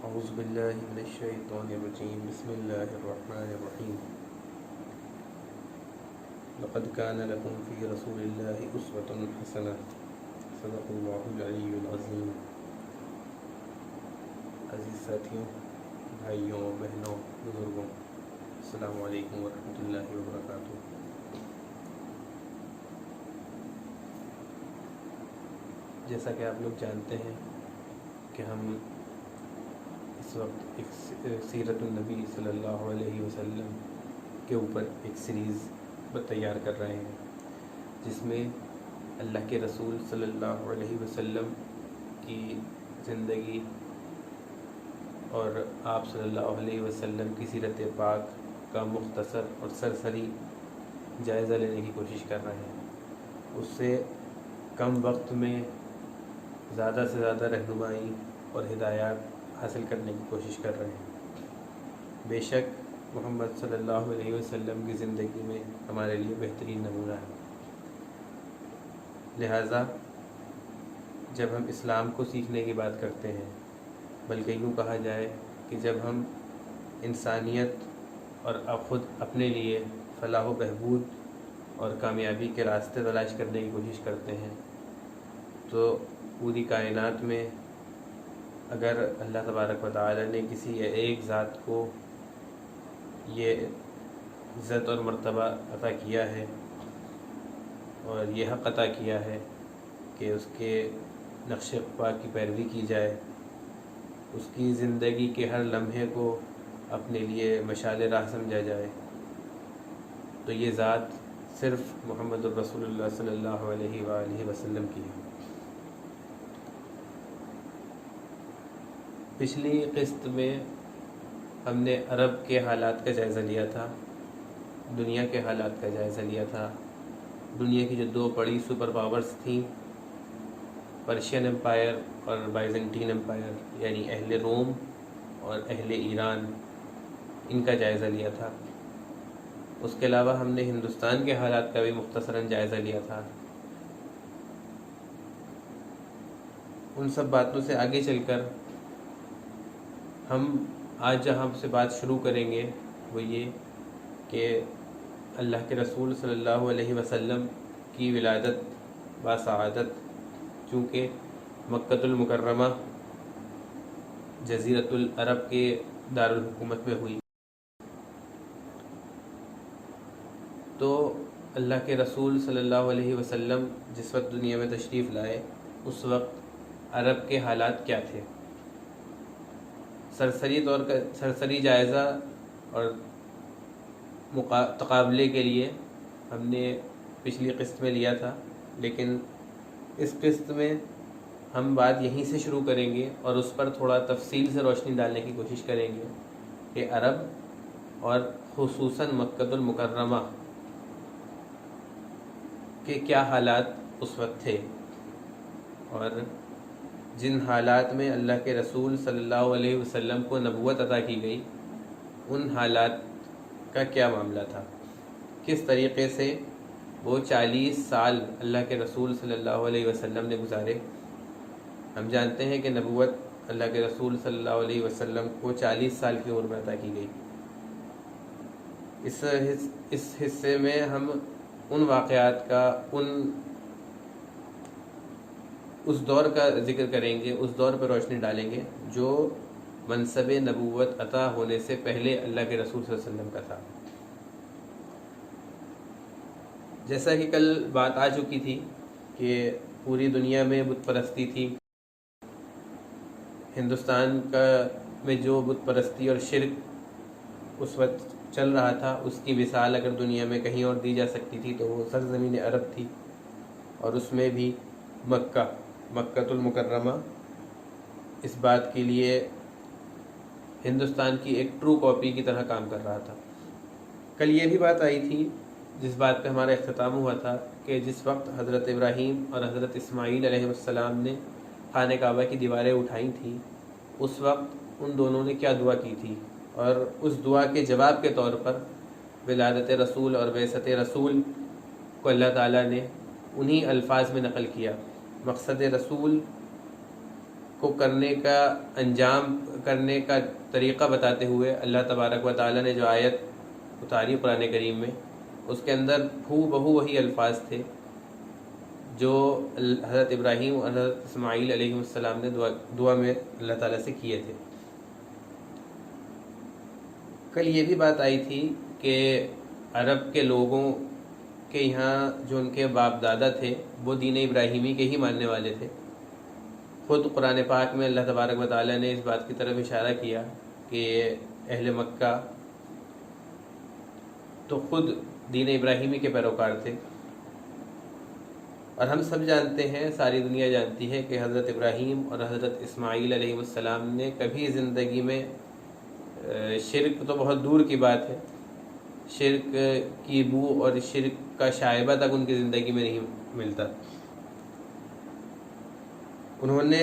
اعوذ باللہ من الشیطان الرجیم بسم اللہ الرحمن الرحیم لقد كان لكم في رسول الله أسوة حسنة صدق اللہ العلی العظیم۔ عزیز ساتھیوں، بھائیوں، بہنوں، بزرگوں، السلام علیکم ورحمۃ اللہ وبرکاتہ۔ جیسا کہ آپ لوگ جانتے ہیں کہ ہم اس وقت ایک سیرت النبی صلی اللہ علیہ وسلم کے اوپر ایک سیریز تیار کر رہے ہیں، جس میں اللہ کے رسول صلی اللہ علیہ وسلم کی زندگی اور آپ صلی اللہ علیہ وسلم کی سیرت پاک کا مختصر اور سرسری جائزہ لینے کی کوشش کر رہے ہیں۔ اس سے کم وقت میں زیادہ سے زیادہ رہنمائی اور ہدایات حاصل کرنے کی کوشش کر رہے ہیں۔ بے شک محمد صلی اللہ علیہ وسلم کی زندگی میں ہمارے لیے بہترین نمونہ ہے۔ لہٰذا جب ہم اسلام کو سیکھنے کی بات کرتے ہیں، بلکہ یوں کہا جائے کہ جب ہم انسانیت اور خود اپنے لیے فلاح و بہبود اور کامیابی کے راستے تلاش کرنے کی کوشش کرتے ہیں، تو پوری کائنات میں اگر اللہ تبارک و تعالی نے کسی ایک ذات کو یہ عزت اور مرتبہ عطا کیا ہے اور یہ حق عطا کیا ہے کہ اس کے نقش قفا کی پیروی کی جائے، اس کی زندگی کے ہر لمحے کو اپنے لیے مشعل راہ سمجھا جائے، تو یہ ذات صرف محمد الرسول اللہ صلی اللہ علیہ وآلہ وسلم کی ہے۔ پچھلی قسط میں ہم نے عرب کے حالات کا جائزہ لیا تھا، دنیا کے حالات کا جائزہ لیا تھا۔ دنیا کی جو دو بڑی سپر پاورز تھیں، پرشین امپائر اور بائزنٹین امپائر، یعنی اہل روم اور اہل ایران، ان کا جائزہ لیا تھا۔ اس کے علاوہ ہم نے ہندوستان کے حالات کا بھی مختصراً جائزہ لیا تھا۔ ان سب باتوں سے آگے چل کر ہم آج جہاں سے بات شروع کریں گے وہ یہ کہ اللہ کے رسول صلی اللہ علیہ وسلم کی ولادت باسعادت چونکہ مکۃ المکرمہ جزیرۃ العرب کے دارالحکومت میں ہوئی، تو اللہ کے رسول صلی اللہ علیہ وسلم جس وقت دنیا میں تشریف لائے، اس وقت عرب کے حالات کیا تھے، سرسری جائزہ اور تقابلے کے لیے ہم نے پچھلی قسط میں لیا تھا، لیکن اس قسط میں ہم بات یہیں سے شروع کریں گے اور اس پر تھوڑا تفصیل سے روشنی ڈالنے کی کوشش کریں گے کہ عرب اور خصوصاً مکۃ المکرمہ کے کیا حالات اس وقت تھے، اور جن حالات میں اللہ کے رسول صلی اللہ علیہ وسلم کو نبوت عطا کی گئی، ان حالات کا کیا معاملہ تھا، کس طریقے سے وہ 40 سال اللہ کے رسول صلی اللہ علیہ وسلم نے گزارے۔ ہم جانتے ہیں کہ نبوت اللہ کے رسول صلی اللہ علیہ وسلم کو 40 سال کی عمر میں عطا کی گئی۔ اس حصے میں ہم ان واقعات کا اس دور کا ذکر کریں گے، اس دور پر روشنی ڈالیں گے جو منصب نبوت عطا ہونے سے پہلے اللہ کے رسول صلی اللہ علیہ وسلم کا تھا۔ جیسا کہ کل بات آ چکی تھی کہ پوری دنیا میں بت پرستی تھی، ہندوستان میں جو بت پرستی اور شرک اس وقت چل رہا تھا، اس کی مثال اگر دنیا میں کہیں اور دی جا سکتی تھی تو وہ سرزمین عرب تھی، اور اس میں بھی مکۃ المکرمہ اس بات کے لیے ہندوستان کی ایک ٹرو کاپی کی طرح کام کر رہا تھا۔ کل یہ بھی بات آئی تھی، جس بات پہ ہمارا اختتام ہوا تھا، کہ جس وقت حضرت ابراہیم اور حضرت اسماعیل علیہ السلام نے خانہ کعبہ کی دیواریں اٹھائی تھیں، اس وقت ان دونوں نے کیا دعا کی تھی، اور اس دعا کے جواب کے طور پر ولادت رسول اور بعثت رسول کو اللہ تعالیٰ نے انہی الفاظ میں نقل کیا۔ مقصد رسول کو کرنے کا انجام کرنے کا طریقہ بتاتے ہوئے اللہ تبارک و تعالیٰ نے جو آیت اتاری قرآن کریم میں، اس کے اندر ہو بہو وہی الفاظ تھے جو حضرت ابراہیم اور حضرت اسماعیل علیہ السلام نے دعا میں اللہ تعالیٰ سے کیے تھے۔ کل یہ بھی بات آئی تھی کہ عرب کے لوگوں کے یہاں جو ان کے باپ دادا تھے وہ دین ابراہیمی کے ہی ماننے والے تھے۔ خود قرآن پاک میں اللہ تبارک و تعالیٰ نے اس بات کی طرف اشارہ کیا کہ اہل مکہ تو خود دین ابراہیمی کے پیروکار تھے، اور ہم سب جانتے ہیں، ساری دنیا جانتی ہے کہ حضرت ابراہیم اور حضرت اسماعیل علیہ السلام نے کبھی زندگی میں شرک تو بہت دور کی بات ہے، شرک کی بو اور شرک کا شائبہ تک ان کی زندگی میں نہیں ملتا۔ انہوں نے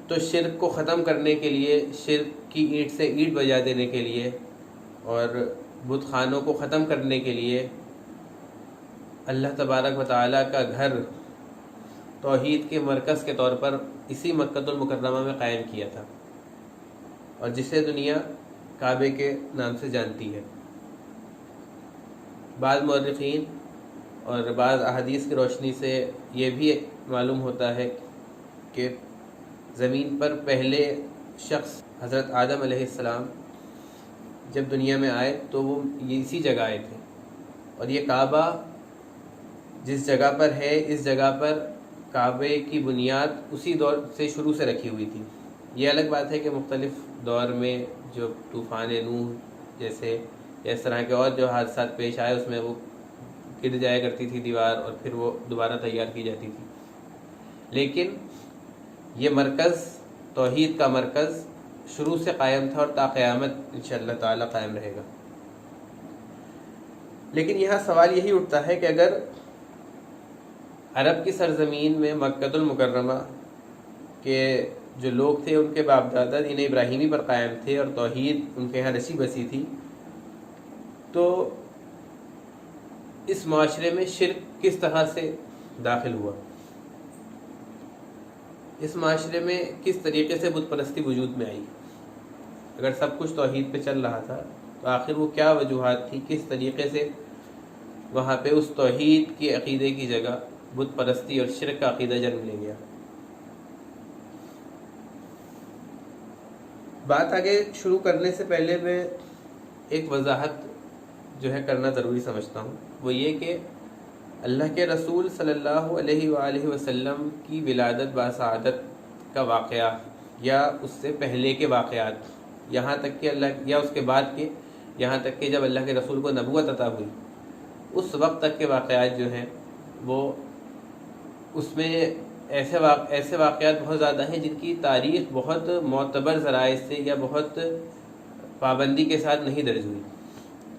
تو شرک کو ختم کرنے کے لیے، شرک کی اینٹ سے اینٹ بجا دینے کے لیے اور بت خانوں کو ختم کرنے کے لیے اللہ تبارک و تعالیٰ کا گھر توحید کے مرکز کے طور پر اسی مکۃ المکرمہ میں قائم کیا تھا، اور جسے دنیا کعبے کے نام سے جانتی ہے۔ بعض مورخین اور بعض احادیث کی روشنی سے یہ بھی معلوم ہوتا ہے کہ زمین پر پہلے شخص حضرت آدم علیہ السلام جب دنیا میں آئے تو وہ اسی جگہ آئے تھے، اور یہ کعبہ جس جگہ پر ہے، اس جگہ پر کعبے کی بنیاد اسی دور سے شروع سے رکھی ہوئی تھی۔ یہ الگ بات ہے کہ مختلف دور میں جو طوفان نوح جیسے اس طرح کے اور جو حادثات پیش آئے اس میں وہ گر جایا کرتی تھی دیوار، اور پھر وہ دوبارہ تیار کی جاتی تھی، لیکن یہ مرکز، توحید کا مرکز شروع سے قائم تھا اور تا قیامت انشاءاللہ تعالی قائم رہے گا۔ لیکن یہاں سوال یہی اٹھتا ہے کہ اگر عرب کی سرزمین میں مکۃ المکرمہ کے جو لوگ تھے ان کے باپ دادا دین ابراہیمی پر قائم تھے اور توحید ان کے یہاں رسی بسی تھی، تو اس معاشرے میں شرک کس طرح سے داخل ہوا؟ اس معاشرے میں کس طریقے سے بت پرستی وجود میں آئی؟ اگر سب کچھ توحید پہ چل رہا تھا تو آخر وہ کیا وجوہات تھی، کس طریقے سے وہاں پہ اس توحید کی عقیدے کی جگہ بت پرستی اور شرک کا عقیدہ جنم لے گیا؟ بات آگے شروع کرنے سے پہلے میں ایک وضاحت جو ہے کرنا ضروری سمجھتا ہوں، وہ یہ کہ اللہ کے رسول صلی اللہ علیہ وآلہ وسلم کی ولادت باسعادت کا واقعہ یا اس سے پہلے کے واقعات، یہاں تک کہ اللہ یا اس کے بعد کے، یہاں تک کہ جب اللہ کے رسول کو نبوت عطا ہوئی اس وقت تک کے واقعات جو ہیں وہ اس میں ایسے واقعات بہت زیادہ ہیں جن کی تاریخ بہت معتبر ذرائع سے یا بہت پابندی کے ساتھ نہیں درج ہوئی،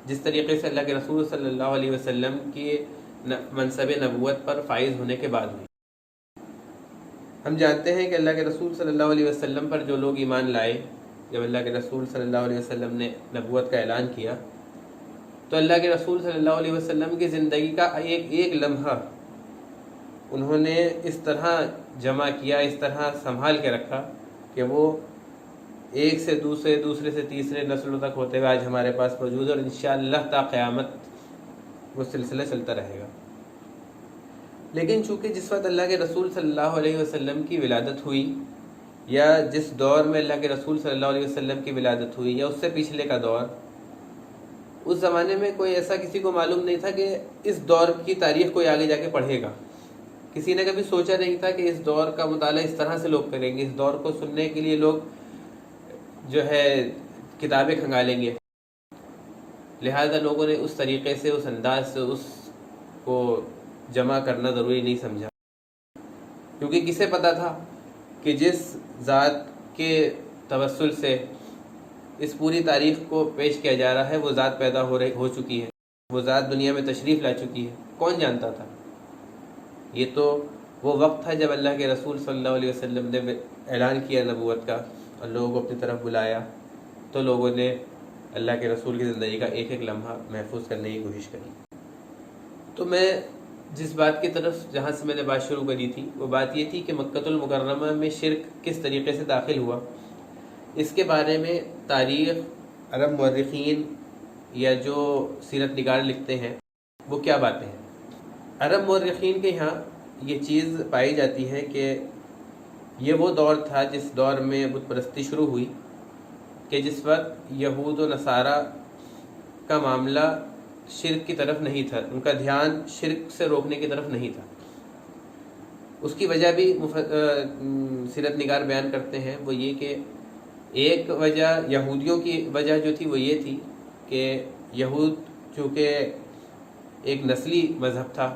جس طریقے سے اللہ کے رسول صلی اللہ علیہ وسلم کی منصب نبوت پر فائز ہونے کے بعد ہوئی۔ ہم جانتے ہیں کہ اللہ کے رسول صلی اللہ علیہ وسلم پر جو لوگ ایمان لائے، جب اللہ کے رسول صلی اللہ علیہ وسلم نے نبوت کا اعلان کیا تو اللہ کے رسول صلی اللہ علیہ وسلم کی زندگی کا ایک لمحہ انہوں نے اس طرح جمع کیا، اس طرح سنبھال کے رکھا کہ وہ ایک سے دوسرے سے تیسرے نسلوں تک ہوتے ہوئے آج ہمارے پاس موجود ہے، اور انشاءاللہ تا قیامت وہ سلسلہ چلتا رہے گا۔ لیکن چونکہ جس وقت اللہ کے رسول صلی اللہ علیہ وسلم کی ولادت ہوئی، یا جس دور میں اللہ کے رسول صلی اللہ علیہ وسلم کی ولادت ہوئی، یا اس سے پچھلے کا دور، اس زمانے میں کوئی ایسا کسی کو معلوم نہیں تھا کہ اس دور کی تاریخ کوئی آگے جا کے پڑھے گا۔ کسی نے کبھی سوچا نہیں تھا کہ اس دور کا مطالعہ اس طرح سے لوگ کریں گے، اس دور کو سننے کے لیے لوگ جو ہے کتابیں کھنگالیں گے۔ لہذا لوگوں نے اس طریقے سے، اس انداز سے اس کو جمع کرنا ضروری نہیں سمجھا، کیونکہ کسے پتا تھا کہ جس ذات کے توسل سے اس پوری تاریخ کو پیش کیا جا رہا ہے وہ ذات پیدا ہو چکی ہے، وہ ذات دنیا میں تشریف لا چکی ہے۔ کون جانتا تھا؟ یہ تو وہ وقت تھا جب اللہ کے رسول صلی اللہ علیہ وسلم نے اعلان کیا نبوت کا اور لوگوں کو اپنی طرف بلایا، تو لوگوں نے اللہ کے رسول کی زندگی کا ایک لمحہ محفوظ کرنے کی کوشش کری۔ تو میں جس بات کی طرف جہاں سے میں نے بات شروع کری تھی وہ بات یہ تھی کہ مکۃ المکرمہ میں شرک کس طریقے سے داخل ہوا، اس کے بارے میں تاریخ، عرب مورخین یا جو سیرت نگار لکھتے ہیں وہ کیا باتیں ہیں۔ عرب مورخین کے یہاں یہ چیز پائی جاتی ہے کہ یہ وہ دور تھا جس دور میں بت پرستی شروع ہوئی، کہ جس وقت یہود و نصارہ کا معاملہ شرک کی طرف نہیں تھا، ان کا دھیان شرک سے روکنے کی طرف نہیں تھا۔ اس کی وجہ بھی سیرت نگار بیان کرتے ہیں، وہ یہ کہ ایک وجہ یہودیوں کی وجہ جو تھی وہ یہ تھی کہ یہود چونکہ ایک نسلی مذہب تھا،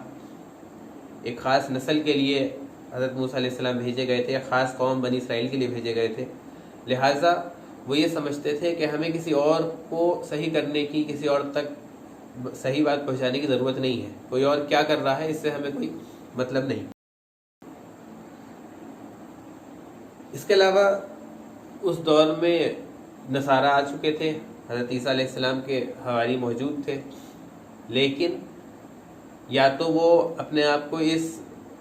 ایک خاص نسل کے لیے حضرت موسیٰ علیہ السلام بھیجے گئے تھے، ایک خاص قوم بنی اسرائیل کے لیے بھیجے گئے تھے، لہٰذا وہ یہ سمجھتے تھے کہ ہمیں کسی اور کو صحیح کرنے کی، کسی اور تک صحیح بات پہنچانے کی ضرورت نہیں ہے، کوئی اور کیا کر رہا ہے اس سے ہمیں کوئی مطلب نہیں۔ اس کے علاوہ اس دور میں نصارہ آ چکے تھے، حضرت عیسیٰ علیہ السلام کے حواری موجود تھے، لیکن یا تو وہ اپنے آپ کو اس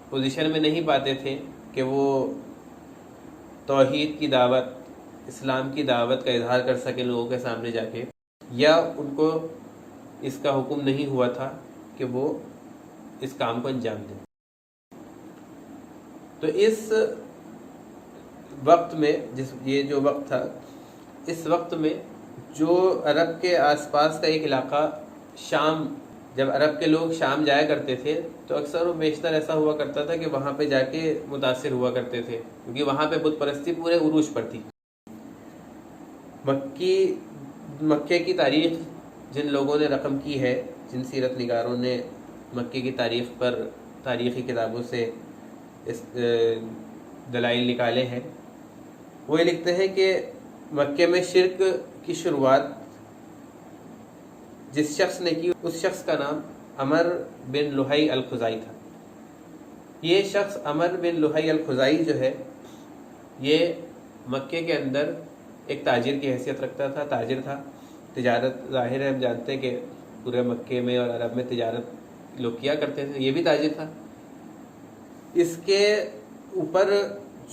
پوزیشن میں نہیں پاتے تھے کہ وہ توحید کی دعوت، اسلام کی دعوت کا اظہار کر سکیں لوگوں کے سامنے جا کے، یا ان کو اس کا حکم نہیں ہوا تھا کہ وہ اس کام کو انجام دیں۔ تو اس وقت میں یہ جو وقت تھا، اس وقت میں جو عرب کے آس پاس کا ایک علاقہ شام، جب عرب کے لوگ شام جایا کرتے تھے تو اکثر و بیشتر ایسا ہوا کرتا تھا کہ وہاں پہ جا کے متاثر ہوا کرتے تھے، کیونکہ وہاں پہ بت پرستی پورے عروج پر تھی۔ مکے کی تاریخ جن لوگوں نے رقم کی ہے، جن سیرت نگاروں نے مکے کی تاریخ پر تاریخی کتابوں سے اس دلائل نکالے ہیں، وہ یہ لکھتے ہیں کہ مکے میں شرک کی شروعات جس شخص نے کی، اس شخص کا نام عمر بن لحی الخزائی تھا۔ یہ شخص عمر بن لحی الخزائی جو ہے، یہ مکے کے اندر ایک تاجر کی حیثیت رکھتا تھا، تاجر تھا، تجارت، ظاہر ہے ہم جانتے ہیں کہ پورے مکے میں اور عرب میں تجارت لوگ کیا کرتے تھے، یہ بھی تاجر تھا۔ اس کے اوپر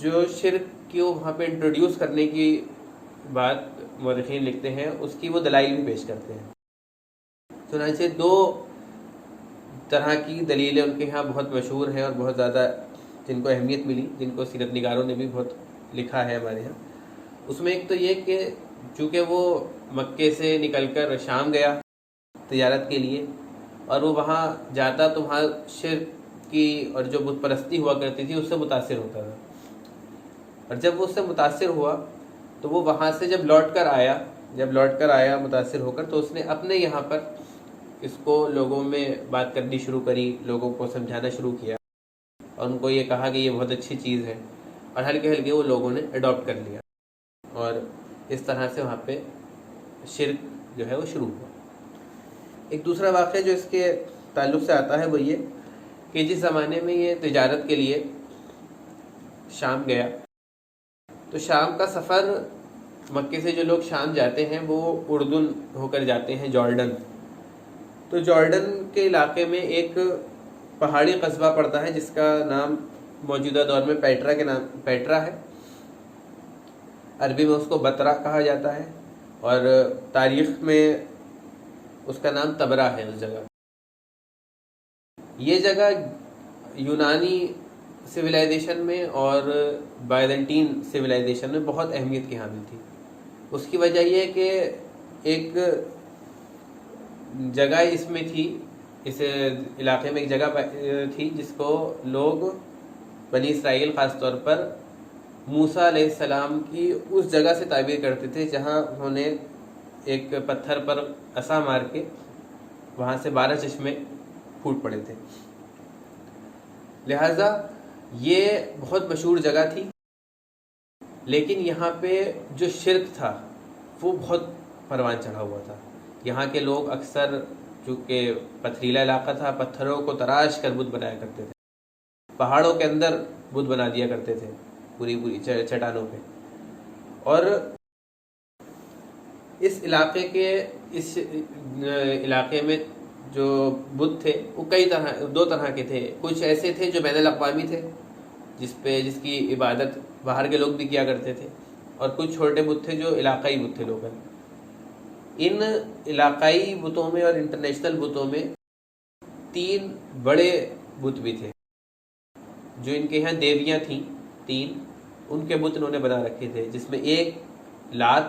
جو شرک کو وہاں پہ انٹروڈیوس کرنے کی بات مورخین لکھتے ہیں، اس کی وہ دلائل بھی پیش کرتے ہیں۔ چنانچہ دو طرح کی دلیلیں ان کے ہاں بہت مشہور ہیں اور بہت زیادہ جن کو اہمیت ملی، جن کو سیرت نگاروں نے بھی بہت لکھا ہے ہمارے ہاں۔ اس میں ایک تو یہ کہ چونکہ وہ مکے سے نکل کر شام گیا تجارت کے لیے، اور وہ وہاں جاتا تو وہاں شرک کی اور جو بت پرستی ہوا کرتی تھی اس سے متاثر ہوتا تھا، اور جب وہ اس سے متاثر ہوا تو وہ وہاں سے جب لوٹ کر آیا متاثر ہو کر، تو اس نے اپنے یہاں پر اس کو لوگوں میں بات کرنی شروع کری، لوگوں کو سمجھانا شروع کیا، اور ان کو یہ کہا کہ یہ بہت اچھی چیز ہے، اور ہلکے ہلکے وہ لوگوں نے اڈاپٹ کر لیا، اور اس طرح سے وہاں پہ شرک جو ہے وہ شروع ہوا۔ ایک دوسرا واقعہ جو اس کے تعلق سے آتا ہے وہ یہ کہ جس زمانے میں یہ تجارت کے لیے شام گیا، تو شام کا سفر مکے سے جو لوگ شام جاتے ہیں وہ اردن ہو کر جاتے ہیں، جارڈن۔ تو جارڈن کے علاقے میں ایک پہاڑی قصبہ پڑتا ہے جس کا نام موجودہ دور میں پیٹرا ہے، عربی میں اس کو بترا کہا جاتا ہے، اور تاریخ میں اس کا نام تبرا ہے۔ اس جگہ، یہ جگہ یونانی سویلائزیشن میں اور بائزنٹین سویلائزیشن میں بہت اہمیت کی حامل تھی۔ اس کی وجہ یہ کہ ایک جگہ اس میں تھی، اس علاقے میں ایک جگہ تھی جس کو لوگ بنی اسرائیل خاص طور پر موسیٰ علیہ السلام کی اس جگہ سے تعبیر کرتے تھے جہاں انہوں نے ایک پتھر پر عصا مار کے وہاں سے 12 چشمے پھوٹ پڑے تھے، لہٰذا یہ بہت مشہور جگہ تھی۔ لیکن یہاں پہ جو شرک تھا وہ بہت پروان چڑھا ہوا تھا۔ یہاں کے لوگ اکثر، چونکہ پتھریلا علاقہ تھا، پتھروں کو تراش کر بت بنایا کرتے تھے، پہاڑوں کے اندر بت بنا دیا کرتے تھے، پوری چٹانوں پہ۔ اور اس علاقے میں جو بت تھے وہ دو طرح کے تھے. کچھ ایسے تھے جو بین الاقوامی تھے جس کی عبادت باہر کے لوگ بھی کیا کرتے تھے, اور کچھ چھوٹے بت تھے جو علاقائی بت تھے لوکل. ان علاقائی بتوں میں اور انٹرنیشنل بتوں میں 3 بڑے بت بھی تھے. جو ان کے یہاں دیویاں تھیں 3, ان کے بت انہوں نے بنا رکھے تھے, جس میں ایک لات,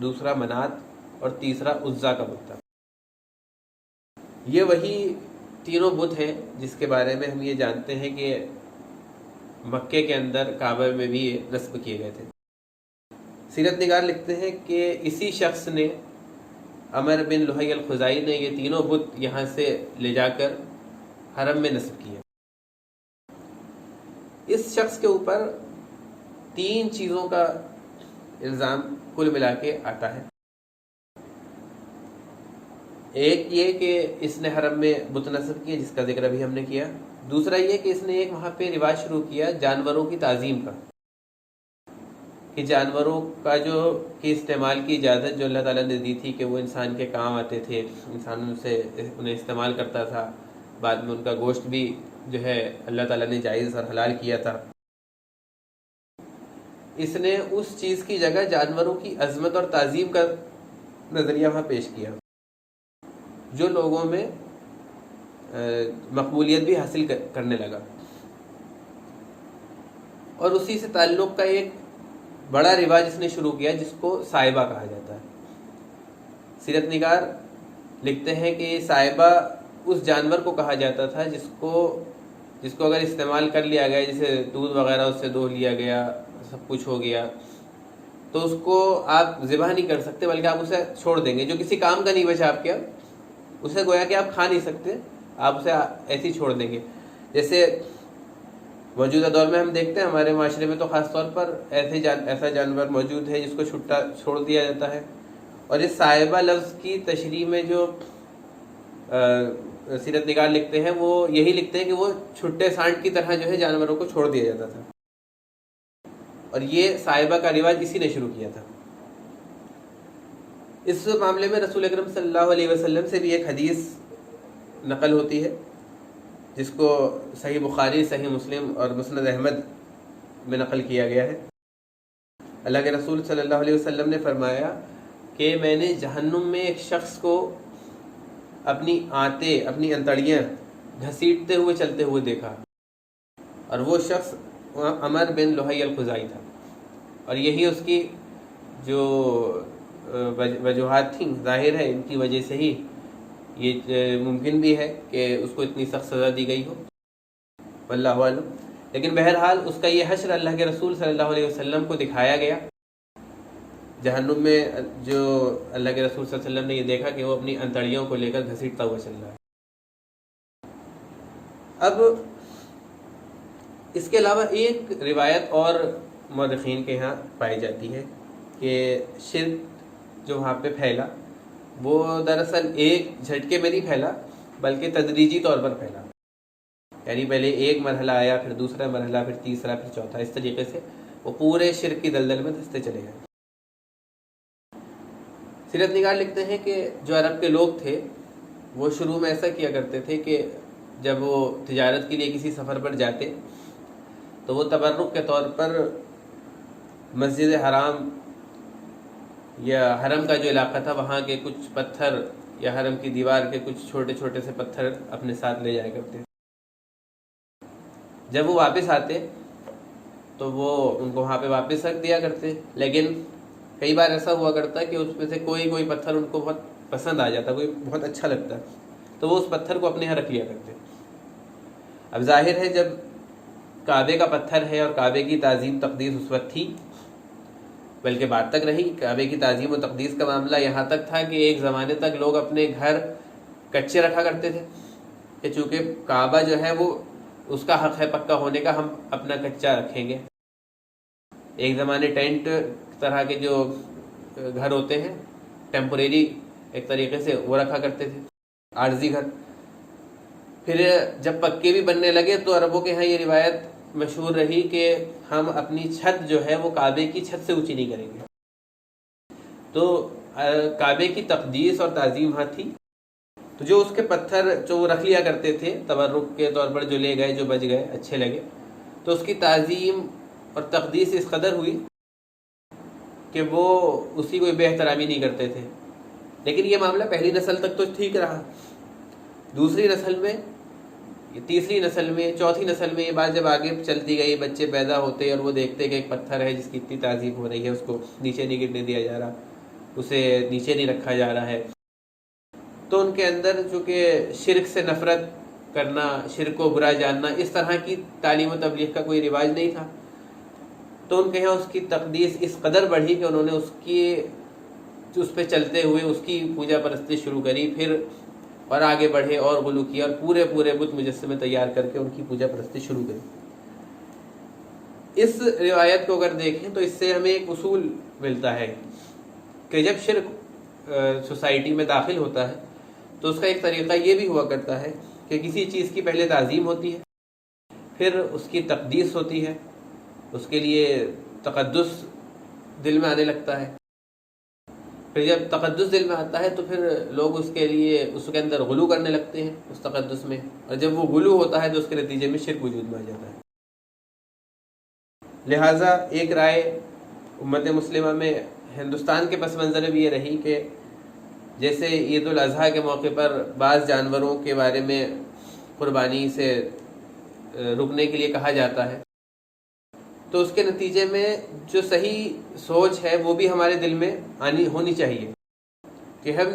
دوسرا منات اور تیسرا عزا کا بت تھا. یہ وہی تینوں بت ہیں جس کے بارے میں ہم یہ جانتے ہیں کہ مکے کے اندر کعبہ میں بھی یہ نصب کیے گئے تھے. سیرت نگار لکھتے ہیں کہ اسی شخص نے, عمر بن لحی الخزائی نے, یہ تینوں بت یہاں سے لے جا کر حرم میں نصب کیے. اس شخص کے اوپر 3 چیزوں کا الزام کل ملا کے آتا ہے. ایک یہ کہ اس نے حرم میں بت نصب کیے جس کا ذکر ابھی ہم نے کیا. دوسرا یہ کہ اس نے ایک وہاں پہ رواج شروع کیا جانوروں کی تعظیم کا, کہ جانوروں کا کی استعمال کی اجازت جو اللہ تعالیٰ نے دی تھی کہ وہ انسان کے کام آتے تھے, انسان سے انہیں استعمال کرتا تھا, بعد میں ان کا گوشت بھی جو ہے اللہ تعالیٰ نے جائز اور حلال کیا تھا. اس نے اس چیز کی جگہ جانوروں کی عظمت اور تعظیم کا نظریہ وہاں پیش کیا, جو لوگوں میں مقبولیت بھی حاصل کرنے لگا. اور اسی سے تعلق کا ایک بڑا رواج اس نے شروع کیا جس کو صائبہ کہا جاتا ہے. سیرت نگار لکھتے ہیں کہ صائبہ اس جانور کو کہا جاتا تھا جس کو اگر استعمال کر لیا گیا, جیسے دودھ وغیرہ اس سے دو لیا گیا, سب کچھ ہو گیا, تو اس کو آپ ذبح نہیں کر سکتے بلکہ آپ اسے چھوڑ دیں گے. جو کسی کام کا نہیں بچا آپ کے, اسے گویا کہ آپ کھا نہیں سکتے, آپ اسے ایسے ہی چھوڑ دیں گے. جیسے موجودہ دور میں ہم دیکھتے ہیں ہمارے معاشرے میں تو خاص طور پر ایسا جانور موجود ہے جس کو چھٹا چھوڑ دیا جاتا ہے. اور اس صائبہ لفظ کی تشریح میں جو سیرت نگار لکھتے ہیں وہ یہی لکھتے ہیں کہ وہ چھٹے سانٹ کی طرح جو ہے جانوروں کو چھوڑ دیا جاتا تھا, اور یہ صائبہ کا رواج اسی نے شروع کیا تھا. اس معاملے میں رسول اکرم صلی اللہ علیہ وسلم سے بھی ایک حدیث نقل ہوتی ہے جس کو صحیح بخاری, صحیح مسلم اور مسند احمد میں نقل کیا گیا ہے. اللہ کے رسول صلی اللہ علیہ وسلم نے فرمایا کہ میں نے جہنم میں ایک شخص کو اپنی آنتیں, اپنی انتڑیاں گھسیٹتے ہوئے چلتے ہوئے دیکھا, اور وہ شخص عمر بن لحی الخزائی تھا. اور یہی اس کی جو وجوہات تھیں, ظاہر ہے ان کی وجہ سے ہی یہ ممکن بھی ہے کہ اس کو اتنی سخت سزا دی گئی ہو, واللہ اعلم. لیکن بہرحال اس کا یہ حشر اللہ کے رسول صلی اللہ علیہ وسلم کو دکھایا گیا. جہنم میں جو اللہ کے رسول صلی اللہ علیہ وسلم نے یہ دیکھا کہ وہ اپنی انتڑیوں کو لے کر گھسیٹتا ہوا چل رہا ہے. اب اس کے علاوہ ایک روایت اور مورخین کے ہاں پائی جاتی ہے کہ شرک جو وہاں پہ پھیلا وہ دراصل ایک جھٹکے میں نہیں پھیلا بلکہ تدریجی طور پر پھیلا. یعنی پہلے ایک مرحلہ آیا, پھر دوسرا مرحلہ, پھر تیسرا, پھر چوتھا, اس طریقے سے وہ پورے شرک کی دلدل میں دھستے چلے گئے. سیرت نگار لکھتے ہیں کہ جو عرب کے لوگ تھے وہ شروع میں ایسا کیا کرتے تھے کہ جب وہ تجارت کے لیے کسی سفر پر جاتے تو وہ تبرک کے طور پر مسجد حرام یا حرم کا جو علاقہ تھا وہاں کے کچھ پتھر یا حرم کی دیوار کے کچھ چھوٹے چھوٹے سے پتھر اپنے ساتھ لے جایا کرتے. جب وہ واپس آتے تو وہ ان کو وہاں پہ واپس رکھ دیا کرتے, لیکن کئی بار ایسا ہوا کرتا کہ اس میں سے کوئی پتھر ان کو بہت پسند آ جاتا, کوئی بہت اچھا لگتا, تو وہ اس پتھر کو اپنے یہاں رکھ لیا کرتے. اب ظاہر ہے جب کعبے کا پتھر ہے اور کعبے کی تعظیم تقدیس اس وقت تھی, بلکہ بعد تک رہی. کعبے کی تعظیم و تقدیس کا معاملہ یہاں تک تھا کہ ایک زمانے تک لوگ اپنے گھر کچے رکھا کرتے تھے کہ چونکہ کعبہ جو ہے وہ اس کا حق ہے پکا ہونے کا, ہم اپنا کچا رکھیں گے. ایک زمانے ٹینٹ طرح کے جو گھر ہوتے ہیں ٹیمپوریری ایک طریقے سے وہ رکھا کرتے تھے, عارضی گھر. پھر جب پکے بھی بننے لگے تو عربوں کے ہاں یہ روایت مشہور رہی کہ ہم اپنی چھت جو ہے وہ کعبے کی چھت سے اونچی نہیں کریں گے. تو کعبے کی تقدیس اور تعظیم ہاں تھی, تو جو اس کے پتھر جو وہ رکھ لیا کرتے تھے تبرک کے طور پر، جو لے گئے، جو بچ گئے، اچھے لگے، تو اس کی تعظیم اور تقدیس اس قدر ہوئی کہ وہ اسی کو بے احترامی نہیں کرتے تھے۔ لیکن یہ معاملہ پہلی نسل تک تو ٹھیک رہا، دوسری نسل میں، تیسری نسل میں، چوتھی نسل میں یہ بات جب آگے چلتی گئی، بچے پیدا ہوتے اور وہ دیکھتے کہ ایک پتھر ہے جس کی اتنی تعظیم ہو رہی ہے، اس کو نیچے نہیں گرنے دیا جا رہا، اسے نیچے نہیں رکھا جا رہا ہے، تو ان کے اندر چونکہ شرک سے نفرت کرنا، شرک کو برا جاننا، اس طرح کی تعلیم و تبلیغ کا کوئی رواج نہیں تھا، تو ان کے یہاں اس کی تقدیس اس قدر بڑھی کہ انہوں نے اس پہ چلتے ہوئے اس کی پوجا پرستی شروع کری، پھر اور آگے بڑھے اور غلو کیا اور پورے بت مجسمے تیار کر کے ان کی پوجا پرستی شروع کری۔ اس روایت کو اگر دیکھیں تو اس سے ہمیں ایک اصول ملتا ہے کہ جب شرک سوسائٹی میں داخل ہوتا ہے تو اس کا ایک طریقہ یہ بھی ہوا کرتا ہے کہ کسی چیز کی پہلے تعظیم ہوتی ہے، پھر اس کی تقدیس ہوتی ہے، اس کے لیے تقدس دل میں آنے لگتا ہے، پھر جب تقدس دل میں آتا ہے تو پھر لوگ اس کے لیے اس کے اندر غلو کرنے لگتے ہیں اس تقدس میں، اور جب وہ غلو ہوتا ہے تو اس کے نتیجے میں شرک وجود میں آ جاتا ہے۔ لہٰذا ایک رائے امت مسلمہ میں ہندوستان کے پس منظر بھی یہ رہی کہ جیسے عید الاضحیٰ کے موقع پر بعض جانوروں کے بارے میں قربانی سے رکنے کے لیے کہا جاتا ہے، تو اس کے نتیجے میں جو صحیح سوچ ہے وہ بھی ہمارے دل میں ہونی چاہیے کہ ہم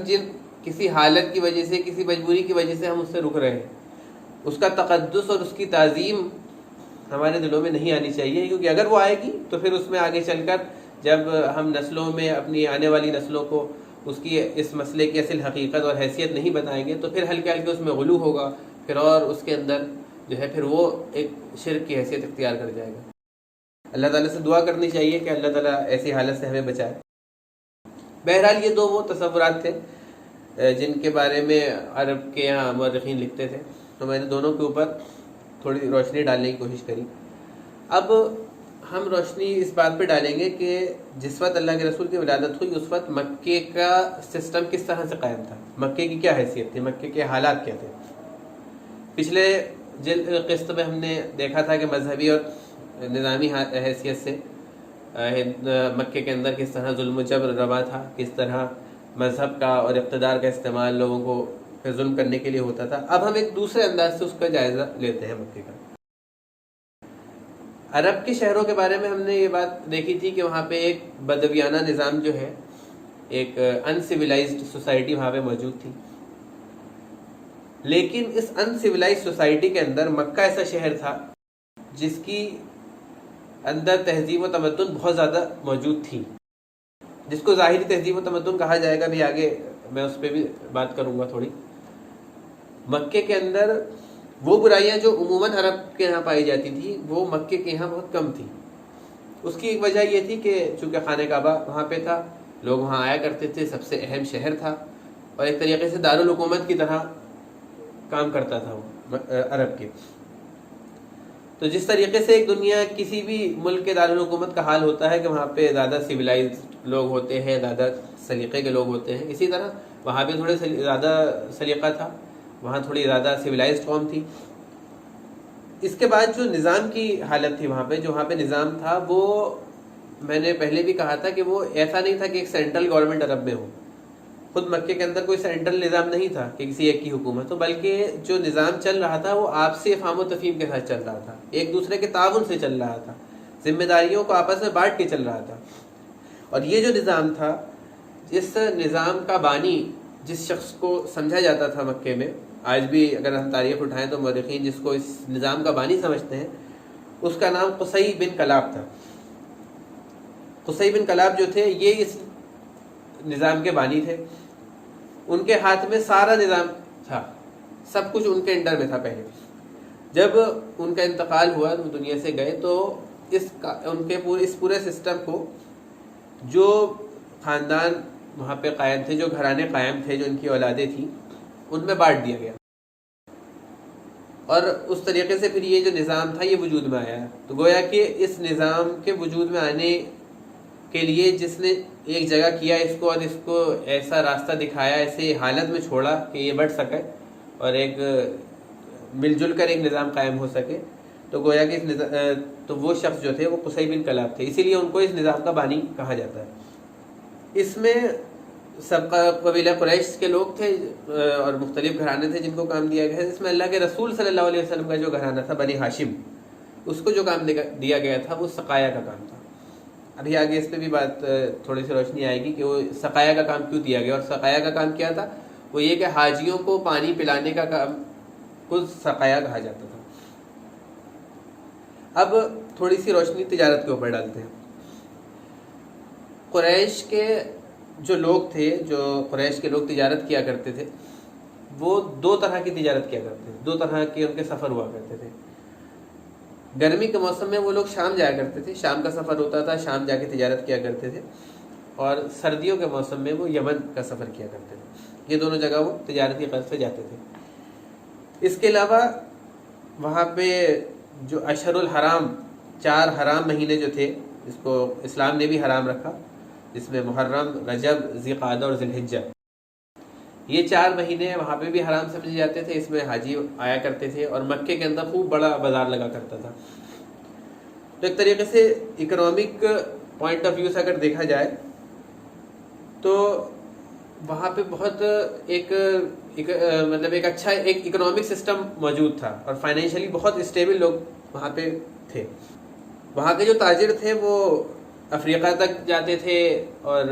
کسی حالت کی وجہ سے، کسی مجبوری کی وجہ سے ہم اس سے رک رہے ہیں، اس کا تقدس اور اس کی تعظیم ہمارے دلوں میں نہیں آنی چاہیے، کیونکہ اگر وہ آئے گی تو پھر اس میں آگے چل کر جب ہم نسلوں میں، اپنی آنے والی نسلوں کو اس کی اس مسئلے کی اصل حقیقت اور حیثیت نہیں بتائیں گے تو پھر ہلکے ہلکے اس میں غلو ہوگا، پھر اور اس کے اندر جو ہے پھر وہ ایک شرک کی حیثیت اختیار کر جائے گا۔ اللہ تعالیٰ سے دعا کرنی چاہیے کہ اللہ تعالیٰ ایسی حالت سے ہمیں بچائے۔ بہرحال یہ دو وہ تصورات تھے جن کے بارے میں عرب کے یہاں مورخین لکھتے تھے، تو میں نے دونوں کے اوپر تھوڑی روشنی ڈالنے کی کوشش کری۔ اب ہم روشنی اس بات پہ ڈالیں گے کہ جس وقت اللہ کے رسول کی ولادت ہوئی اس وقت مکے کا سسٹم کس طرح سے قائم تھا، مکے کی کیا حیثیت تھی، مکے کے حالات کیا تھے۔ پچھلے قسط میں ہم نے دیکھا تھا کہ مذہبی اور نظامی حیثیت سے مکے کے اندر کس طرح ظلم و جبر روا تھا، کس طرح مذہب کا اور اقتدار کا استعمال لوگوں کو پھر ظلم کرنے کے لیے ہوتا تھا۔ اب ہم ایک دوسرے انداز سے اس کا جائزہ لیتے ہیں مکے کا۔ عرب کے شہروں کے بارے میں ہم نے یہ بات دیکھی تھی کہ وہاں پہ ایک بدویانہ نظام جو ہے، ایک ان سویلائزڈ سوسائٹی وہاں پہ موجود تھی، لیکن اس ان سویلائزڈ سوسائٹی کے اندر مکہ ایسا شہر تھا جس کی اندر تہذیب و تمدن بہت زیادہ موجود تھی، جس کو ظاہری تہذیب و تمدن کہا جائے گا، بھی آگے میں اس پہ بھی بات کروں گا تھوڑی۔ مکے کے اندر وہ برائیاں جو عموماً عرب کے یہاں پائی جاتی تھی وہ مکے کے یہاں بہت کم تھی۔ اس کی ایک وجہ یہ تھی کہ چونکہ خانہ کعبہ وہاں پہ تھا، لوگ وہاں آیا کرتے تھے، سب سے اہم شہر تھا اور ایک طریقے سے دارالحکومت کی طرح کام کرتا تھا وہ عرب کے۔ تو جس طریقے سے ایک دنیا کسی بھی ملک کے دارالحکومت کا حال ہوتا ہے کہ وہاں پہ زیادہ سویلائزڈ لوگ ہوتے ہیں، زیادہ سلیقے کے لوگ ہوتے ہیں، اسی طرح وہاں بھی تھوڑے زیادہ سلیقہ تھا، وہاں تھوڑی زیادہ سویلائزڈ قوم تھی۔ اس کے بعد جو نظام کی حالت تھی وہاں پہ، جو وہاں پہ نظام تھا، وہ میں نے پہلے بھی کہا تھا کہ وہ ایسا نہیں تھا کہ ایک سینٹرل گورنمنٹ عرب میں ہو، خود مکے کے اندر کوئی سینٹرل نظام نہیں تھا کہ کسی ایک کی حکومت ہو، بلکہ جو نظام چل رہا تھا وہ آپسی افہام و تفہیم کے ساتھ چل رہا تھا، ایک دوسرے کے تعاون سے چل رہا تھا، ذمہ داریوں کو آپس میں بانٹ کے چل رہا تھا۔ اور یہ جو نظام تھا، جس نظام کا بانی جس شخص کو سمجھا جاتا تھا مکے میں، آج بھی اگر ہم تاریخ اٹھائیں تو مورخین جس کو اس نظام کا بانی سمجھتے ہیں اس کا نام قصی بن کلاب تھا۔ قصی بن کلاب جو تھے یہ اس نظام کے بانی تھے، ان کے ہاتھ میں سارا نظام تھا، سب کچھ ان کے انڈر میں تھا۔ پہلے جب ان کا انتقال ہوا، وہ دنیا سے گئے، تو ان کے اس پورے سسٹم کو جو خاندان وہاں پہ قائم تھے، جو گھرانے قائم تھے، جو ان کی اولادیں تھیں، ان میں بانٹ دیا گیا، اور اس طریقے سے پھر یہ جو نظام تھا یہ وجود میں آیا۔ تو گویا کہ اس نظام کے وجود میں آنے کے لیے جس نے ایک جگہ کیا اس کو اور اس کو ایسا راستہ دکھایا، ایسے حالت میں چھوڑا کہ یہ بڑھ سکے اور ایک مل جل کر ایک نظام قائم ہو سکے، تو گویا کہ تو وہ شخص جو تھے وہ قصی بن کلاب تھے، اسی لیے ان کو اس نظام کا بانی کہا جاتا ہے۔ اس میں سب قبیلہ قریش کے لوگ تھے اور مختلف گھرانے تھے جن کو کام دیا گیا ہے، جس میں اللہ کے رسول صلی اللہ علیہ وسلم کا جو گھرانہ تھا بنی ہاشم، اس کو جو کام دیا گیا تھا وہ سقایا کا کام تھا۔ ابھی آگے اس پہ بھی بات تھوڑی سی روشنی آئے گی کہ وہ سقایا کا کام کیوں دیا گیا، اور سقایا کا کام کیا تھا، وہ یہ کہ حاجیوں کو پانی پلانے کا کام کو سقایا کہا جاتا تھا۔ اب تھوڑی سی روشنی تجارت کے اوپر ڈالتے ہیں۔ قریش کے جو لوگ تھے، جو قریش کے لوگ تجارت کیا کرتے تھے، وہ دو طرح کی تجارت کیا کرتے تھے، دو طرح کے ان کے سفر ہوا کرتے تھے۔ گرمی کے موسم میں وہ لوگ شام جایا کرتے تھے، شام کا سفر ہوتا تھا، شام جا کے تجارت کیا کرتے تھے، اور سردیوں کے موسم میں وہ یمن کا سفر کیا کرتے تھے۔ یہ دونوں جگہ وہ تجارتی غرض سے جاتے تھے۔ اس کے علاوہ وہاں پہ جو اشہر الحرام، 4 حرام مہینے جو تھے، اس کو اسلام نے بھی حرام رکھا، جس میں محرم، رجب، ذی قعدہ اور ذی الحجہ، یہ 4 مہینے وہاں پہ بھی حرام سمجھے جاتے تھے۔ اس میں حاجی آیا کرتے تھے اور مکے کے اندر خوب بڑا بازار لگا کرتا تھا۔ تو ایک طریقے سے اکنامک پوائنٹ آف ویو سے اگر دیکھا جائے تو وہاں پہ بہت مطلب ایک اچھا ایک اکنامک سسٹم موجود تھا، اور فائنینشلی بہت اسٹیبل لوگ وہاں پہ تھے۔ وہاں کے جو تاجر تھے وہ افریقہ تک جاتے تھے، اور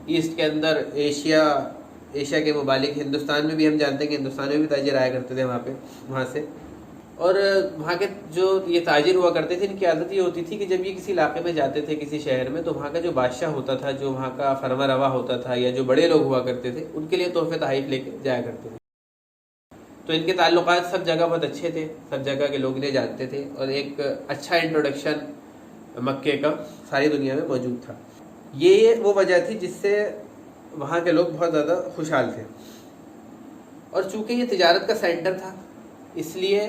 ایسٹ کے اندر ایشیا کے ممالک، ہندوستان میں بھی ہم جانتے ہیں کہ ہندوستان میں بھی تاجر آیا کرتے تھے وہاں سے۔ اور وہاں کے جو یہ تاجر ہوا کرتے تھے، ان کی عادت یہ ہوتی تھی کہ جب یہ کسی علاقے میں جاتے تھے، کسی شہر میں، تو وہاں کا جو بادشاہ ہوتا تھا، جو وہاں کا فرما روا ہوتا تھا، یا جو بڑے لوگ ہوا کرتے تھے، ان کے لیے تحفے تحائف لے کے جایا کرتے تھے۔ تو ان کے تعلقات سب جگہ بہت اچھے تھے، سب جگہ کے لوگ انہیں جانتے تھے، اور ایک اچھا انٹروڈکشن مکے کا ساری دنیا میں موجود تھا۔ یہ وہ وجہ تھی جس سے وہاں کے لوگ بہت زیادہ خوشحال تھے، اور چونکہ یہ تجارت کا سینٹر تھا، اس لیے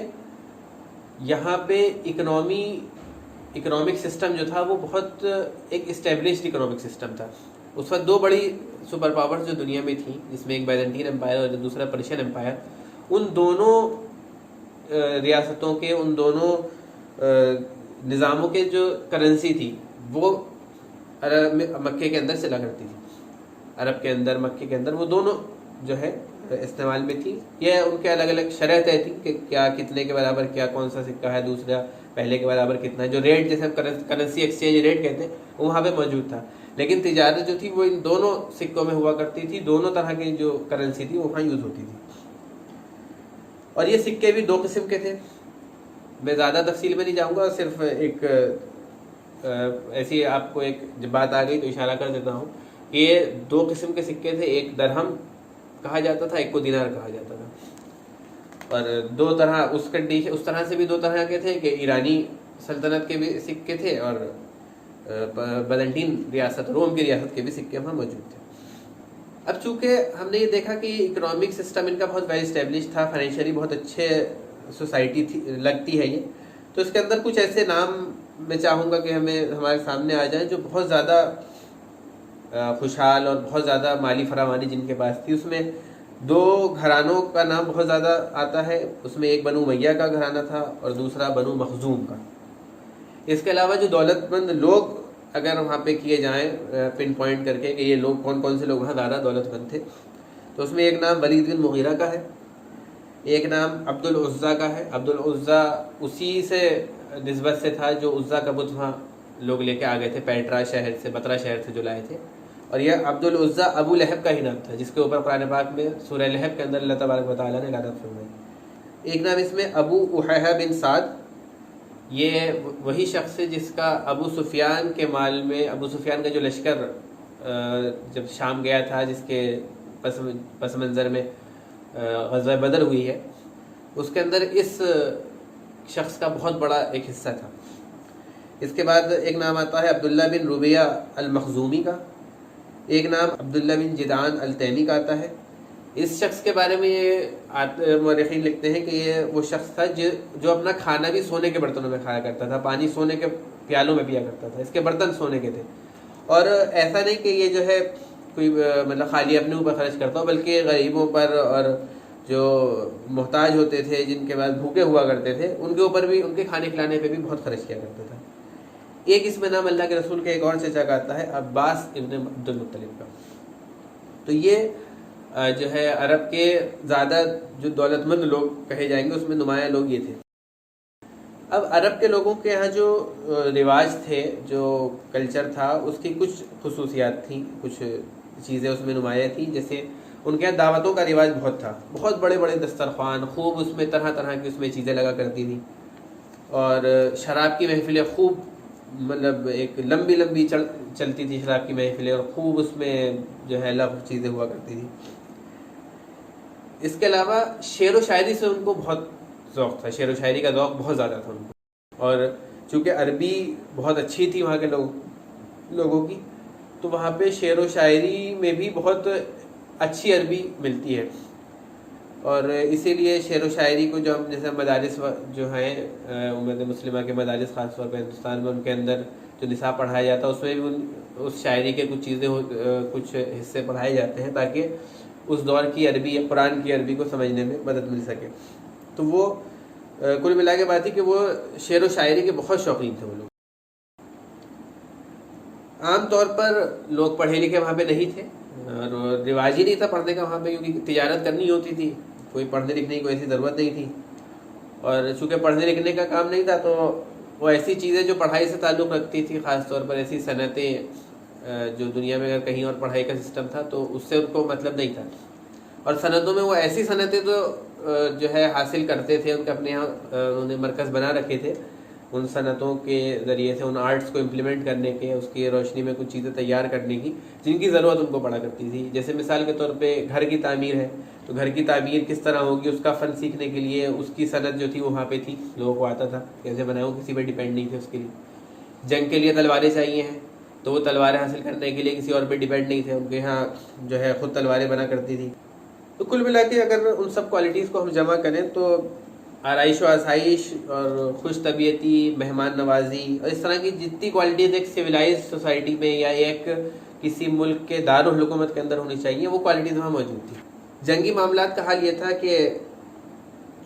یہاں پہ اکنامک سسٹم جو تھا وہ بہت ایک اسٹیبلشڈ اکنامک سسٹم تھا۔ اس وقت 2 بڑی سپر پاورز جو دنیا میں تھیں، جس میں ایک بیزنٹین امپائر اور دوسرا پرشین امپائر، ان دونوں ریاستوں کے، ان دونوں نظاموں کے جو کرنسی تھی وہ مکے کے اندر چلا کرتی تھی، عرب کے اندر، مکے کے اندر، وہ دونوں جو ہے استعمال میں تھی۔ یہ ان کے الگ الگ شرح طے تھی کہ کیا کتنے کے برابر کیا کون سا سکہ ہے، دوسرا پہلے کے برابر کتنا ہے، جو ریٹ جیسے کرنسی ایکسچینج ریٹ کہتے ہیں وہ وہاں پہ موجود تھا۔ لیکن تجارت جو تھی وہ ان دونوں سکوں میں ہوا کرتی تھی، دونوں طرح کی جو کرنسی تھی وہ وہاں یوز ہوتی تھی۔ اور یہ سکے بھی 2 قسم کے تھے۔ میں زیادہ تفصیل میں نہیں جاؤں گا، صرف ایک ایسی آپ کو ایک جب بات آ گئی تو اشارہ کر دیتا ہوں کہ یہ 2 قسم کے سکے تھے، ایک درہم کہا جاتا تھا، ایک کو دینار کہا جاتا تھا۔ اور 2 طرح اس طرح سے بھی 2 طرح کے تھے کہ ایرانی سلطنت کے بھی سکے تھے، اور بیزنٹین ریاست، روم کی ریاست کے بھی سکے وہاں موجود تھے۔ اب چونکہ ہم نے یہ دیکھا کہ اکنامک سسٹم ان کا بہت ویل اسٹیبلش تھا، فائنینشلی بہت اچھے سوسائٹی تھی لگتی ہے یہ، تو اس کے اندر کچھ ایسے نام میں چاہوں گا کہ ہمارے سامنے آ جائیں جو بہت زیادہ خوشحال اور بہت زیادہ مالی فراوانی جن کے پاس تھی۔ اس میں 2 گھرانوں کا نام بہت زیادہ آتا ہے، اس میں ایک بنو امیہ کا گھرانہ تھا اور دوسرا بنو مخزوم کا۔ اس کے علاوہ جو دولت مند لوگ اگر وہاں پہ کیے جائیں پن پوائنٹ کر کے کہ یہ لوگ کون سے لوگ وہاں زیادہ دولت مند تھے، تو اس میں ایک نام ولید بن مغیرہ کا ہے، ایک نام عبد العزیٰ کا ہے۔ عبد العزیٰ اسی سے نسبت سے تھا جو عزیٰ کا بت وہاں لوگ لے کے آ گئے تھے، پیٹرا شہر سے، بطرا شہر سے جو لائے تھے۔ اور یہ عبد العزیٰ ابو لہب کا ہی نام تھا، جس کے اوپر قرآن پاک میں سورہ لہب کے اندر اللہ تبارک و تعالیٰ نے لعنت فرمائی۔ ایک نام اس میں ابو احیہ بن سعد، یہ وہی شخص ہے جس کا ابو سفیان کے مال میں، ابو سفیان کا جو لشکر جب شام گیا تھا، جس کے پس منظر میں غزوہ بدر ہوئی ہے، اس کے اندر اس شخص کا بہت بڑا ایک حصہ تھا۔ اس کے بعد ایک نام آتا ہے عبداللہ بن ربیہ المخزومی کا، ایک نام عبداللہ بن جدعان التیمی کا آتا ہے۔ اس شخص کے بارے میں یہ مورخین لکھتے ہیں کہ یہ وہ شخص تھا جو اپنا کھانا بھی سونے کے برتنوں میں کھایا کرتا تھا، پانی سونے کے پیالوں میں پیا کرتا تھا، اس کے برتن سونے کے تھے، اور ایسا نہیں کہ یہ جو ہے کوئی مطلب خالی اپنے اوپر خرچ کرتا ہو، بلکہ غریبوں پر اور جو محتاج ہوتے تھے، جن کے بعد بھوکے ہوا کرتے تھے، ان کے اوپر بھی، ان کے کھانے کھلانے پہ بھی بہت خرچ کیا کرتا تھا۔ ایک اس میں نام اللہ کے رسول کے ایک اور چچا کا آتا ہے، عباس ابن عبد المطلب کا۔ تو یہ جو ہے عرب کے زیادہ جو دولت مند لوگ کہے جائیں گے اس میں نمایاں لوگ یہ تھے۔ اب عرب کے لوگوں کے یہاں جو رواج تھے، جو کلچر تھا، اس کی کچھ خصوصیات تھیں، کچھ چیزیں اس میں نمایاں تھیں۔ جیسے ان کے یہاں دعوتوں کا رواج بہت تھا، بہت بڑے بڑے دسترخوان، خوب اس میں طرح طرح کی اس میں چیزیں لگا کرتی تھیں، اور شراب کی محفلیں خوب، مطلب ایک لمبی لمبی چلتی تھی شراب کی محفلیں، اور خوب اس میں جو ہے لغو چیزیں ہوا کرتی تھی۔ اس کے علاوہ شعر و شاعری سے ان کو بہت ذوق تھا، شعر و شاعری کا ذوق بہت زیادہ تھا ان کو، اور چونکہ عربی بہت اچھی تھی وہاں کے لوگوں کی، تو وہاں پہ شعر و شاعری میں بھی بہت اچھی عربی ملتی ہے، اور اسی لیے شعر و شاعری کو جو ہم جیسے مدارس جو ہیں امت مسلمہ کے مدارس، خاص طور پہ ہندوستان میں، ان کے اندر جو نصاب پڑھایا جاتا ہے اس میں بھی اس شاعری کے کچھ چیزیں کچھ حصے پڑھائے جاتے ہیں، تاکہ اس دور کی عربی، قرآن کی عربی کو سمجھنے میں مدد مل سکے۔ تو وہ کل ملا کے بات ہے کہ وہ شعر و شاعری کے بہت شوقین تھے وہ لوگ۔ عام طور پر لوگ پڑھے لکھے وہاں پہ نہیں تھے، اور رواج ہی نہیں تھا پڑھنے کا وہاں پہ، کیونکہ تجارت کرنی ہوتی تھی، کوئی پڑھنے لکھنے کی کوئی ایسی ضرورت نہیں تھی، اور چونکہ پڑھنے لکھنے کا کام نہیں تھا، تو وہ ایسی چیزیں جو پڑھائی سے تعلق رکھتی تھی، خاص طور پر ایسی صنعتیں جو دنیا میں اگر کہیں اور پڑھائی کا سسٹم تھا تو اس سے ان کو مطلب نہیں تھا، اور صنعتوں میں وہ ایسی صنعتیں تو جو ہے حاصل کرتے تھے، ان کے اپنے یہاں انہوں نے مرکز بنا رکھے تھے، ان صنعتوں کے ذریعے سے ان آرٹس کو امپلیمنٹ کرنے کے، اس کی روشنی میں کچھ چیزیں تیار کرنے کی، جن کی ضرورت ان کو پڑا کرتی تھی۔ جیسے مثال کے طور پہ گھر کی تعمیر ہے، تو گھر کی تعمیر کس طرح ہوگی، اس کا فن سیکھنے کے لیے اس کی صنعت جو تھی وہاں پہ تھی، لوگوں کو آتا تھا کیسے بناؤ، کسی پہ ڈیپینڈ نہیں تھے اس کے لیے۔ جنگ کے لیے تلواریں چاہیے ہیں، تو وہ تلواریں حاصل کرنے کے لیے کسی اور پہ ڈیپینڈ نہیں تھے، ان کے یہاں جو ہے خود تلواریں بنا کرتی تھی۔ تو کل ملا کے اگر ان سب کوالٹیز کو ہم جمع کریں تو آرائش و آسائش اور خوش طبیعتی، مہمان نوازی، اور اس طرح کی جتنی کوالٹیز ایک سویلائز سوسائٹی میں یا ایک کسی ملک کے دارالحکومت کے اندر ہونی چاہیے، وہ کوالٹیز وہاں موجود تھی۔ جنگی معاملات کا حال یہ تھا کہ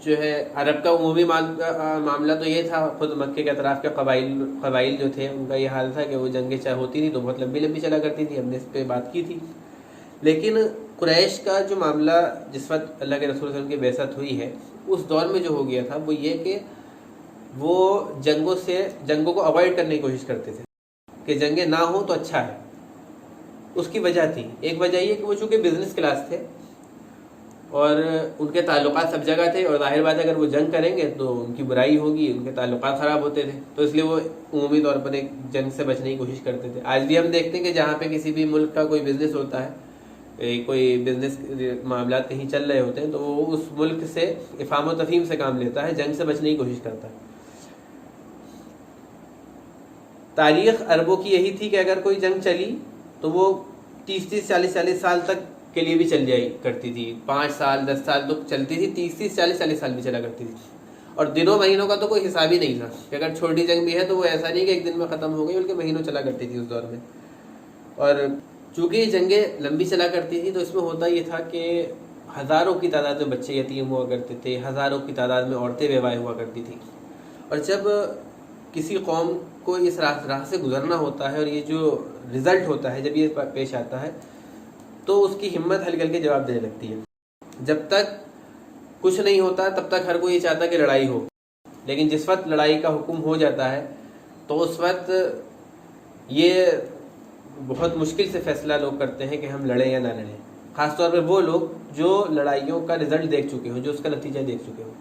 جو ہے عرب کا عمومی معاملہ تو یہ تھا، خود مکے کے اطراف کے قبائل جو تھے ان کا یہ حال تھا کہ وہ جنگیں چاہے ہوتی تھی تو بہت لمبی لمبی چلا کرتی تھی، ہم نے اس پہ بات کی تھی۔ لیکن قریش کا جو معاملہ جس وقت اللہ کے رسول صلی اللہ علیہ وسلم کی بعثت ہوئی ہے، اس دور میں جو ہو گیا تھا وہ یہ کہ وہ جنگوں کو اوائڈ کرنے کی کوشش کرتے تھے کہ جنگیں نہ ہوں تو اچھا ہے۔ اس کی وجہ تھی، ایک وجہ یہ کہ وہ چونکہ بزنس کلاس تھے اور ان کے تعلقات سب جگہ تھے، اور ظاہر بات ہے اگر وہ جنگ کریں گے تو ان کی برائی ہوگی، ان کے تعلقات خراب ہوتے تھے، تو اس لیے وہ عمومی طور پر ایک جنگ سے بچنے کی کوشش کرتے تھے۔ آج بھی ہم دیکھتے ہیں کہ جہاں پہ کسی بھی ملک کا کوئی بزنس ہوتا ہے، کوئی بزنس معاملات کہیں چل رہے ہوتے ہیں، تو وہ اس ملک سے افہام و تفہیم سے کام لیتا ہے، جنگ سے بچنے کی کوشش کرتا ہے۔ تاریخ عربوں کی یہی تھی کہ اگر کوئی جنگ چلی تو وہ 30 40 سال تک کے لیے بھی چل جائی کرتی تھی، 5 سال 10 سال تک چلتی تھی، 30 40 سال بھی چلا کرتی تھی، اور دنوں مہینوں کا تو کوئی حساب ہی نہیں تھا کہ اگر چھوٹی جنگ بھی ہے تو وہ ایسا نہیں کہ ایک دن میں ختم ہو گئی، بلکہ مہینوں چلا کرتی تھی اس دور میں۔ اور چونکہ یہ جنگیں لمبی چلا کرتی تھی تو اس میں ہوتا یہ تھا کہ ہزاروں کی تعداد میں بچے یتیم ہوا کرتے تھے، ہزاروں کی تعداد میں عورتیں بیوہ ہوا کرتی تھیں، اور جب کسی قوم کو اس راہ سے گزرنا ہوتا ہے اور یہ جو رزلٹ ہوتا ہے جب یہ پیش آتا ہے تو اس کی ہمت ہل کر کے جواب دینے لگتی ہے۔ جب تک کچھ نہیں ہوتا تب تک ہر کوئی یہ چاہتا کہ لڑائی ہو، لیکن جس وقت لڑائی کا حکم ہو جاتا ہے تو اس وقت یہ بہت مشکل سے فیصلہ لوگ کرتے ہیں کہ ہم لڑیں یا نہ لڑیں، خاص طور پہ وہ لوگ جو لڑائیوں کا رزلٹ دیکھ چکے ہوں، جو اس کا نتیجہ دیکھ چکے ہوں۔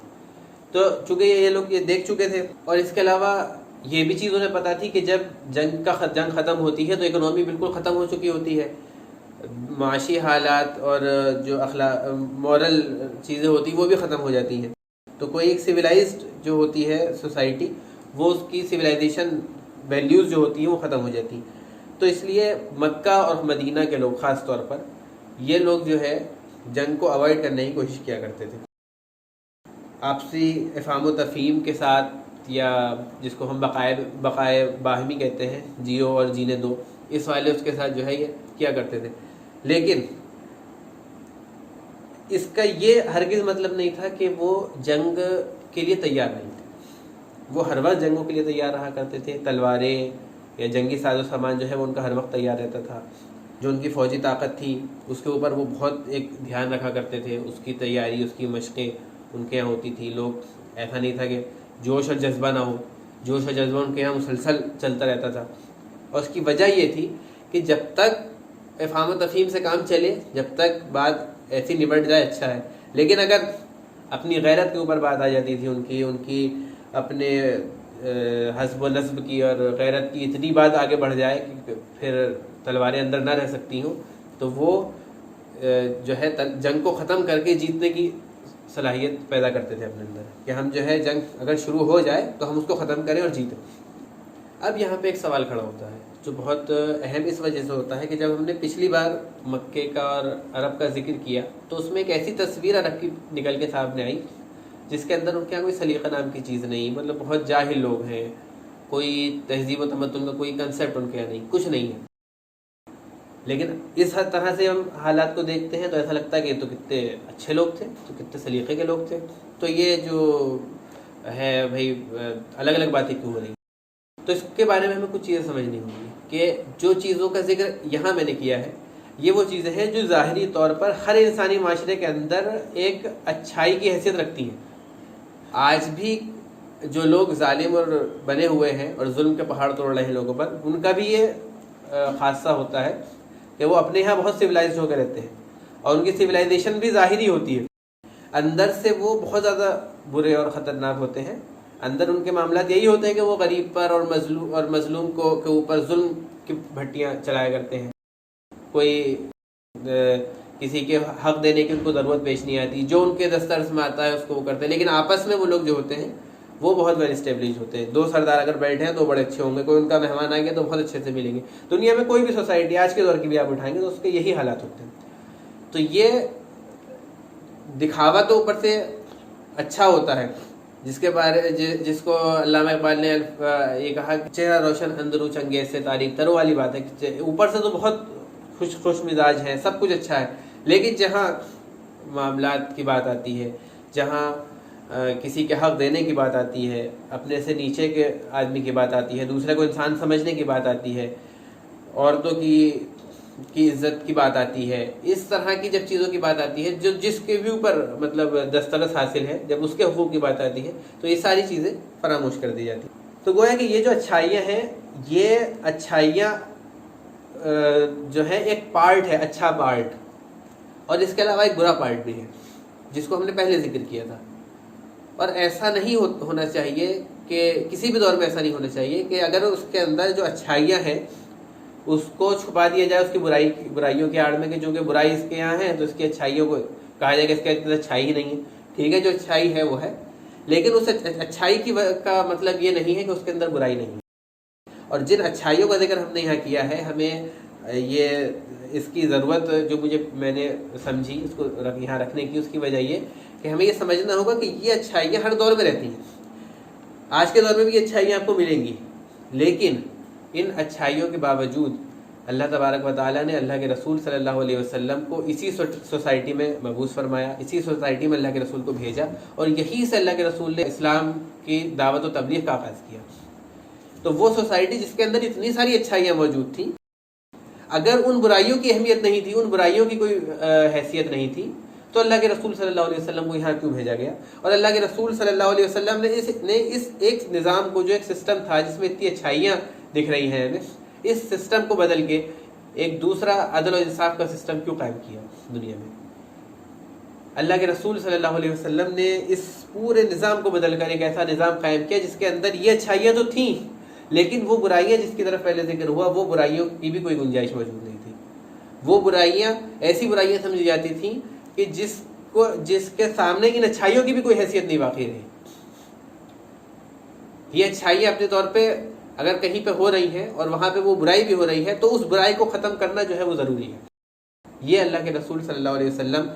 تو چونکہ یہ لوگ یہ دیکھ چکے تھے، اور اس کے علاوہ یہ بھی چیز انہیں پتہ تھی کہ جب جنگ ختم ہوتی ہے تو اکنامی بالکل ختم ہو چکی ہوتی ہے، معاشی حالات اور جو مورل چیزیں ہوتی وہ بھی ختم ہو جاتی ہیں، تو کوئی ایک سویلائزڈ جو ہوتی ہے سوسائٹی، وہ اس کی سویلائزیشن ویلیوز جو ہوتی ہیں وہ ختم ہو جاتی ہیں۔ تو اس لیے مکہ اور مدینہ کے لوگ خاص طور پر یہ لوگ جو ہے جنگ کو اوائڈ کرنے کی کوشش کیا کرتے تھے، آپسی افہام و تفہیم کے ساتھ، یا جس کو ہم بقائے باہمی کہتے ہیں، جیو اور جینے دو، اس والے اس کے ساتھ جو ہے یہ کیا کرتے تھے. لیکن اس کا یہ ہرگز مطلب نہیں تھا کہ وہ جنگ کے لیے تیار نہیں تھے. وہ ہر وقت جنگوں کے لیے تیار رہا کرتے تھے. تلواریں یا جنگی ساز و سامان جو ہے وہ ان کا ہر وقت تیار رہتا تھا. جو ان کی فوجی طاقت تھی اس کے اوپر وہ بہت ایک دھیان رکھا کرتے تھے. اس کی تیاری، اس کی مشقیں ان کے یہاں ہوتی تھی. لوگ ایسا نہیں تھا کہ جوش اور جذبہ نہ ہو. جوش اور جذبہ ان کے یہاں مسلسل چلتا رہتا تھا. اور اس کی وجہ یہ تھی کہ جب تک افہام و تفہیم سے کام چلے، جب تک بات ایسی نبٹ جائے اچھا ہے. لیکن اگر اپنی غیرت کے اوپر بات آ جاتی تھی، ان کی اپنے حسب و نصب کی اور غیرت کی اتنی بات آگے بڑھ جائے کہ پھر تلواریں اندر نہ رہ سکتی ہوں، تو وہ جو ہے جنگ کو ختم کر کے جیتنے کی صلاحیت پیدا کرتے تھے اپنے اندر، کہ ہم جو ہے جنگ اگر شروع ہو جائے تو ہم اس کو ختم کریں اور جیتیں. اب یہاں پہ ایک سوال کھڑا ہوتا ہے جو بہت اہم اس وجہ سے ہوتا ہے کہ جب ہم نے پچھلی بار مکے کا اور عرب کا ذکر کیا تو اس میں ایک ایسی تصویر عرب کی نکل کے سامنے آئی جس کے اندر ان کے یہاں کوئی سلیقہ نام کی چیز نہیں. مطلب بہت جاہل لوگ ہیں، کوئی تہذیب و تمدن کا کوئی کنسیپٹ ان کے یہاں نہیں، کچھ نہیں ہے. لیکن اس ہر طرح سے ہم حالات کو دیکھتے ہیں تو ایسا لگتا ہے کہ یہ تو کتنے اچھے لوگ تھے، تو کتنے سلیقے کے لوگ تھے. تو یہ جو ہے بھائی الگ الگ باتیں کیوں ہو رہی ہیں؟ تو اس کے بارے میں ہمیں کچھ چیزیں سمجھنی ہوں گی کہ جو چیزوں کا ذکر یہاں میں نے کیا ہے یہ وہ چیزیں ہیں جو ظاہری طور پر ہر انسانی معاشرے کے اندر ایک اچھائی کی حیثیت رکھتی ہیں. آج بھی جو لوگ ظالم اور بنے ہوئے ہیں اور ظلم کے پہاڑ توڑ رہے ہیں لوگوں پر، ان کا بھی یہ خاصہ ہوتا ہے کہ وہ اپنے یہاں بہت سویلائزڈ ہو کے رہتے ہیں اور ان کی سویلائزیشن بھی ظاہری ہوتی ہے. اندر سے وہ بہت زیادہ برے اور خطرناک ہوتے ہیں. اندر ان کے معاملات یہی ہوتے ہیں کہ وہ غریب پر اور مظلوم کو کے اوپر ظلم کی بھٹیاں چلایا کرتے ہیں. کوئی کسی کے حق دینے کی ان کو ضرورت پیش نہیں آتی، جو ان کے دسترس میں آتا ہے اس کو وہ کرتے ہیں. لیکن آپس میں وہ لوگ جو ہوتے ہیں وہ بہت ویل اسٹیبلش ہوتے ہیں. دو سردار اگر بیٹھے ہیں تو بڑے اچھے ہوں گے، کوئی ان کا مہمان آئے گا تو بہت اچھے سے ملیں گے. دنیا میں کوئی بھی سوسائٹی آج کے دور کی بھی آپ اٹھائیں گے تو اس کے یہی حالات ہوتے ہیں. تو یہ دکھاوا تو اوپر سے اچھا ہوتا ہے جس کو علامہ اقبال نے یہ کہا کہ چہرہ روشن اندرو چنگیز سے تاریخ ترو والی بات ہے کہ اوپر سے تو بہت خوش مزاج ہیں، سب کچھ اچھا ہے، لیکن جہاں معاملات کی بات آتی ہے، جہاں کسی کے حق دینے کی بات آتی ہے، اپنے سے نیچے کے آدمی کی بات آتی ہے، دوسرے کو انسان سمجھنے کی بات آتی ہے، عورتوں کی عزت کی بات آتی ہے، اس طرح کی جب چیزوں کی بات آتی ہے جو جس کے بھی اوپر مطلب دسترس حاصل ہے، جب اس کے حقوق کی بات آتی ہے تو یہ ساری چیزیں فراموش کر دی جاتی. تو گویا کہ یہ جو اچھائیاں ہیں، یہ اچھائیاں جو ہے ایک پارٹ ہے، اچھا پارٹ، اور اس کے علاوہ ایک برا پارٹ بھی ہے جس کو ہم نے پہلے ذکر کیا تھا. اور ایسا نہیں ہونا چاہیے کہ کسی بھی دور میں ایسا نہیں ہونا چاہیے کہ اگر اس کے اندر جو اچھائیاں ہیں اس کو چھپا دیا جائے اس کی برائیوں کے آڑ میں کہ چونکہ برائی اس کے یہاں ہے تو اس کی اچھائیوں کو کہا جائے کہ اس کے اندر اچھائی ہی نہیں ہے. ٹھیک ہے، جو اچھائی ہے وہ ہے، لیکن اس اچھائی کا مطلب یہ نہیں ہے کہ اس کے اندر برائی نہیں ہے. اور جن اچھائیوں کا ذکر ہم نے یہاں کیا ہے، ہمیں یہ اس کی ضرورت جو میں نے سمجھی اس کو یہاں رکھنے کی، اس کی وجہ یہ کہ ہمیں یہ سمجھنا ہوگا کہ یہ اچھائیاں ہر دور میں رہتی ہیں. آج کے دور میں بھی یہ اچھائیاں آپ کو ملیں گی، لیکن ان اچھائیوں کے باوجود اللہ تبارک و تعالیٰ نے اللہ کے رسول صلی اللہ علیہ وسلم کو اسی سوسائٹی میں مبعوث فرمایا، اسی سوسائٹی میں اللہ کے رسول کو بھیجا، اور یہی سے اللہ کے رسول نے اسلام کی دعوت و تبلیغ کا آغاز کیا. تو وہ سوسائٹی جس کے اندر اتنی ساری اچھائیاں موجود تھیں، اگر ان برائیوں کی اہمیت نہیں تھی، ان برائیوں کی کوئی حیثیت نہیں تھی، تو اللہ کے رسول صلی اللہ علیہ وسلم کو یہاں کیوں بھیجا گیا؟ اور اللہ کے رسول صلی اللہ علیہ وسلم نے اس ایک نظام کو، جو ایک سسٹم تھا جس میں اتنی اچھائیاں دکھ رہی ہیں ہمیں، اس سسٹم کو بدل کے ایک دوسرا عدل و انصاف کا سسٹم کیوں قائم کیا دنیا میں؟ اللہ کے رسول صلی اللہ علیہ وسلم نے اس پورے نظام کو بدل کر ایک ایسا نظام قائم کیا جس کے اندر یہ اچھائیاں تو تھیں، لیکن وہ برائیاں جس کی طرف پہلے ذکر ہوا، وہ برائیوں کی بھی کوئی گنجائش موجود نہیں تھی. وہ برائیاں ایسی برائیاں سمجھی جاتی تھیں کہ جس کے سامنے ان اچھائیوں کی بھی کوئی حیثیت نہیں باقی رہی. یہ اچھائیاں اپنے طور پہ اگر کہیں پہ ہو رہی ہیں اور وہاں پہ وہ برائی بھی ہو رہی ہے تو اس برائی کو ختم کرنا جو ہے وہ ضروری ہے. یہ اللہ کے رسول صلی اللہ علیہ وسلم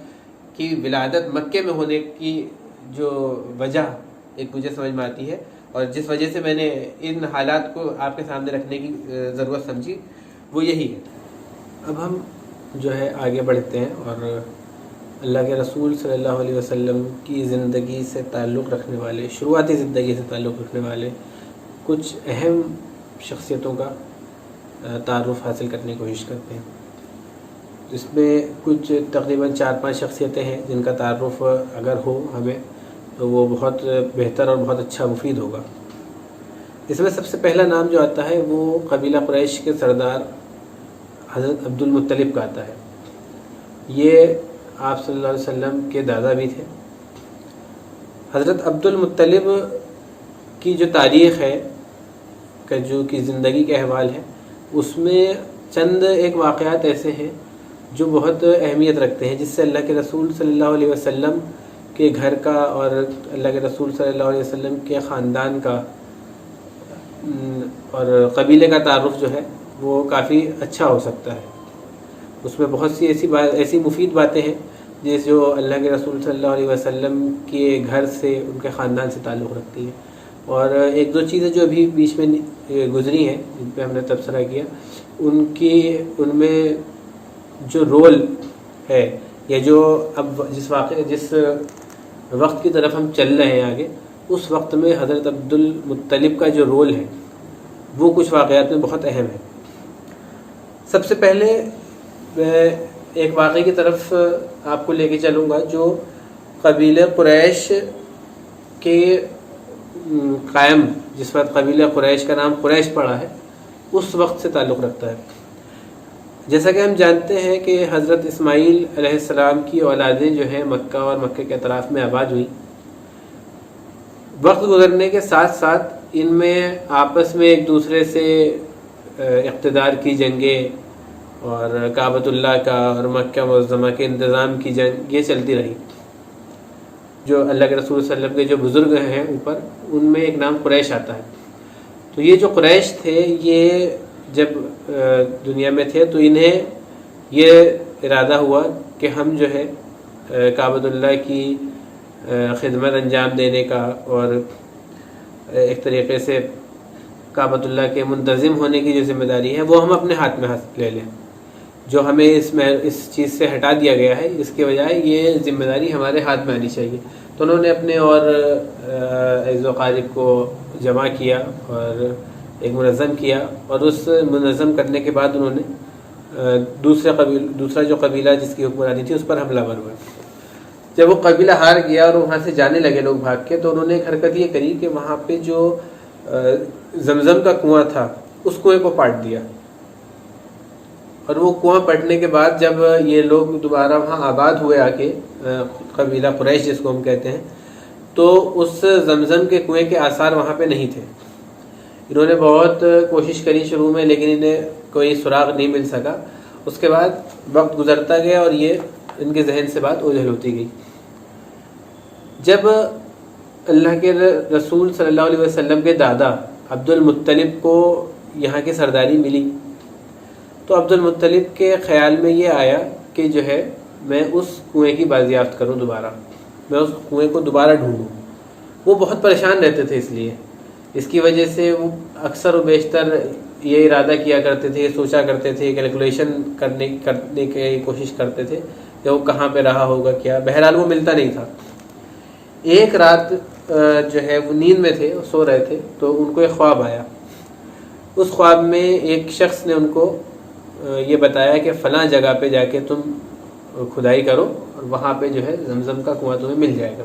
کی ولادت مکے میں ہونے کی جو وجہ ایک مجھے سمجھ میں آتی ہے، اور جس وجہ سے میں نے ان حالات کو آپ کے سامنے رکھنے کی ضرورت سمجھی، وہ یہی ہے۔ اب ہم جو ہے آگے بڑھتے ہیں اور اللہ کے رسول صلی اللہ علیہ وسلم کی زندگی سے تعلق رکھنے والے، شروعاتی زندگی سے تعلق رکھنے والے کچھ اہم شخصیتوں کا تعارف حاصل کرنے کی کوشش کرتے ہیں۔ اس میں کچھ تقریباً 4-5 شخصیتیں ہیں جن کا تعارف اگر ہو ہمیں تو وہ بہت بہتر اور بہت اچھا مفید ہوگا۔ اس میں سب سے پہلا نام جو آتا ہے وہ قبیلہ قریش کے سردار حضرت عبد المطلب کا آتا ہے۔ یہ آپ صلی اللہ علیہ وسلم کے دادا بھی تھے۔ حضرت عبد المطلب کی جو تاریخ ہے جو کی زندگی کے احوال ہے، اس میں چند ایک واقعات ایسے ہیں جو بہت اہمیت رکھتے ہیں، جس سے اللہ کے رسول صلی اللہ علیہ وسلم کے گھر کا اور اللہ کے رسول صلی اللہ علیہ وسلم کے خاندان کا اور قبیلے کا تعارف جو ہے وہ کافی اچھا ہو سکتا ہے۔ اس میں بہت سی ایسی مفید باتیں ہیں جو اللہ کے رسول صلی اللہ علیہ وسلم کے گھر سے، ان کے خاندان سے تعلق رکھتی ہیں۔ اور ایک دو چیزیں جو ابھی بیچ میں گزری ہیں جن پہ ہم نے تبصرہ کیا، ان میں جو رول ہے یا جو اب جس وقت کی طرف ہم چل رہے ہیں آگے، اس وقت میں حضرت عبد المطلب کا جو رول ہے وہ کچھ واقعات میں بہت اہم ہے۔ سب سے پہلے میں ایک واقعے کی طرف آپ کو لے کے چلوں گا جو قبیلہ قریش کے قائم، جس وقت قبیلہ قریش کا نام قریش پڑا ہے، اس وقت سے تعلق رکھتا ہے۔ جیسا کہ ہم جانتے ہیں کہ حضرت اسماعیل علیہ السلام کی اولادیں جو ہیں مکہ اور مکہ کے اطراف میں آباد ہوئی۔ وقت گزرنے کے ساتھ ساتھ ان میں آپس میں ایک دوسرے سے اقتدار کی جنگیں اور کعبۃ اللہ کا اور مکہ معظمہ کے انتظام کی جنگ یہ چلتی رہی۔ جو اللہ کے رسول صلی اللہ علیہ وسلم کے جو بزرگ ہیں اوپر، ان میں ایک نام قریش آتا ہے۔ تو یہ جو قریش تھے، یہ جب دنیا میں تھے تو انہیں یہ ارادہ ہوا کہ ہم جو ہے کعبۃ اللہ کی خدمت انجام دینے کا اور ایک طریقے سے کعبۃ اللہ کے منتظم ہونے کی جو ذمہ داری ہے وہ ہم اپنے ہاتھ میں لے لیں۔ جو ہمیں اس چیز سے ہٹا دیا گیا ہے، اس کے بجائے یہ ذمہ داری ہمارے ہاتھ میں آنی چاہیے۔ تو انہوں نے اپنے اور عزیز و اقارب کو جمع کیا اور ایک منظم کیا، اور اس منظم کرنے کے بعد انہوں نے دوسرا جو قبیلہ جس کی حکمرانی تھی اس پر حملہ ور ہوا۔ جب وہ قبیلہ ہار گیا اور وہاں سے جانے لگے لوگ بھاگ کے، تو انہوں نے ایک حرکت یہ کری کہ وہاں پہ جو زمزم کا کنواں تھا اس کنویں کو پاٹ دیا، اور وہ کنواں پٹنے کے بعد جب یہ لوگ دوبارہ وہاں آباد ہوئے آ کے، قبیلہ قریش جس کو ہم کہتے ہیں، تو اس زمزم کے کنویں کے آثار وہاں پہ نہیں تھے۔ انہوں نے بہت کوشش کری شروع میں، لیکن انہیں کوئی سراغ نہیں مل سکا۔ اس کے بعد وقت گزرتا گیا اور یہ ان کے ذہن سے بات اوجھل ہوتی گئی۔ جب اللہ کے رسول صلی اللہ علیہ وسلم کے دادا عبد المطلب کو یہاں کی سرداری ملی، تو عبد المطلب کے خیال میں یہ آیا کہ جو ہے میں اس کنویں کی بازیافت کروں، دوبارہ میں اس کنویں کو دوبارہ ڈھونڈوں۔ وہ بہت پریشان رہتے تھے، اس کی وجہ سے وہ اکثر و بیشتر یہ ارادہ کیا کرتے تھے، سوچا کرتے تھے، کیلکولیشن کرنے کی کوشش کرتے تھے کہ وہ کہاں پہ رہا ہوگا کیا۔ بہرحال وہ ملتا نہیں تھا۔ ایک رات جو ہے وہ نیند میں تھے، سو رہے تھے، تو ان کو ایک خواب آیا۔ اس خواب میں ایک شخص نے ان کو یہ بتایا کہ فلاں جگہ پہ جا کے تم کھدائی کرو اور وہاں پہ جو ہے زمزم کا کنواں تمہیں مل جائے گا۔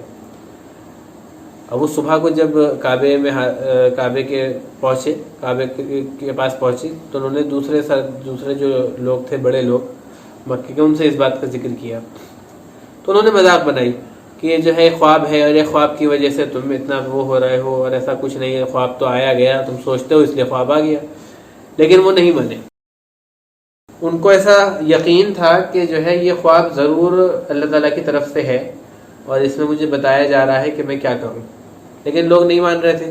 اب وہ صبح کو جب کعبے کے پاس پہنچے تو انہوں نے دوسرے جو لوگ تھے، بڑے لوگ مکے کے، ان سے اس بات کا ذکر کیا۔ تو انہوں نے مذاق بنائی کہ یہ جو ہے خواب ہے، اور یہ خواب کی وجہ سے تم اتنا وہ ہو رہے ہو، اور ایسا کچھ نہیں ہے، خواب تو آیا گیا، تم سوچتے ہو اس لیے خواب آ گیا۔ لیکن وہ نہیں مانے۔ ان کو ایسا یقین تھا کہ جو ہے یہ خواب ضرور اللہ تعالیٰ کی طرف سے ہے، اور اس میں مجھے بتایا جا رہا ہے کہ میں کیا کروں، لیکن لوگ نہیں مان رہے تھے۔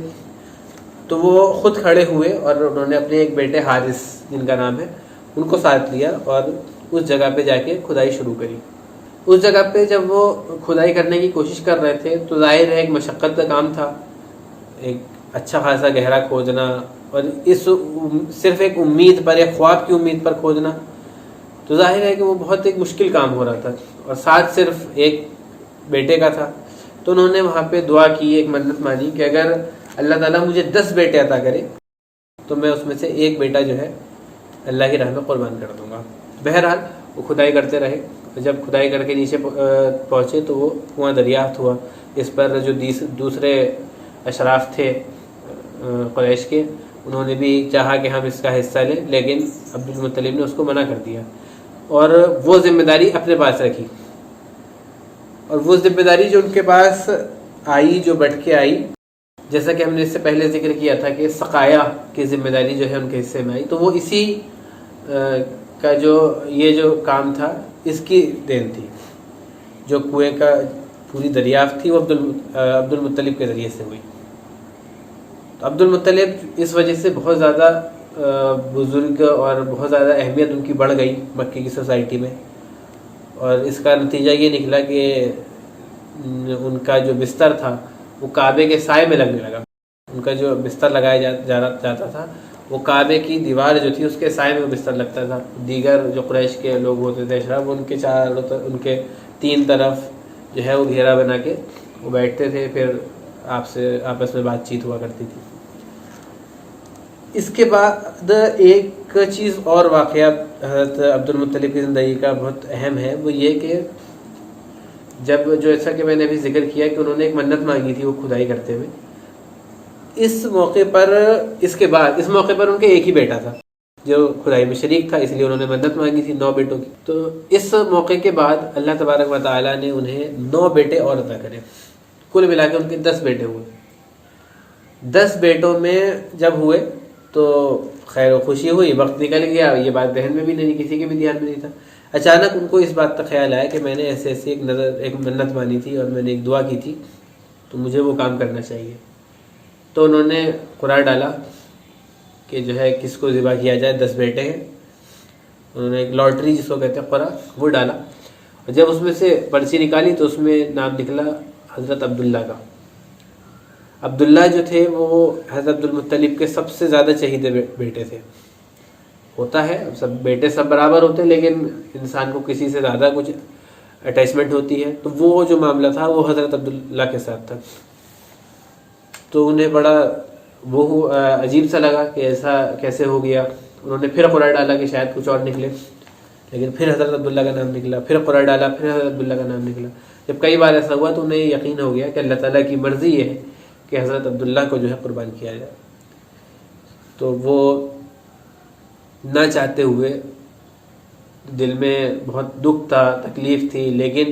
تو وہ خود کھڑے ہوئے اور انہوں نے اپنے ایک بیٹے حارث جن کا نام ہے، ان کو ساتھ لیا اور اس جگہ پہ جا کے کھدائی شروع کری۔ اس جگہ پہ جب وہ کھدائی کرنے کی کوشش کر رہے تھے تو ظاہر ہے ایک مشقت کا کام تھا، ایک اچھا خاصا گہرا کھودنا، اور اس صرف ایک امید پر، ایک خواب کی امید پر کھودنا، تو ظاہر ہے کہ وہ بہت ایک مشکل کام ہو رہا تھا، اور ساتھ صرف ایک بیٹے کا تھا۔ تو انہوں نے وہاں پہ دعا کی، ایک منت مانی کہ اگر اللہ تعالیٰ مجھے 10 بیٹے عطا کرے تو میں اس میں سے ایک بیٹا جو ہے اللہ کی راہ میں قربان کر دوں گا۔ بہرحال وہ کھدائی کرتے رہے، جب کھدائی کر کے نیچے پہنچے تو وہ کنواں دریافت ہوا۔ اس پر جو دوسرے اشراف تھے قریش کے، انہوں نے بھی چاہا کہ ہم اس کا حصہ لیں، لیکن عبد المطلب نے اس کو منع کر دیا اور وہ ذمہ داری اپنے پاس رکھی۔ اور وہ ذمہ داری جو ان کے پاس آئی، جو بٹ کے آئی، جیسا کہ ہم نے اس سے پہلے ذکر کیا تھا کہ سقایا کی ذمہ داری جو ہے ان کے حصے میں آئی، تو وہ اسی کا یہ جو کام تھا اس کی دین تھی۔ جو کنویں کا پوری دریافت تھی وہ عبد المطلب کے ذریعے سے ہوئی۔ تو عبد المطلب اس وجہ سے بہت زیادہ بزرگ اور بہت زیادہ اہمیت ان کی بڑھ گئی مکے کی سوسائٹی میں، اور اس کا نتیجہ یہ نکلا کہ ان کا جو بستر تھا وہ کعبے کے سائے میں لگنے لگا۔ ان کا جو بستر لگایا جاتا تھا وہ کعبے کی دیوار جو تھی اس کے سائے میں وہ بستر لگتا تھا۔ دیگر جو قریش کے لوگ ہوتے تھے اشراف، ان کے ان کے 3 طرف جو ہے وہ گھیرا بنا کے وہ بیٹھتے تھے، پھر آپس میں بات چیت ہوا کرتی تھی۔ اس کے بعد ایک چیز اور واقعہ حضرت عبد المطلب کی زندگی کا بہت اہم ہے، وہ یہ کہ جب جو ایسا کہ میں نے ابھی ذکر کیا کہ انہوں نے ایک منت مانگی تھی وہ کھدائی کرتے ہوئے، اس موقع پر ان کے ایک ہی بیٹا تھا جو کھدائی میں شریک تھا، اس لیے انہوں نے منت مانگی تھی 9 بیٹوں کی۔ تو اس موقع کے بعد اللہ تبارک و تعالیٰ نے انہیں 9 بیٹے اور عطا کرے، کل ملا کے ان کے 10 بیٹے ہوئے۔ 10 بیٹوں میں جب ہوئے تو خیر و خوشی ہوئی، وقت نکل گیا، یہ بات ذہن میں بھی نہیں، کسی کے بھی دھیان میں نہیں تھا۔ اچانک ان کو اس بات کا خیال آیا کہ میں نے ایسے ایک منت مانی تھی اور میں نے ایک دعا کی تھی، تو مجھے وہ کام کرنا چاہیے۔ تو انہوں نے قرار ڈالا کہ جو ہے کس کو ذبح کیا جائے، 10 بیٹے ہیں۔ انہوں نے ایک لاٹری جس کو کہتے ہیں قرعہ، وہ ڈالا، اور جب اس میں سے پرچی نکالی تو اس میں نام نکلا حضرت عبداللہ کا۔ عبداللہ جو تھے وہ حضرت عبد المطلب کے سب سے زیادہ چہیدے بیٹے تھے۔ ہوتا ہے سب بیٹے سب برابر ہوتے ہیں، لیکن انسان کو کسی سے زیادہ کچھ اٹیچمنٹ ہوتی ہے، تو وہ جو معاملہ تھا وہ حضرت عبداللہ کے ساتھ تھا۔ تو انہیں بڑا وہ عجیب سا لگا کہ ایسا کیسے ہو گیا۔ انہوں نے پھر قرار ڈالا کہ شاید کچھ اور نکلے، لیکن پھر حضرت عبداللہ کا نام نکلا، پھر قرار ڈالا، پھر حضرت عبداللہ کا نام نکلا۔ جب کئی بار ایسا ہوا تو انہیں یقین ہو گیا کہ اللہ تعالیٰ کی مرضی یہ ہے کہ حضرت عبداللہ کو جو ہے قربان کیا جائے۔ تو وہ نہ چاہتے ہوئے، دل میں بہت دکھ تھا، تکلیف تھی، لیکن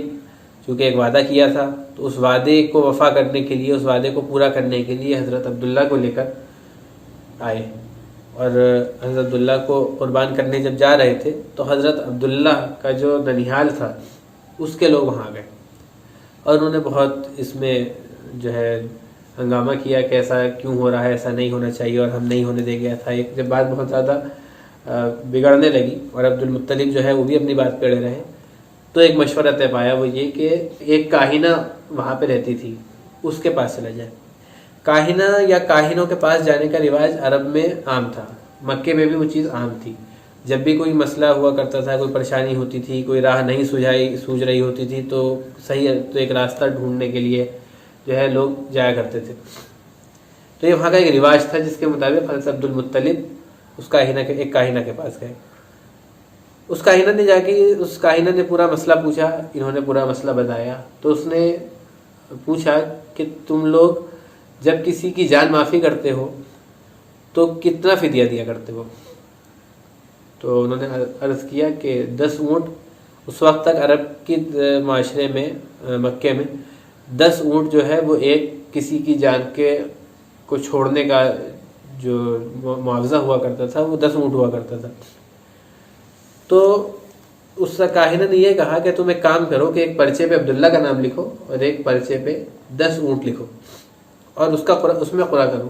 چونکہ ایک وعدہ کیا تھا تو اس وعدے کو وفا کرنے کے لیے، اس وعدے کو پورا کرنے کے لیے حضرت عبداللہ کو لے کر آئے، اور حضرت عبداللہ کو قربان کرنے جب جا رہے تھے تو حضرت عبداللہ کا جو ننیحال تھا اس کے لوگ وہاں گئے، اور انہوں نے بہت اس میں جو ہے ہنگامہ کیا کہ ایسا کیوں ہو رہا ہے، ایسا نہیں ہونا چاہیے اور ہم نہیں ہونے دے گیا تھا۔ ایک جب بات بہت زیادہ بگڑنے لگی اور عبد المطلب جو ہے وہ بھی اپنی بات پہ اڑے رہے، تو ایک مشورہ طے پایا، وہ یہ کہ ایک کاہنہ وہاں پہ رہتی تھی، اس کے پاس چلا جائے۔ کاہنہ یا کاہنوں کے پاس جانے کا رواج عرب میں عام تھا، مکے میں بھی وہ چیز عام تھی۔ جب بھی کوئی مسئلہ ہوا کرتا تھا، کوئی پریشانی ہوتی تھی، کوئی راہ نہیں سوجھ رہی ہوتی تھی، تو ایک راستہ ڈھونڈنے کے لیے جو ہے لوگ جایا کرتے تھے۔ تو یہ وہاں کا ایک رواج تھا جس کے مطابق حضرت عبد المطلب ایک کاہنہ کے پاس گئے۔ اس کاہنہ نے پورا مسئلہ پوچھا، انہوں نے پورا مسئلہ بتایا۔ تو اس نے پوچھا کہ تم لوگ جب کسی کی جان معافی کرتے ہو تو کتنا فدیہ دیا کرتے ہو؟ تو انہوں نے عرض کیا کہ 10 اونٹ۔ اس وقت تک عرب کی معاشرے میں، مکے میں 10 اونٹ جو ہے وہ ایک کسی کی جان کو چھوڑنے کا جو معاوضہ ہوا کرتا تھا وہ 10 اونٹ ہوا کرتا تھا۔ تو اس کاہنہ نے یہ کہا کہ تم ایک کام کرو کہ ایک پرچے پہ عبداللہ کا نام لکھو اور ایک پرچے پہ 10 اونٹ لکھو اور اس میں قرعہ کرو،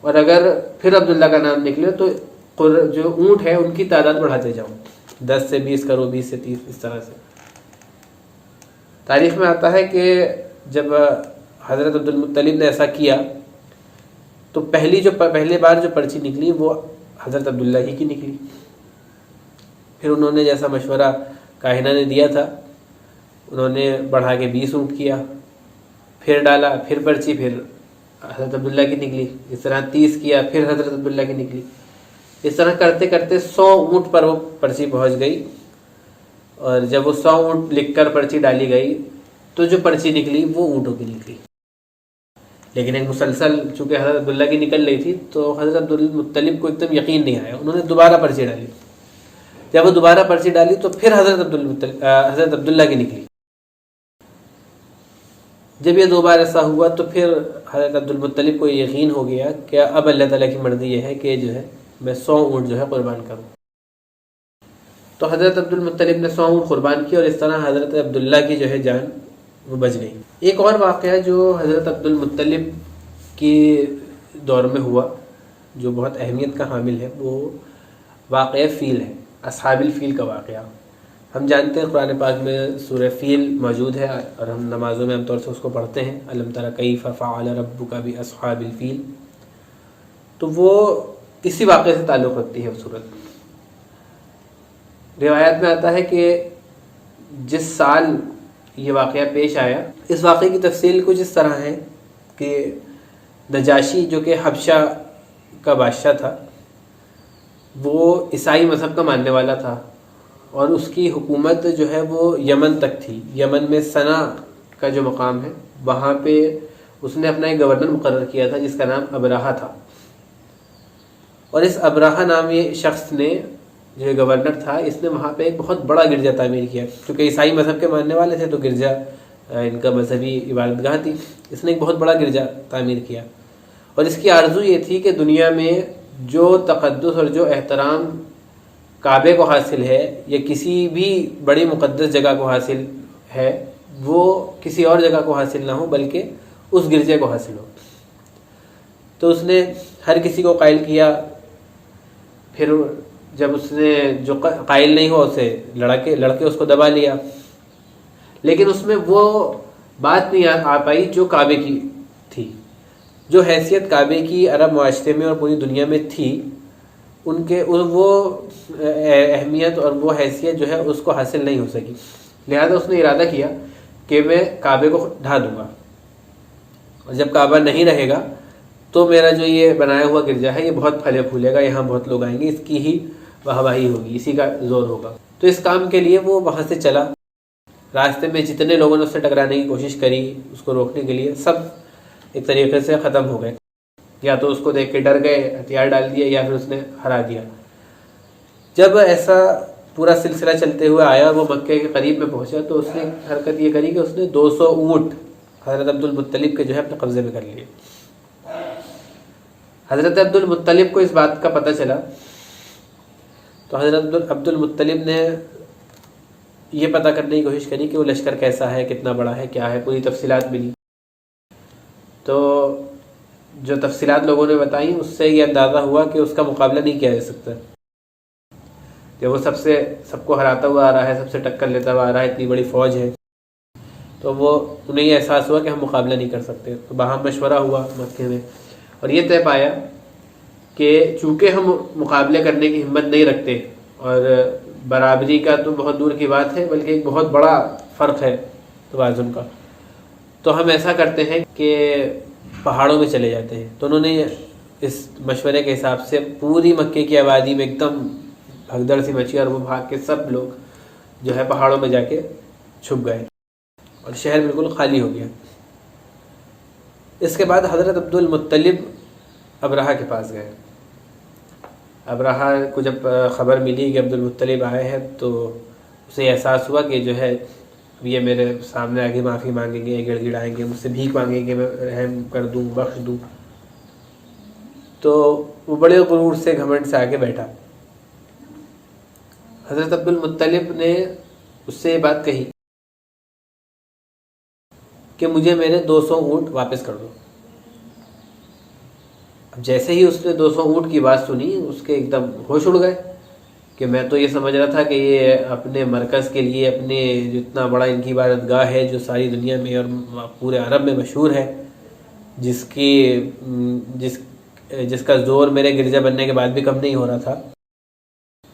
اور اگر پھر عبداللہ کا نام نکلے تو جو اونٹ ہے ان کی تعداد بڑھاتے جاؤ، 10 سے 20 کرو، 20 سے 30، اس طرح سے۔ تاریخ میں آتا ہے کہ جب حضرت عبد المطلب نے ایسا کیا تو پہلے بار جو پرچی نکلی وہ حضرت عبداللہ ہی کی نکلی. پھر انہوں نے جیسا مشورہ کاہنہ نے دیا تھا انہوں نے بڑھا کے 20 اونٹ کیا, پھر ڈالا, پھر پرچی پھر حضرت عبداللہ کی نکلی, اس طرح 30 کیا, پھر حضرت عبداللہ کی نکلی. اس طرح کرتے کرتے 100 اونٹ پر وہ پرچی پہنچ گئی, اور جب وہ 100 اونٹ لکھ کر پرچی ڈالی گئی تو جو پرچی نکلی وہ اونٹوں کی نکلی. لیکن ایک مسلسل چونکہ حضرت عبداللہ کی نکل رہی تھی تو حضرت عبدالمطلب کو ایک دم یقین نہیں آیا, انہوں نے دوبارہ پرچی ڈالی. جب وہ دوبارہ پرچی ڈالی تو پھر حضرت عبداللہ کی نکلی. جب یہ 2 بار ایسا ہوا تو پھر حضرت عبدالمطلب کو یقین ہو گیا کہ اب اللہ تعالیٰ کی مرضی یہ ہے کہ جو ہے میں 100 اونٹ جو ہے قربان کروں. تو حضرت عبدالمطلب نے 100 اونٹ قربان کی, اور اس طرح حضرت عبداللہ کی جو ہے جان وہ بچ گئی. ایک اور واقعہ جو حضرت عبدالمطلب کی دور میں ہوا جو بہت اہمیت کا حامل ہے وہ واقعہ فیل ہے, اصحاب الفیل کا واقعہ. ہم جانتے ہیں قرآن پاک میں سورہ فیل موجود ہے اور ہم نمازوں میں عام طور سے اس کو پڑھتے ہیں, الم تر کیف فعل ربک باصحاب الفیل. تو وہ اسی واقعے سے تعلق رکھتی ہے وہ سورت. روایت میں آتا ہے کہ جس سال یہ واقعہ پیش آیا, اس واقعے کی تفصیل کچھ اس طرح ہے کہ نجاشی جو کہ حبشہ کا بادشاہ تھا وہ عیسائی مذہب کا ماننے والا تھا, اور اس کی حکومت جو ہے وہ یمن تک تھی. یمن میں سنا کا جو مقام ہے وہاں پہ اس نے اپنا ایک گورنر مقرر کیا تھا جس کا نام ابراہا تھا. اور اس ابراہا نامی شخص نے جو گورنر تھا اس نے وہاں پہ ایک بہت بڑا گرجا تعمیر کیا, کیونکہ عیسائی مذہب کے ماننے والے تھے تو گرجا ان کا مذہبی عبادت گاہ تھی. اس نے ایک بہت بڑا گرجا تعمیر کیا, اور اس کی آرزو یہ تھی کہ دنیا میں جو تقدس اور جو احترام کعبے کو حاصل ہے یا کسی بھی بڑی مقدس جگہ کو حاصل ہے وہ کسی اور جگہ کو حاصل نہ ہو بلکہ اس گرجے کو حاصل ہو. تو اس نے ہر کسی کو قائل کیا. پھر جب اس نے جو قائل نہیں ہوا اسے لڑکے اس کو دبا لیا, لیکن اس میں وہ بات نہیں آ پائی جو کعبے کی تھی. جو حیثیت کعبے کی عرب معاشرے میں اور پوری دنیا میں تھی ان کے وہ اہمیت اور وہ حیثیت جو ہے اس کو حاصل نہیں ہو سکی. لہذا اس نے ارادہ کیا کہ میں کعبے کو ڈھا دوں گا, اور جب کعبہ نہیں رہے گا تو میرا جو یہ بنایا ہوا گرجا ہے یہ بہت پھلے پھولے گا, یہاں بہت لوگ آئیں گے, اس کی ہی واہ واہی ہوگی, اسی کا زور ہوگا. تو اس کام کے لیے وہ وہاں سے چلا. راستے میں جتنے لوگوں نے اس سے ٹکرانے کی کوشش کری اس کو روکنے کے لیے سب ایک طریقے سے ختم ہو گئے. یا تو اس کو دیکھ کے ڈر گئے, ہتھیار ڈال دیے, یا پھر اس نے ہرا دیا. جب ایسا پورا سلسلہ چلتے ہوئے آیا اور وہ مکے کے قریب میں پہنچا تو اس نے حرکت یہ کری کہ اس نے 200 اونٹ حضرت عبدالمطلب کے جو ہے اپنے قبضے میں کر لیے. حضرت عبدالمطلب کو اس بات کا پتہ چلا تو حضرت عبدالمطلب نے یہ پتہ کرنے کی کوشش کری کہ وہ لشکر کیسا ہے, کتنا بڑا ہے, کیا ہے, پوری تفصیلات ملی. تو جو تفصیلات لوگوں نے بتائیں اس سے یہ اندازہ ہوا کہ اس کا مقابلہ نہیں کیا جا سکتا. کہ وہ سب کو ہراتا ہوا آ رہا ہے, سب سے ٹکر لیتا ہوا آ رہا ہے, اتنی بڑی فوج ہے. تو انہیں یہ احساس ہوا کہ ہم مقابلہ نہیں کر سکتے. تو باہم مشورہ ہوا مکے میں, اور یہ طے پایا کہ چونکہ ہم مقابلے کرنے کی ہمت نہیں رکھتے, اور برابری کا تو بہت دور کی بات ہے بلکہ ایک بہت بڑا فرق ہے توازن کا, تو ہم ایسا کرتے ہیں کہ پہاڑوں میں چلے جاتے ہیں. تو انہوں نے اس مشورے کے حساب سے پوری مکے کی آبادی میں ایک دم بھگدڑ سی مچی, اور وہ بھاگ کے سب لوگ جو ہے پہاڑوں میں جا کے چھپ گئے اور شہر بالکل خالی ہو گیا. اس کے بعد حضرت عبدالمطلب ابراہا کے پاس گئے. ابراہا کو جب خبر ملی کہ عبدالمطلب آئے ہیں تو اسے احساس ہوا کہ جو ہے یہ میرے سامنے آگے معافی مانگیں گے, گڑ گڑائیں گے, مجھ سے بھیک مانگیں گے, میں رحم کر دوں, بخش دوں. تو وہ بڑے غرور سے گھمنڈ سے آگے بیٹھا. حضرت عبدالمطلب نے اس سے یہ بات کہی کہ مجھے میرے 200 اونٹ واپس کر دو. اب جیسے ہی اس نے 200 اونٹ کی بات سنی اس کے ایک دم ہوش اڑ گئے کہ میں تو یہ سمجھ رہا تھا کہ یہ اپنے مرکز کے لیے, اپنے جتنا بڑا ان کی عبادت گاہ ہے جو ساری دنیا میں اور پورے عرب میں مشہور ہے, جس جس کا زور میرے گرجا بننے کے بعد بھی کم نہیں ہو رہا تھا،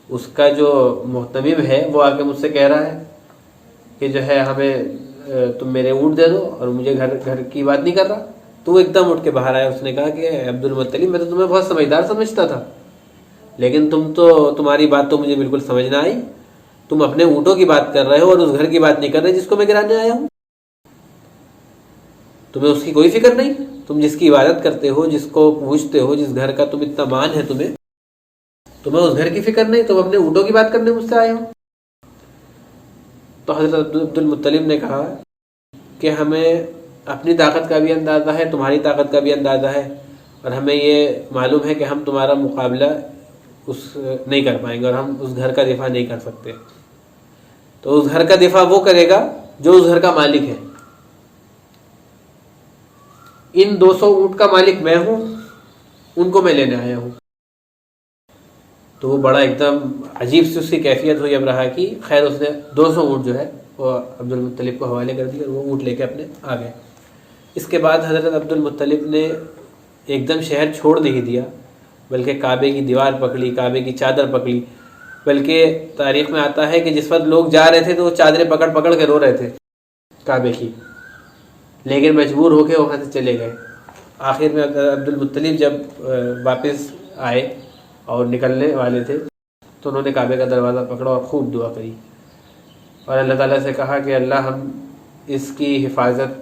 اس کا جو محتمم ہے وہ آ کے مجھ سے کہہ رہا ہے کہ جو ہے ہمیں تم میرے اونٹ دے دو، اور مجھے گھر کی بات نہیں کر رہا. تو وہ ایک دم اٹھ کے باہر آیا. اس نے کہا کہ عبد المطلب میں تو تمہیں بہت سمجھدار سمجھتا تھا، لیکن تمہاری بات تو مجھے بالکل سمجھ نہ آئی. تم اپنے اونٹوں کی بات کر رہے ہو اور اس گھر کی بات نہیں کر رہے جس کو میں گرانے آیا ہوں. تمہیں اس کی کوئی فکر نہیں. تم جس کی عبادت کرتے ہو، جس کو پوجتے ہو، جس گھر کا تم اتنا مان ہے تمہیں اس گھر کی فکر نہیں. تم اپنے اونٹوں کی بات کرنے مجھ سے آئے ہو. تو حضرت عبد المطلب نے کہا کہ ہمیں اپنی طاقت کا بھی اندازہ ہے، تمہاری طاقت کا بھی اندازہ ہے، اور ہمیں یہ معلوم ہے کہ ہم تمہارا مقابلہ نہیں کر پائیں گے، اور ہم اس گھر کا دفاع نہیں کر سکتے. تو اس گھر کا دفاع وہ کرے گا جو اس گھر کا مالک ہے. ان 200 اونٹ کا مالک میں ہوں، ان کو میں لینے آیا ہوں. تو وہ بڑا ایک دم عجیب سی اس کی کیفیت ہوئی ابرہہ کی. خیر اس نے 200 اونٹ جو ہے وہ عبد المطلب کو حوالے کر دیے، اور وہ اونٹ لے کے اپنے آ گئے. اس کے بعد حضرت عبد المطلب نے ایک دم شہر چھوڑ نہیں دیا، بلکہ کعبے کی دیوار پکڑی، کعبے کی چادر پکڑی. بلکہ تاریخ میں آتا ہے کہ جس وقت لوگ جا رہے تھے تو وہ چادریں پکڑ پکڑ کے رو رہے تھے کعبے کی، لیکن مجبور ہو کے وہاں سے چلے گئے. آخر میں عبد المطلب جب واپس آئے اور نکلنے والے تھے تو انہوں نے کعبے کا دروازہ پکڑا اور خوب دعا کری، اور اللہ تعالیٰ سے کہا کہ اللہ ہم اس کی حفاظت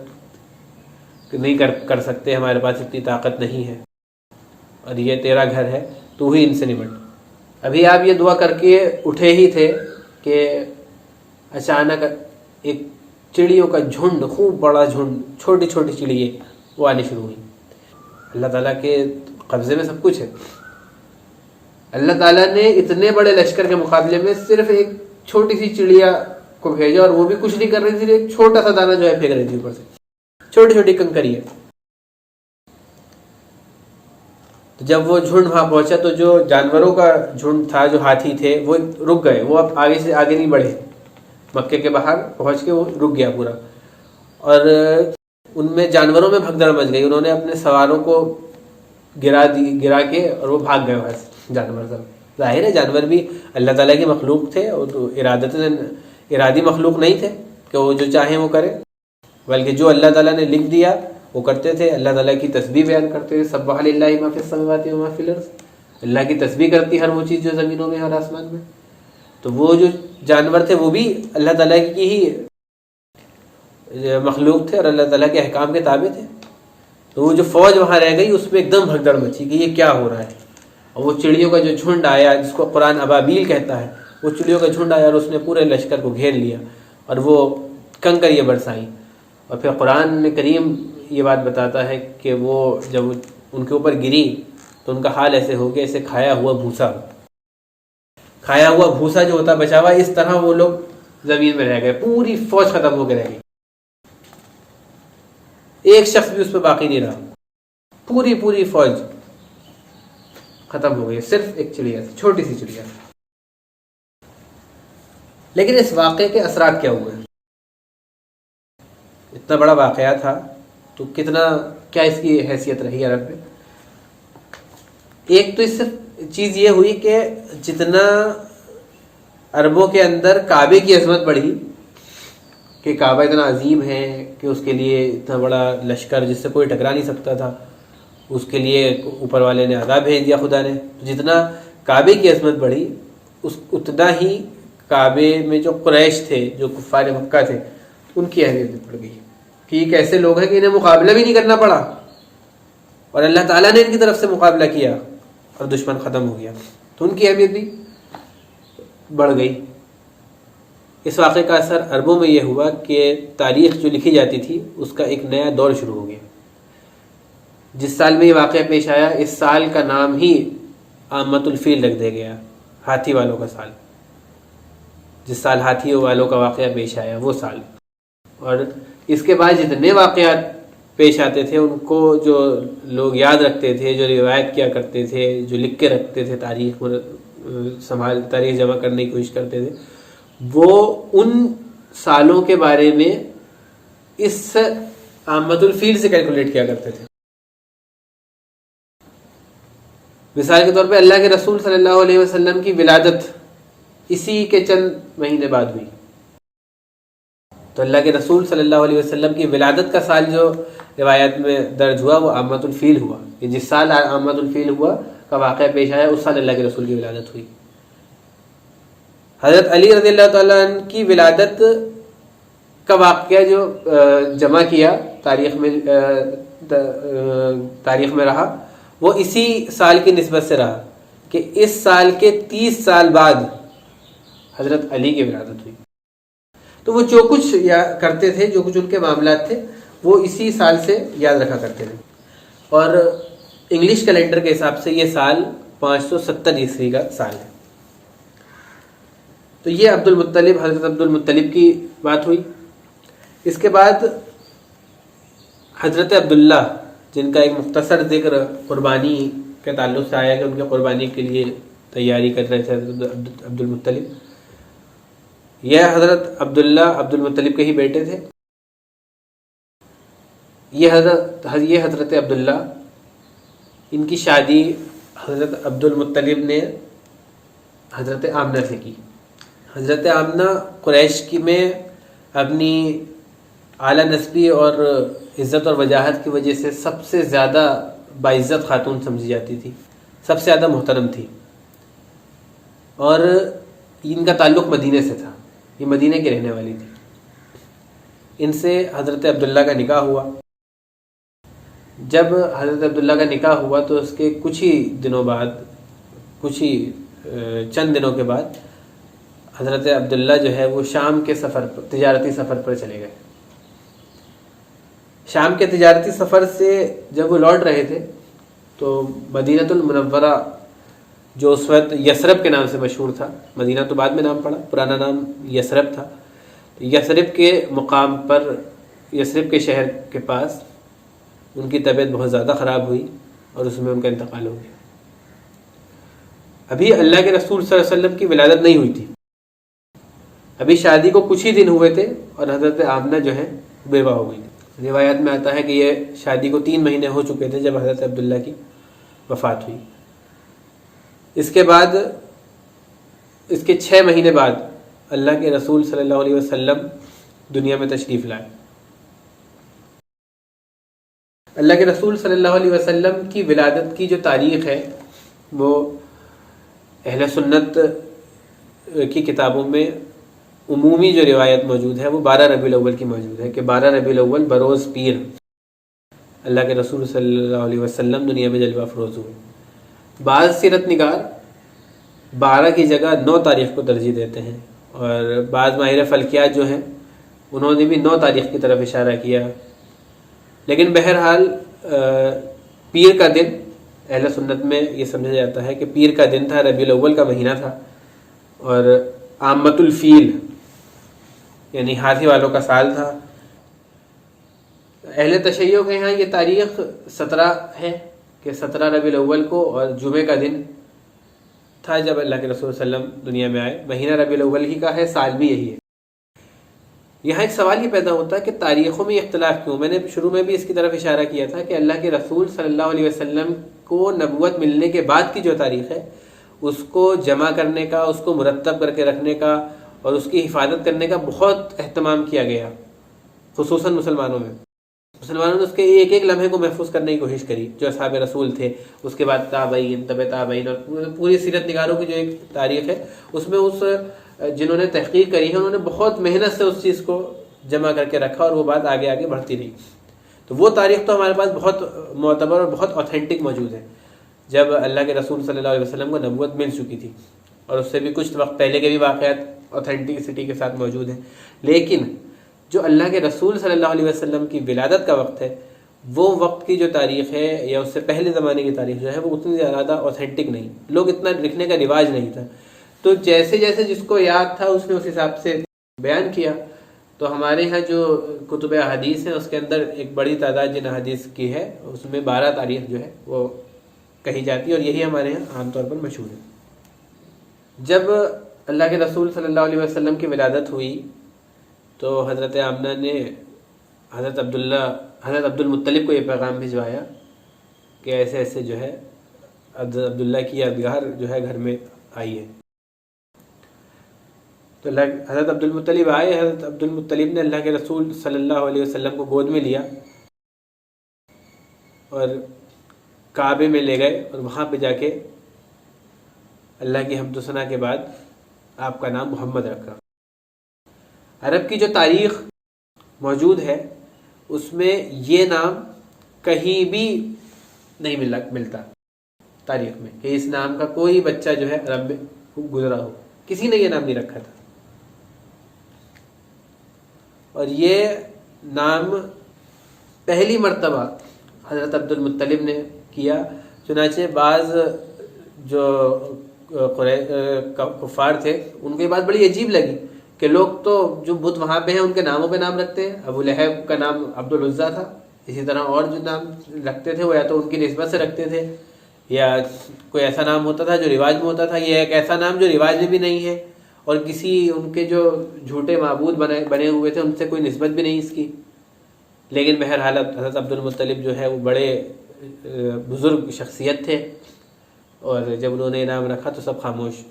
نہیں کر سکتے، ہمارے پاس اتنی طاقت نہیں ہے، اور یہ تیرا گھر ہے، تو ہی ان سے نمٹ. ابھی آپ یہ دعا کر کے اٹھے ہی تھے کہ اچانک ایک چڑیوں کا جھنڈ، خوب بڑا جھنڈ، چھوٹی چھوٹی چڑیے وہ آنی شروع ہوئی. اللہ تعالیٰ کے قبضے میں سب کچھ ہے. اللہ تعالیٰ نے اتنے بڑے لشکر کے مقابلے میں صرف ایک چھوٹی سی چڑیا کو بھیجا، اور وہ بھی کچھ نہیں کر رہی تھی، ایک چھوٹا سا دانہ جو ہے پھینک رہی تھی اوپر سے، چھوٹی چھوٹی کنکریاں. تو جب وہ جھنڈ وہاں پہنچا تو جو جانوروں کا جھنڈ تھا، جو ہاتھی تھے، وہ رک گئے. وہ اب آگے سے آگے نہیں بڑھے. مکے کے باہر پہنچ کے وہ رک گیا پورا، اور ان میں جانوروں میں بھگدڑ مچ گئی. انہوں نے اپنے سواروں کو گرا کے اور وہ بھاگ گئے وہاں سے. جانور سب ظاہر ہے جانور بھی اللہ تعالیٰ کی مخلوق تھے، اور تو ارادی مخلوق نہیں تھے کہ وہ جو چاہیں وہ کرے، بلکہ جو اللہ تعالیٰ نے لکھ دیا وہ کرتے تھے. اللہ تعالیٰ کی تسبیح بیان کرتے تھے. سبح للہ ما فی السماوات و ما فی الارض. اللہ کی تسبیح کرتی ہر وہ چیز جو زمینوں میں اور آسمان میں. تو وہ جو جانور تھے وہ بھی اللہ تعالیٰ کی ہی مخلوق تھے اور اللہ تعالیٰ کے احکام کے تابع تھے. تو وہ جو فوج وہاں رہ گئی اس میں ایک دم بھگدڑ مچی کہ یہ کیا ہو رہا ہے. اور وہ چڑیوں کا جو جھنڈ آیا، جس کو قرآن ابابیل کہتا ہے، وہ چڑیوں کا جھنڈ آیا اور اس نے پورے لشکر کو گھیر لیا اور وہ کنکریاں برسائیں. اور پھر قرآن کریم یہ بات بتاتا ہے کہ وہ جب ان کے اوپر گری تو ان کا حال ایسے ہو گیا، ایسے کھایا ہوا بھوسا جو ہوتا بچا ہوا، اس طرح وہ لوگ زمین میں رہ گئے. پوری فوج ختم ہو کے رہ گئی، ایک شخص بھی اس پہ باقی نہیں رہا. پوری فوج ختم ہو گئی، صرف ایک چڑیا تھی، چھوٹی سی چڑیا. لیکن اس واقعے کے اثرات کیا ہوئے؟ اتنا بڑا واقعہ تھا تو کیا اس کی حیثیت رہی عرب میں؟ ایک تو اس سے چیز یہ ہوئی کہ جتنا عربوں کے اندر کعبے کی عظمت بڑھی کہ کعبہ اتنا عظیم ہے کہ اس کے لیے اتنا بڑا لشکر جس سے کوئی ٹکرا نہیں سکتا تھا، اس کے لیے اوپر والے نے عذاب بھیج دیا خدا نے. جتنا کعبے کی عظمت بڑھی اتنا ہی کعبے میں جو قریش تھے، جو کفار مکہ تھے، ان کی اہمیت بڑھ گئی کہ یہ کیسے لوگ ہیں کہ انہیں مقابلہ بھی نہیں کرنا پڑا، اور اللہ تعالیٰ نے ان کی طرف سے مقابلہ کیا اور دشمن ختم ہو گیا. تو ان کی اہمیت بھی بڑھ گئی. اس واقعے کا اثر عربوں میں یہ ہوا کہ تاریخ جو لکھی جاتی تھی اس کا ایک نیا دور شروع ہو گیا. جس سال میں یہ واقعہ پیش آیا، اس سال کا نام ہی عامۃ الفیل رکھ دیا گیا، ہاتھی والوں کا سال. جس سال ہاتھی والوں کا واقعہ پیش آیا وہ سال. اور اس کے بعد جتنے واقعات پیش آتے تھے ان کو جو لوگ یاد رکھتے تھے، جو روایت کیا کرتے تھے، جو لکھ کے رکھتے تھے، تاریخ جمع کرنے کی کوشش کرتے تھے، وہ ان سالوں کے بارے میں اس عامۃ الفیل سے کیلکولیٹ کیا کرتے تھے. مثال کے طور پہ اللہ کے رسول صلی اللہ علیہ وسلم کی ولادت اسی کے چند مہینے بعد ہوئی، تو اللہ کے رسول صلی اللہ علیہ وسلم کی ولادت کا سال جو روایت میں درج ہوا وہ عامۃ الفیل ہوا، کہ جس سال عامۃ الفیل ہوا کا واقعہ پیش آیا اس سال اللہ کے رسول کی ولادت ہوئی۔ حضرت علی رضی اللہ تعالیٰ عنہ کی ولادت کا واقعہ جو جمع کیا تاریخ میں رہا، وہ اسی سال کی نسبت سے رہا کہ اس سال کے 30 سال بعد حضرت علی کی ولادت ہوئی۔ تو وہ جو کچھ کرتے تھے، جو کچھ ان کے معاملات تھے، وہ اسی سال سے یاد رکھا کرتے تھے۔ اور انگلش کیلنڈر کے حساب سے یہ سال 570 عیسوی کا سال ہے۔ تو یہ حضرت عبد المطلب کی بات ہوئی۔ اس کے بعد حضرت عبداللہ، جن کا ایک مختصر ذکر قربانی کے تعلق سے آیا کہ ان کے قربانی کے لیے تیاری کر رہے تھے حضرت عبد المطلب، یہ حضرت عبداللہ عبد المطلب کے ہی بیٹے تھے۔ یہ حضرت عبداللہ، ان کی شادی حضرت عبد المطلب نے حضرت آمنہ سے کی۔ حضرت آمنہ قریش میں اپنی اعلیٰ نسبی اور عزت اور وجاہت کی وجہ سے سب سے زیادہ باعزت خاتون سمجھی جاتی تھی، سب سے زیادہ محترم تھی، اور ان کا تعلق مدینے سے تھا، یہ مدینے کی رہنے والی تھی۔ ان سے حضرت عبداللہ کا نکاح ہوا۔ جب حضرت عبداللہ کا نکاح ہوا تو اس کے چند دنوں کے بعد حضرت عبداللہ جو ہے وہ شام کے تجارتی سفر پر چلے گئے۔ شام کے تجارتی سفر سے جب وہ لوٹ رہے تھے تو مدینہ المنورہ، جو اس وقت یثرب کے نام سے مشہور تھا، مدینہ تو بعد میں نام پڑا، پرانا نام یثرب تھا، تو یثرب کے مقام پر، یثرب کے شہر کے پاس ان کی طبیعت بہت زیادہ خراب ہوئی اور اس میں ان کا انتقال ہو گیا۔ ابھی اللہ کے رسول صلی اللہ علیہ وسلم کی ولادت نہیں ہوئی تھی، ابھی شادی کو کچھ ہی دن ہوئے تھے اور حضرت آمنہ جو ہے بیوہ ہو گئی تھی۔ روایت میں آتا ہے کہ یہ شادی کو 3 مہینے ہو چکے تھے جب حضرت عبداللہ کی وفات ہوئی۔ اس کے بعد، اس کے 6 مہینے بعد اللہ کے رسول صلی اللہ علیہ وسلم دنیا میں تشریف لائے۔ اللہ کے رسول صلی اللہ علیہ وسلم کی ولادت کی جو تاریخ ہے وہ اہل سنت کی کتابوں میں عمومی جو روایت موجود ہے وہ 12 ربیع الاول کی موجود ہے کہ 12 ربیع الاول بروز پیر اللہ کے رسول صلی اللہ علیہ وسلم دنیا میں جلوہ افروز ہوئے۔ بعض سیرت نگار 12 کی جگہ 9 تاریخ کو ترجیح دیتے ہیں، اور بعض ماہر فلکیات جو ہیں انہوں نے بھی 9 تاریخ کی طرف اشارہ کیا، لیکن بہرحال پیر کا دن اہل سنت میں یہ سمجھا جاتا ہے کہ پیر کا دن تھا، ربیع الاول کا مہینہ تھا، اور عامۃ الفیل یعنی ہاتھی والوں کا سال تھا۔ اہل تشیع کے یہاں یہ تاریخ 17 ہے کہ 17 ربیع الاول کو، اور جمعے کا دن تھا جب اللہ کے رسول صلی اللہ علیہ وسلم دنیا میں آئے۔ مہینہ ربیع الاول ہی کا ہے، سال بھی یہی ہے۔ یہاں ایک سوال یہ پیدا ہوتا ہے کہ تاریخوں میں اختلاف کیوں؟ میں نے شروع میں بھی اس کی طرف اشارہ کیا تھا کہ اللہ کے رسول صلی اللہ علیہ وسلم کو نبوت ملنے کے بعد کی جو تاریخ ہے اس کو جمع کرنے کا، اس کو مرتب کر کے رکھنے کا اور اس کی حفاظت کرنے کا بہت اہتمام کیا گیا، خصوصاً مسلمانوں نے اس کے ایک ایک لمحے کو محفوظ کرنے کی کوشش کری، جو اصحاب رسول تھے، اس کے بعد تابعین، تبع تابعین، اور پوری سیرت نگاروں کی جو ایک تاریخ ہے اس میں جنہوں نے تحقیق کری ہے انہوں نے بہت محنت سے اس چیز کو جمع کر کے رکھا، اور وہ بات آگے آگے بڑھتی رہی۔ تو وہ تاریخ تو ہمارے پاس بہت معتبر اور بہت اوتھینٹک موجود ہے، جب اللہ کے رسول صلی اللہ علیہ وسلم کو نبوت مل چکی تھی، اور اس سے بھی کچھ وقت پہلے کے بھی واقعات اوتھینٹسٹی کے ساتھ موجود ہیں۔ لیکن جو اللہ کے رسول صلی اللہ علیہ وسلم کی ولادت کا وقت ہے، وہ وقت کی جو تاریخ ہے یا اس سے پہلے زمانے کی تاریخ جو ہے وہ اتنی زیادہ اوتھینٹک نہیں، لوگ اتنا لکھنے کا رواج نہیں تھا، تو جیسے جیسے جس کو یاد تھا اس نے اس حساب سے بیان کیا۔ تو ہمارے ہاں جو کتب احادیث ہیں اس کے اندر ایک بڑی تعداد جن احادیث کی ہے اس میں 12 تاریخ جو ہے وہ کہی جاتی ہے، اور یہی ہمارے ہاں عام طور پر مشہور ہے۔ جب اللہ کے رسول صلی اللہ علیہ وسلم کی ولادت ہوئی تو حضرت آمنہ نے حضرت عبد المطلب کو یہ پیغام بھجوایا کہ ایسے ایسے جو ہے عبداللہ کی یادگار جو ہے گھر میں آئی ہے۔ تو حضرت عبد المطلب آئے، حضرت عبد المطلب نے اللہ کے رسول صلی اللہ علیہ وسلم کو گود میں لیا اور کعبے میں لے گئے، اور وہاں پہ جا کے اللہ کی حمد و ثنا کے بعد آپ کا نام محمد رکھا۔ عرب کی جو تاریخ موجود ہے اس میں یہ نام کہیں بھی نہیں ملتا تاریخ میں، کہ اس نام کا کوئی بچہ جو ہے عرب میں گزرا ہو، کسی نے یہ نام نہیں رکھا تھا۔ اور یہ نام پہلی مرتبہ حضرت عبد المطلب نے کیا، چنانچہ بعض جو کفار تھے ان کو یہ بات بڑی عجیب لگی کہ لوگ تو جو بت وہاں پہ ہیں ان کے ناموں پہ نام رکھتے ہیں۔ ابو لہب کا نام عبد العزیٰ تھا، اسی طرح اور جو نام رکھتے تھے وہ یا تو ان کی نسبت سے رکھتے تھے یا کوئی ایسا نام ہوتا تھا جو رواج میں ہوتا تھا۔ یہ ایک ایسا نام جو رواج میں بھی نہیں ہے اور کسی ان کے جو جھوٹے معبود بنے ہوئے تھے ان سے کوئی نسبت بھی نہیں اس کی، لیکن بہرحال حضرت عبد المطلب جو ہے وہ بڑے بزرگ شخصیت تھے، اور جب انہوں نے نام رکھا تو سب خاموش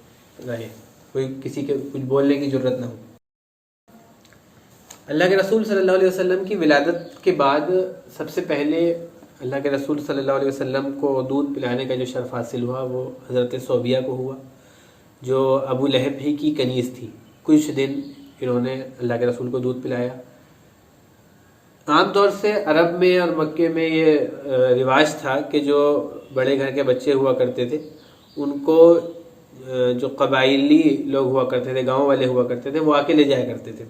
رہے، کوئی کسی کے کچھ بولنے کی جرت نہ ہو۔ اللہ کے رسول صلی اللہ علیہ وسلم کی ولادت کے بعد سب سے پہلے اللہ کے رسول صلی اللہ علیہ وسلم کو دودھ پلانے کا جو شرف حاصل ہوا وہ حضرت صوبیہ کو ہوا، جو ابو لہب ہی کی کنیز تھی۔ کچھ دن انہوں نے اللہ کے رسول کو دودھ پلایا۔ عام طور سے عرب میں اور مکے میں یہ رواج تھا کہ جو بڑے گھر کے بچے ہوا کرتے تھے ان کو جو قبائلی لوگ ہوا کرتے تھے، گاؤں والے ہوا کرتے تھے، وہ آ کے لے جایا کرتے تھے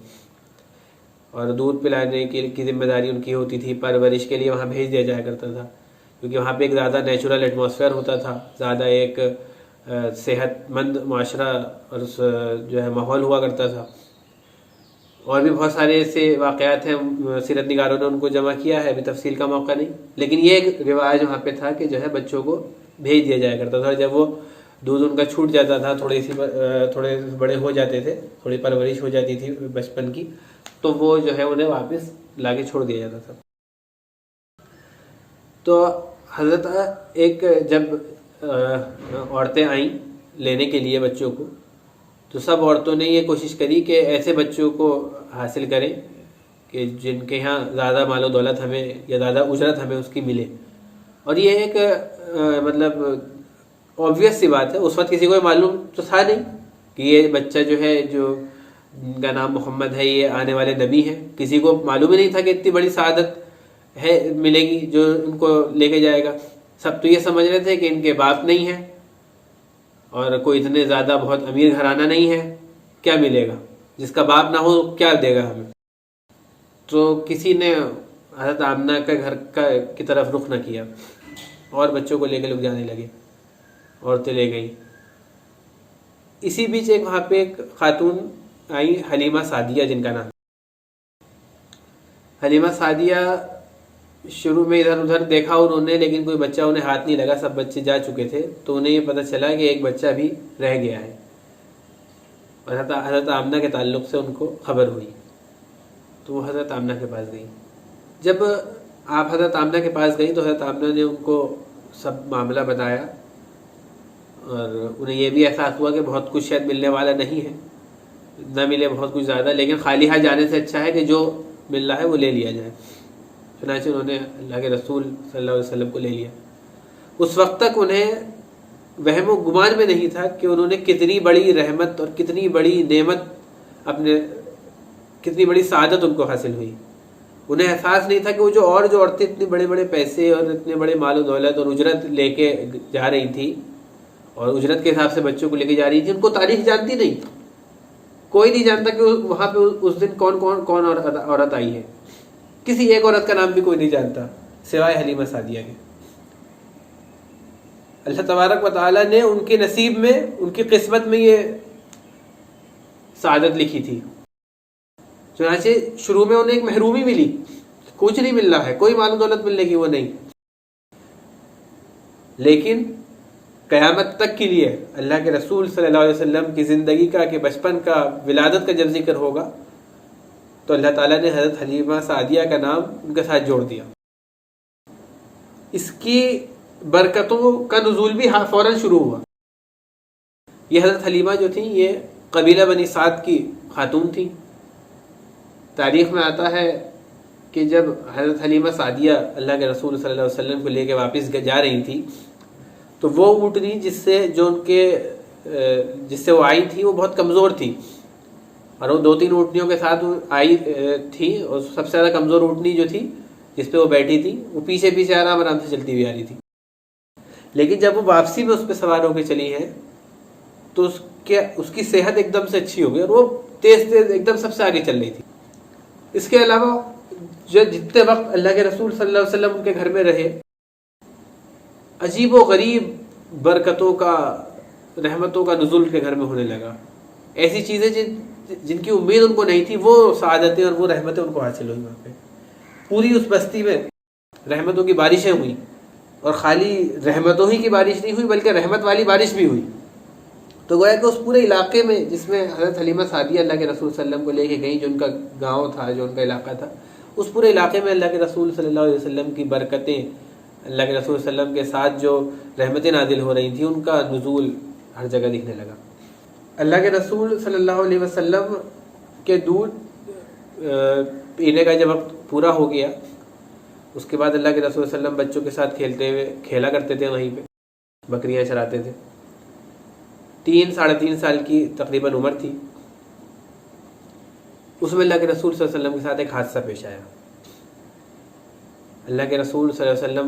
اور دودھ پلانے کی ذمہ داری ان کی ہوتی تھی۔ پرورش کے لیے وہاں بھیج دیا جایا کرتا تھا، کیونکہ وہاں پہ ایک زیادہ نیچرل ایٹماسفیئر ہوتا تھا، زیادہ ایک صحت مند معاشرہ اور جو ہے ماحول ہوا کرتا تھا۔ اور بھی بہت سارے ایسے واقعات ہیں، سیرت نگاروں نے ان کو جمع کیا ہے، ابھی تفصیل کا موقع نہیں، لیکن یہ ایک رواج وہاں پہ تھا کہ جو ہے بچوں کو بھیج دیا جایا کرتا تھا، اور جب وہ دودھ ان کا چھوٹ جاتا تھا، تھوڑے بڑے ہو جاتے تھے، تھوڑی پرورش ہو جاتی تھی بچپن کی، تو وہ جو ہے انہیں واپس لا کے چھوڑ دیا جاتا تھا۔ تو حضرت جب عورتیں آئیں لینے کے لیے بچوں کو، تو سب عورتوں نے یہ کوشش کری کہ ایسے بچوں کو حاصل کریں کہ جن کے یہاں زیادہ مال و دولت ہمیں یا زیادہ اجرت ہمیں اس کی ملے۔ اور یہ ایک مطلب آبویس سی بات ہے، اس وقت کسی کو معلوم تو تھا نہیں کہ یہ بچہ جو ہے جو ان کا نام محمد ہے یہ آنے والے نبی ہیں، کسی کو معلوم ہی نہیں تھا کہ اتنی بڑی سعادت ہے ملے گی جو ان کو لے کے جائے گا۔ سب تو یہ سمجھ رہے تھے کہ ان کے باپ نہیں ہیں اور کوئی اتنے زیادہ بہت امیر گھرانہ نہیں ہے، کیا ملے گا، جس کا باپ نہ ہو کیا دے گا ہمیں۔ تو کسی نے حضرت آمنہ کے گھر کی طرف رخ نہ کیا اور بچوں کو لے کے لوگ جانے لگے، عورتیں لے گئیں۔ اسی بیچ وہاں پہ ایک خاتون آئی، حلیمہ سعدیہ جن کا نام۔ حلیمہ سعدیہ شروع میں ادھر ادھر دیکھا انہوں نے، لیکن کوئی بچہ انہیں ہاتھ نہیں لگا، سب بچے جا چکے تھے، تو انہیں یہ پتہ چلا کہ ایک بچہ بھی رہ گیا ہے، اور حضرت آمنہ کے تعلق سے ان کو خبر ہوئی، تو وہ حضرت آمنہ کے پاس گئی۔ جب آپ حضرت آمنہ کے پاس گئی تو حضرت آمنہ نے ان کو سب معاملہ بتایا، اور انہیں یہ بھی احساس ہوا کہ بہت کچھ شاید ملنے والا نہیں ہے، نہ ملے بہت کچھ زیادہ، لیکن خالی ہاتھ جانے سے اچھا ہے کہ جو مل رہا ہے وہ لے لیا جائے۔ چنانچہ انہوں نے اللہ کے رسول صلی اللہ علیہ وسلم کو لے لیا۔ اس وقت تک انہیں وہم و گمان میں نہیں تھا کہ انہوں نے کتنی بڑی رحمت اور کتنی بڑی نعمت کتنی بڑی سعادت ان کو حاصل ہوئی۔ انہیں احساس نہیں تھا کہ وہ جو عورتیں اتنے بڑے بڑے پیسے اور اتنے بڑے مال و دولت اور اجرت لے کے جا رہی تھی اور اجرت کے حساب سے بچوں کو لے کے جا رہی تھی، ان کو تاریخ جانتی نہیں، کوئی نہیں جانتا کہ وہاں پہ اس دن کون عورت آئی ہے، کسی ایک عورت کا نام بھی کوئی نہیں جانتا سوائے حلیمہ سعدیہ کے۔ اللہ تبارک و تعالیٰ نے ان کے نصیب میں، ان کی قسمت میں یہ سعادت لکھی تھی۔ چنانچہ شروع میں انہیں ایک محرومی ملی، کچھ نہیں مل رہا ہے، کوئی مال و دولت ملنے کی وہ نہیں، لیکن قیامت تک کے لیے اللہ کے رسول صلی اللہ علیہ وسلم کی زندگی کا، کہ بچپن کا، ولادت کا جب ذکر ہوگا تو اللہ تعالیٰ نے حضرت حلیمہ سعدیہ کا نام ان کے ساتھ جوڑ دیا۔ اس کی برکتوں کا نزول بھی فوراً شروع ہوا۔ یہ حضرت حلیمہ جو تھیں یہ قبیلہ بنی سعد کی خاتون تھیں۔ تاریخ میں آتا ہے کہ جب حضرت حلیمہ سعدیہ اللہ کے رسول صلی اللہ علیہ وسلم کو لے کے واپس جا رہی تھی تو وہ اونٹنی جس سے وہ آئی تھی وہ بہت کمزور تھی، اور وہ 2-3 اونٹنیوں کے ساتھ آئی تھی، اور سب سے زیادہ کمزور اونٹنی جو تھی جس پہ وہ بیٹھی تھی وہ پیچھے پیچھے آرام سے چلتی ہوئی آ رہی تھی۔ لیکن جب وہ واپسی میں اس پہ سوار ہو کے چلی ہے تو اس کی صحت ایک دم سے اچھی ہو گئی اور وہ تیز ایک دم سب سے آگے چل رہی تھی۔ اس کے علاوہ جو جتنے وقت اللہ کے رسول صلی اللہ علیہ وسلم ان کے گھر میں رہے، عجیب و غریب برکتوں کا، رحمتوں کا نزول کے گھر میں ہونے لگا۔ ایسی چیزیں جن کی امید ان کو نہیں تھی، وہ سعادتیں اور وہ رحمتیں ان کو حاصل ہوئی۔ وہاں پہ پوری اس بستی میں رحمتوں کی بارشیں ہوئیں، اور خالی رحمتوں ہی کی بارش نہیں ہوئی بلکہ رحمت والی بارش بھی ہوئی۔ تو گویا کہ اس پورے علاقے میں جس میں حضرت حلیمہ سعدیہ اللہ کے رسول صلی اللہ علیہ وسلم کو لے کے گئیں، جو ان کا گاؤں تھا، جو ان کا علاقہ تھا، اس پورے علاقے میں اللہ کے رسول صلی اللہ علیہ وسلم کی برکتیں، اللہ کے رسول صلی اللہ علیہ وسلم کے ساتھ جو رحمتیں نازل ہو رہی تھیں، ان کا نزول ہر جگہ دکھنے لگا۔ اللہ کے رسول صلی اللہ علیہ وسلم کے دودھ پینے کا جب وقت پورا ہو گیا، اس کے بعد اللہ کے رسول صلی اللہ علیہ وسلم بچوں کے ساتھ کھیلا کرتے تھے، وہیں پہ بکریاں چراتے تھے۔ 3-3.5 سال کی تقریباً عمر تھی۔ اس میں اللہ کے رسول صلی اللہ علیہ وسلم کے ساتھ ایک حادثہ پیش آیا۔ اللہ کے رسول صلی اللہ علیہ وسلم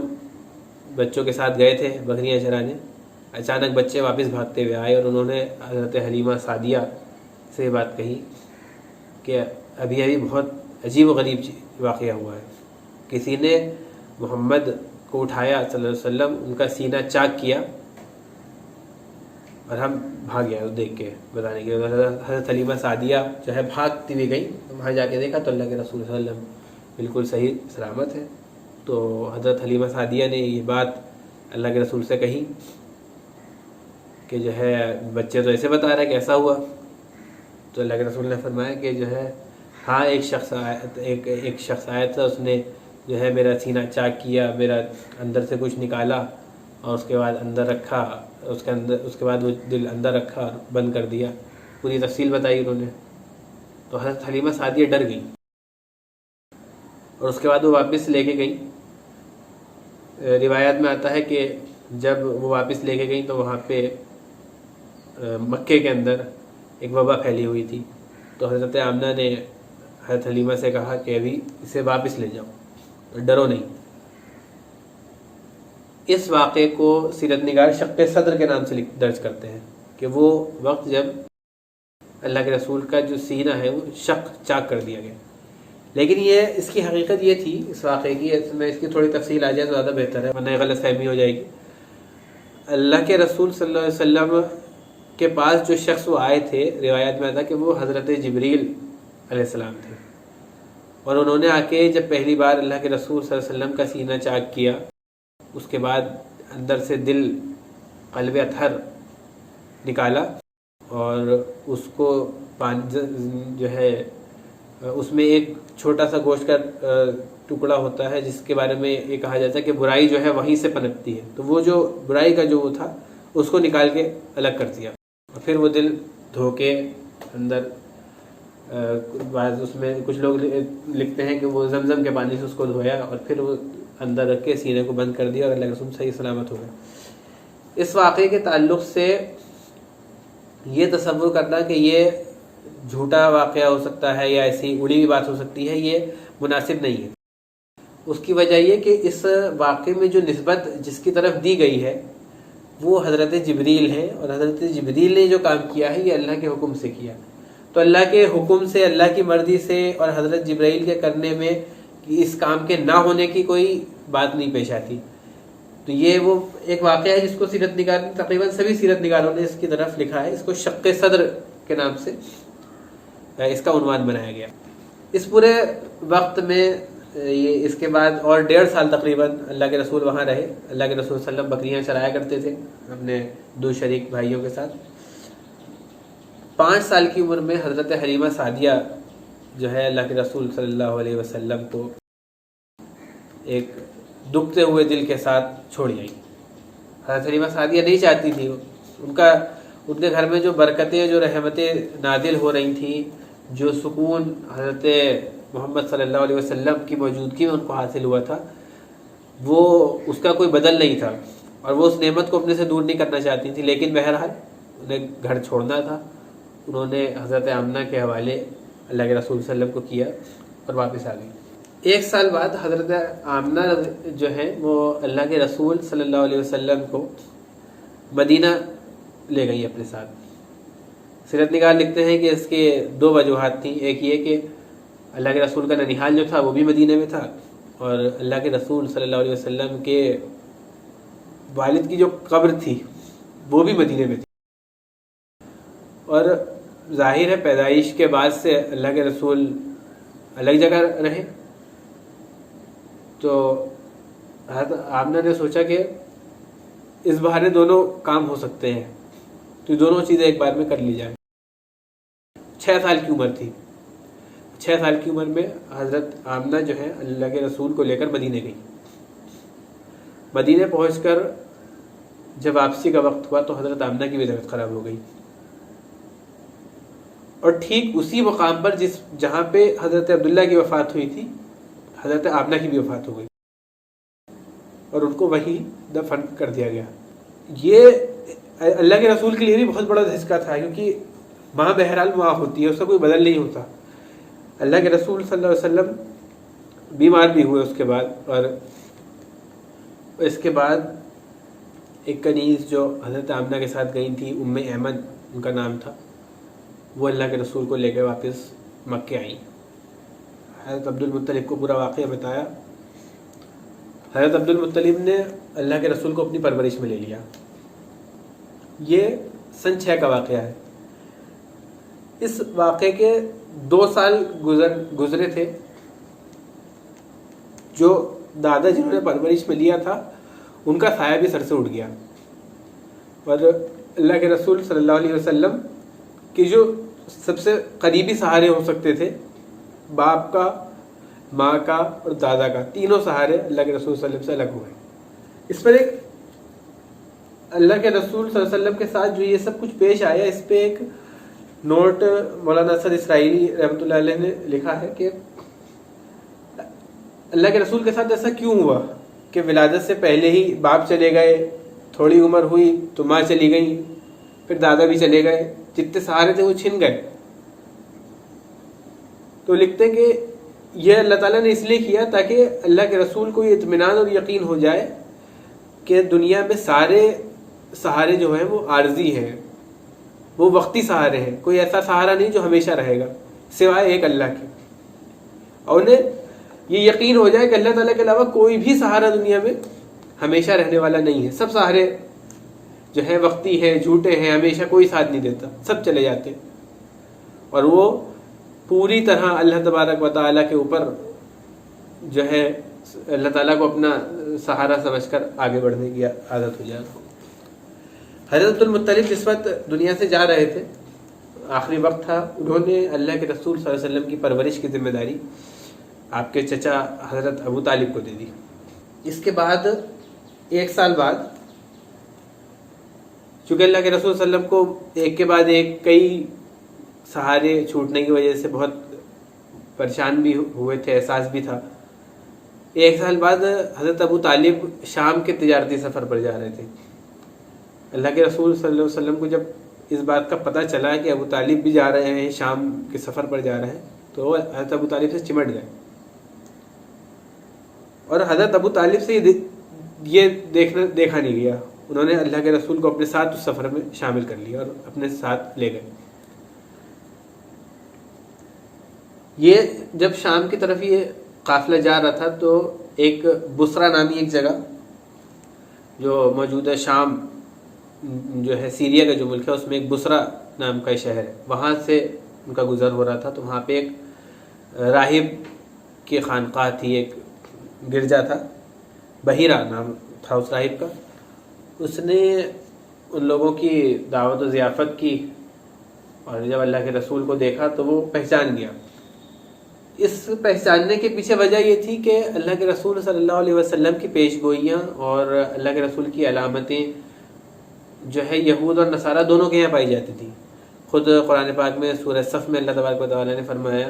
بچوں کے ساتھ گئے تھے بکریاں چرانے، اچانک بچے واپس بھاگتے ہوئے آئے اور انہوں نے حضرت حلیمہ سعدیہ سے یہ بات کہی کہ ابھی بہت عجیب و غریب واقعہ ہوا ہے۔ کسی نے محمد کو اٹھایا صلی اللہ علیہ وسلم، ان کا سینہ چاک کیا اور ہم بھاگ گیا دیکھ کے بتانے کے۔ حضرت حلیمہ سعدیہ جو ہے بھاگتی ہوئی گئی، وہاں جا کے دیکھا تو اللہ کے رسول صلی اللہ علیہ وسلم بالکل صحیح سلامت ہے۔ تو حضرت حلیمہ سعدیہ نے یہ بات اللہ کے رسول سے کہی کہ جو ہے بچے تو ایسے بتا رہا ہے کہ ایسا ہوا۔ تو اللہ کے رسول نے فرمایا کہ جو ہے ہاں ایک شخص آیا تھا، اس نے جو ہے میرا سینہ چاک کیا، میرا اندر سے کچھ نکالا اور اس کے بعد اندر رکھا، اس کے بعد وہ دل اندر رکھا اور بند کر دیا۔ پوری تفصیل بتائی انہوں نے۔ تو حضرت حلیمہ سعدیہ ڈر گئی اور اس کے بعد وہ واپس لے کے گئی۔ روایات میں آتا ہے کہ جب وہ واپس لے کے گئی تو وہاں پہ مکے کے اندر ایک وبا پھیلی ہوئی تھی۔ تو حضرت آمنہ نے حضرت حلیمہ سے کہا کہ ابھی اسے واپس لے جاؤ، ڈرو نہیں۔ اس واقعے کو سیرت نگار شق صدر کے نام سے درج کرتے ہیں کہ وہ وقت جب اللہ کے رسول کا جو سینہ ہے وہ شق چاک کر دیا گیا۔ لیکن اس کی حقیقت یہ تھی اس واقعے کی، میں اس کی تھوڑی تفصیل آ جائے تو زیادہ بہتر ہے ورنہ غلط فہمی ہو جائے گی۔ اللہ کے رسول صلی اللہ علیہ وسلم کے پاس جو شخص وہ آئے تھے، روایات میں آتا کہ وہ حضرت جبریل علیہ السلام تھے، اور انہوں نے آ کے جب پہلی بار اللہ کے رسول صلی اللہ علیہ وسلم کا سینہ چاک کیا، اس کے بعد اندر سے دل، قلب اطہر نکالا اور اس کو جو ہے اس میں ایک چھوٹا سا گوشت کا ٹکڑا ہوتا ہے جس کے بارے میں یہ کہا جاتا ہے کہ برائی جو ہے وہیں سے پنپتی ہے، تو وہ جو برائی کا جو وہ تھا اس کو نکال کے الگ کر دیا، اور پھر وہ دل دھو کے اندر بعض اس میں کچھ لوگ لکھتے ہیں کہ وہ زمزم کے پانی سے اس کو دھویا اور پھر وہ اندر رکھ کے سینے کو بند کر دیا اور اللہ کے رسول صحیح سلامت ہو گیا۔ اس واقعے کے تعلق سے یہ تصور کرنا کہ یہ جھوٹا واقعہ ہو سکتا ہے یا ایسی اڑی ہوئی بات ہو سکتی ہے، یہ مناسب نہیں ہے۔ اس کی وجہ یہ کہ اس واقعے میں جو نسبت جس کی طرف دی گئی ہے وہ حضرت جبریل ہے، اور حضرت جبریل نے جو کام کیا ہے یہ اللہ کے حکم سے کیا۔ تو اللہ کے حکم سے، اللہ کی مرضی سے اور حضرت جبریل کے کرنے میں اس کام کے نہ ہونے کی کوئی بات نہیں پیش آتی۔ تو یہ وہ ایک واقعہ ہے جس کو سیرت نگار، تقریباً سبھی سیرت نگاروں نے اس کی طرف لکھا ہے، اس کو شق صدر کے نام سے اس کا عنوان بنایا گیا۔ اس پورے وقت میں یہ اس کے بعد اور 1.5 سال تقریباً اللہ کے رسول وہاں رہے۔ اللہ کے رسول صلی اللہ علیہ وسلم بکریاں چرایا کرتے تھے اپنے 2 شریک بھائیوں کے ساتھ۔ 5 سال کی عمر میں حضرت حلیمہ سعدیہ جو ہے اللہ کے رسول صلی اللہ علیہ وسلم کو ایک دکھتے ہوئے دل کے ساتھ چھوڑ جائیں۔ حضرت حلیمہ سعدیہ نہیں چاہتی تھی، ان کے گھر میں جو برکتیں، جو رحمتیں نازل ہو رہی تھیں، جو سکون حضرت محمد صلی اللہ علیہ وسلم کی موجودگی میں ان کو حاصل ہوا تھا، وہ اس کا کوئی بدل نہیں تھا، اور وہ اس نعمت کو اپنے سے دور نہیں کرنا چاہتی تھی. لیکن بہرحال انہیں گھر چھوڑنا تھا. انہوں نے حضرت آمنہ کے حوالے اللہ کے رسول صلی اللہ علیہ وسلم کو کیا اور واپس آ گئی. 1 سال بعد حضرت آمنہ جو ہے وہ اللہ کے رسول صلی اللہ علیہ وسلم کو مدینہ لے گئی اپنے ساتھ. سیرت نگار لکھتے ہیں کہ اس کے 2 وجوہات تھیں. ایک یہ کہ اللہ کے رسول کا ننیحال جو تھا وہ بھی مدینہ میں تھا، اور اللہ کے رسول صلی اللہ علیہ وسلم کے والد کی جو قبر تھی وہ بھی مدینہ میں تھی. اور ظاہر ہے پیدائش کے بعد سے اللہ کے رسول الگ جگہ رہے، تو حضرت آمنہ نے سوچا کہ اس بہانے دونوں کام ہو سکتے ہیں، تو دونوں چیزیں ایک بار میں کر لی جائیں. 6 سال کی عمر تھی. 6 سال کی عمر میں حضرت آمنہ جو ہے اللہ کے رسول کو لے کر مدینہ گئی. مدینہ پہنچ کر جب واپسی کا وقت ہوا تو حضرت آمنہ کی بھی طبیعت خراب ہو گئی، اور ٹھیک اسی مقام پر جہاں پہ حضرت عبداللہ کی وفات ہوئی تھی، حضرت آمنہ کی بھی وفات ہو گئی، اور ان کو وہیں دفن کر دیا گیا. یہ اللہ کے رسول کے لیے بھی بہت بڑا دھچکا تھا، کیونکہ ماں بہرحال ماں ہوتی ہے، اس کا کوئی بدل نہیں ہوتا. اللہ کے رسول صلی اللہ علیہ وسلم بیمار بھی ہوئے اس کے بعد، اور اس کے بعد ایک کنیز جو حضرت آمنہ کے ساتھ گئی تھی، ام ایمن ان کا نام تھا، وہ اللہ کے رسول کو لے کے واپس مکہ آئیں. حضرت عبد المطلب کو پورا واقعہ بتایا. حضرت عبد المطلب نے اللہ کے رسول کو اپنی پرورش میں لے لیا. یہ سن 6 کا واقعہ ہے. اس واقعے کے 2 سال گزرے تھے. جو دادا جنہوں نے پرورش میں لیا تھا ان کا سایہ بھی سر سے اٹھ گیا، اور اللہ کے رسول صلی اللہ علیہ وسلم کہ جو سب سے قریبی سہارے ہو سکتے تھے، باپ کا، ماں کا اور دادا کا، تینوں سہارے اللہ کے رسول صلی اللہ علیہ وسلم سے الگ ہوئے. اس پر ایک اللہ کے رسول صلی اللہ علیہ وسلم کے ساتھ جو یہ سب کچھ پیش آیا، اس پہ ایک نوٹ مولانا اسد اسرائیلی رحمۃ اللہ علیہ نے لکھا ہے کہ اللہ کے رسول کے ساتھ ایسا کیوں ہوا کہ ولادت سے پہلے ہی باپ چلے گئے، تھوڑی عمر ہوئی تو ماں چلی گئی، پھر دادا بھی چلے گئے، جتنے سہارے تھے وہ چھن گئے. تو لکھتے کہ یہ اللہ تعالیٰ نے اس لیے کیا تاکہ اللہ کے رسول کو یہ اطمینان اور یقین ہو جائے کہ دنیا میں سارے سہارے جو ہیں وہ عارضی ہیں، وہ وقتی سہارے ہیں. کوئی ایسا سہارا نہیں جو ہمیشہ رہے گا سوائے ایک اللہ کے. اور انہیں یہ یقین ہو جائے کہ اللہ تعالیٰ کے علاوہ کوئی بھی سہارا دنیا میں ہمیشہ رہنے والا نہیں ہے. سب سہارے جو ہیں وقتی ہیں، جھوٹے ہیں، ہمیشہ کوئی ساتھ نہیں دیتا، سب چلے جاتے ہیں. اور وہ پوری طرح اللہ تبارک و تعالیٰ کے اوپر جو ہے اللہ تعالیٰ کو اپنا سہارا سمجھ کر آگے بڑھنے کی عادت ہو جائے. حضرت المطلب جس وقت دنیا سے جا رہے تھے، آخری وقت تھا، انہوں نے اللہ کے رسول صلی اللہ علیہ وسلم کی پرورش کی ذمہ داری آپ کے چچا حضرت ابو طالب کو دے دی. اس کے بعد 1 سال بعد، چونکہ اللہ کے رسول صلی اللہ علیہ وسلم کو ایک کے بعد ایک کئی سہارے چھوٹنے کی وجہ سے بہت پریشان بھی ہوئے تھے، احساس بھی تھا. 1 سال بعد حضرت ابو طالب شام کے تجارتی سفر پر جا رہے تھے. اللہ کے رسول صلی اللہ علیہ وسلم کو جب اس بات کا پتہ چلا کہ ابو طالب بھی جا رہے ہیں، شام کے سفر پر جا رہے ہیں، تو وہ حضرت ابو طالب سے چمٹ گئے. اور حضرت ابو طالب سے یہ دیکھا نہیں گیا. انہوں نے اللہ کے رسول کو اپنے ساتھ اس سفر میں شامل کر لیا اور اپنے ساتھ لے گئے. یہ جب شام کی طرف یہ قافلہ جا رہا تھا تو ایک بصرہ نامی ایک جگہ جو موجودہ شام جو ہے سیریا کا جو ملک ہے، اس میں ایک بصرہ نام کا شہر ہے، وہاں سے ان کا گزر ہو رہا تھا. تو وہاں پہ ایک راہب کی خانقاہ تھی، ایک گرجا تھا، بحیرہ نام تھا اس راہب کا. اس نے ان لوگوں کی دعوت و ضیافت کی، اور جب اللہ کے رسول کو دیکھا تو وہ پہچان گیا. اس پہچاننے کے پیچھے وجہ یہ تھی کہ اللہ کے رسول صلی اللہ علیہ وسلم کی پیش گوئیاں اور اللہ کے رسول کی علامتیں جو ہے یہود اور نصارہ دونوں کے یہاں پائی جاتی تھی. خود قرآن پاک میں سورہ صف میں اللہ تبارک و تعالیٰ نے فرمایا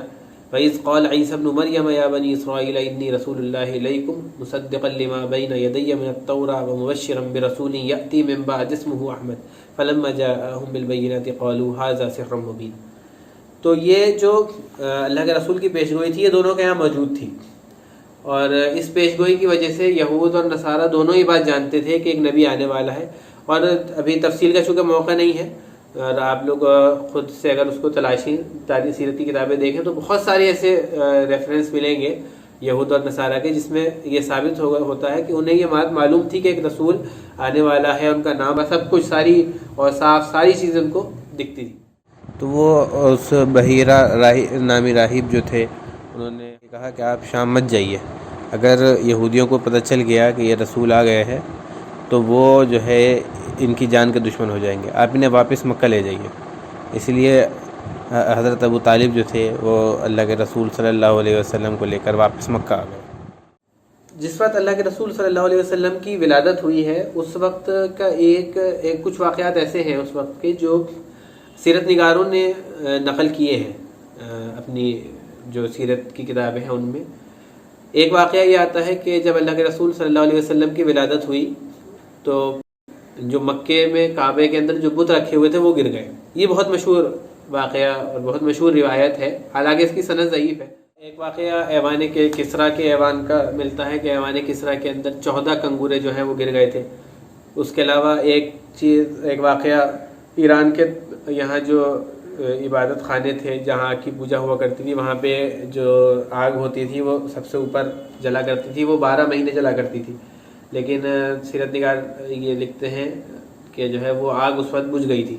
وَإِذْ قَالَ عِيسَى ابْنُ مَرْيَمَ يَا بَنِي إِسْرَائِيلَ إِنِّي رَسُولُ اللَّهِ إِلَيْكُمْ مُصَدِّقًا لِمَا بَيْنَ يَدَيَّ مِنَ التَّوْرَاةِ وَمُبَشِّرًا بِرَسُولٍ يَأْتِي مِن بَعْدِي اسْمُهُ أَحْمَدُ فَلَمَّا جَاءَهُم بِالْبَيِّنَاتِ قَالُوا هَٰذَا سِحْرٌ مُبِينٌ. تو یہ جو اللہ کے رسول کی پیشگوئی تھی یہ دونوں کے یہاں موجود تھی، اور اس پیشگوئی کی وجہ سے یہود اور نصارہ دونوں یہ بات جانتے تھے کہ ایک نبی آنے والا ہے. اور ابھی تفصیل کا چونکہ موقع نہیں ہے، اور آپ لوگ خود سے اگر اس کو تلاشیں، تاریخ سیرت کی کتابیں دیکھیں تو بہت سارے ایسے ریفرنس ملیں گے یہود اور نصارہ کے جس میں یہ ثابت ہوتا ہے کہ انہیں یہ بات معلوم تھی کہ ایک رسول آنے والا ہے، ان کا نام سب کچھ ساری اور صاف ساری چیزیں ان کو دکھتی تھی. تو وہ اس بحیرہ نامی راہب جو تھے انہوں نے کہا کہ آپ شام مت جائیے، اگر یہودیوں کو پتہ چل گیا کہ یہ رسول آ گئے ہیں تو وہ جو ہے ان کی جان کے دشمن ہو جائیں گے، آپ انہیں واپس مکہ لے جائیے. اس لیے حضرت ابو طالب جو تھے وہ اللہ کے رسول صلی اللہ علیہ وسلم کو لے کر واپس مکہ آ گئے. جس وقت اللہ کے رسول صلی اللہ علیہ وسلم کی ولادت ہوئی ہے اس وقت کا ایک کچھ واقعات ایسے ہیں اس وقت کے جو سیرت نگاروں نے نقل کیے ہیں اپنی جو سیرت کی کتابیں ہیں ان میں. ایک واقعہ یہ آتا ہے کہ جب اللہ کے رسول صلی اللہ علیہ وسلم کی ولادت ہوئی تو جو مکے میں کعبے کے اندر جو بت رکھے ہوئے تھے وہ گر گئے. یہ بہت مشہور واقعہ اور بہت مشہور روایت ہے، حالانکہ اس کی سند ضعیف ہے. ایک واقعہ ایوان کے کسریٰ کے ایوان کا ملتا ہے کہ ایوان کسریٰ کے اندر 14 کنگورے جو ہیں وہ گر گئے تھے. اس کے علاوہ ایک واقعہ ایران کے یہاں جو عبادت خانے تھے جہاں کی پوجا ہوا کرتی تھی، وہاں پہ جو آگ ہوتی تھی وہ سب سے اوپر جلا کرتی تھی، وہ 12 مہینے جلا کرتی تھی. لیکن سیرت نگار یہ لکھتے ہیں کہ جو ہے وہ آگ اس وقت بجھ گئی تھی.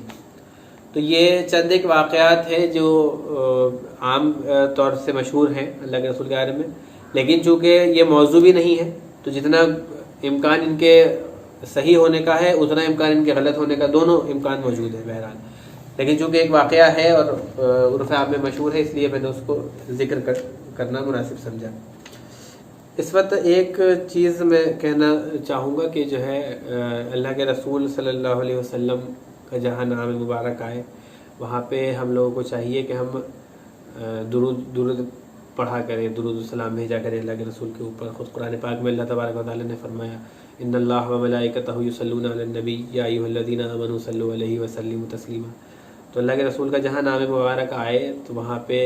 تو یہ چند ایک واقعات ہیں جو عام طور سے مشہور ہیں اللہ کے رسول کے بارے میں، لیکن چونکہ یہ موضوع بھی نہیں ہے تو جتنا امکان ان کے صحیح ہونے کا ہے اتنا امکان ان کے غلط ہونے کا، دونوں امکان موجود ہے بہرحال. لیکن چونکہ ایک واقعہ ہے اور عرف عام میں مشہور ہے اس لیے میں نے اس کو ذکر کرنا مناسب سمجھا. اس وقت ایک چیز میں کہنا چاہوں گا کہ جو ہے اللہ کے رسول صلی اللہ علیہ وسلم کا جہاں نام مبارک آئے وہاں پہ ہم لوگوں کو چاہیے کہ ہم درود پڑھا کریں، درود السلام بھیجا کریں اللہ کے رسول کے اوپر. خود قرآن پاک میں اللہ تبارک و تعالیٰ نے فرمایا ان اللہ و ملائکتہ یصلون علی النبی یا ایھا الذین آمنوا صلوا علیہ وسلموا تسلیما. تو اللہ کے رسول کا جہاں نام مبارک آئے تو وہاں پہ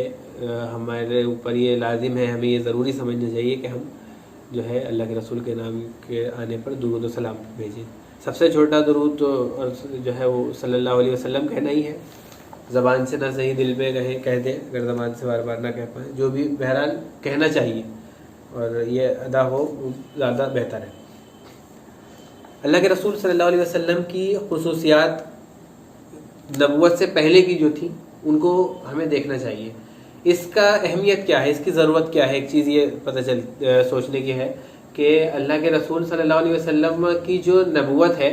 ہمارے اوپر یہ لازم ہے، ہمیں یہ ضروری سمجھنا چاہیے کہ ہم جو ہے اللہ کے رسول کے نام کے آنے پر درود و سلام بھیجیں. سب سے چھوٹا درود تو جو ہے وہ صلی اللہ علیہ وسلم کہنا ہی ہے، زبان سے نہ صحیح دل میں کہہ دیں، اگر زبان سے بار بار نہ کہہ پائیں، جو بھی بہرحال کہنا چاہیے اور یہ ادا ہو زیادہ بہتر ہے. اللہ کے رسول صلی اللہ علیہ وسلم کی خصوصیات نبوت سے پہلے کی جو تھی ان کو ہمیں دیکھنا چاہیے. اس کا اہمیت کیا ہے، اس کی ضرورت کیا ہے. ایک چیز یہ سوچنے کی ہے کہ اللہ کے رسول صلی اللہ علیہ وسلم کی جو نبوت ہے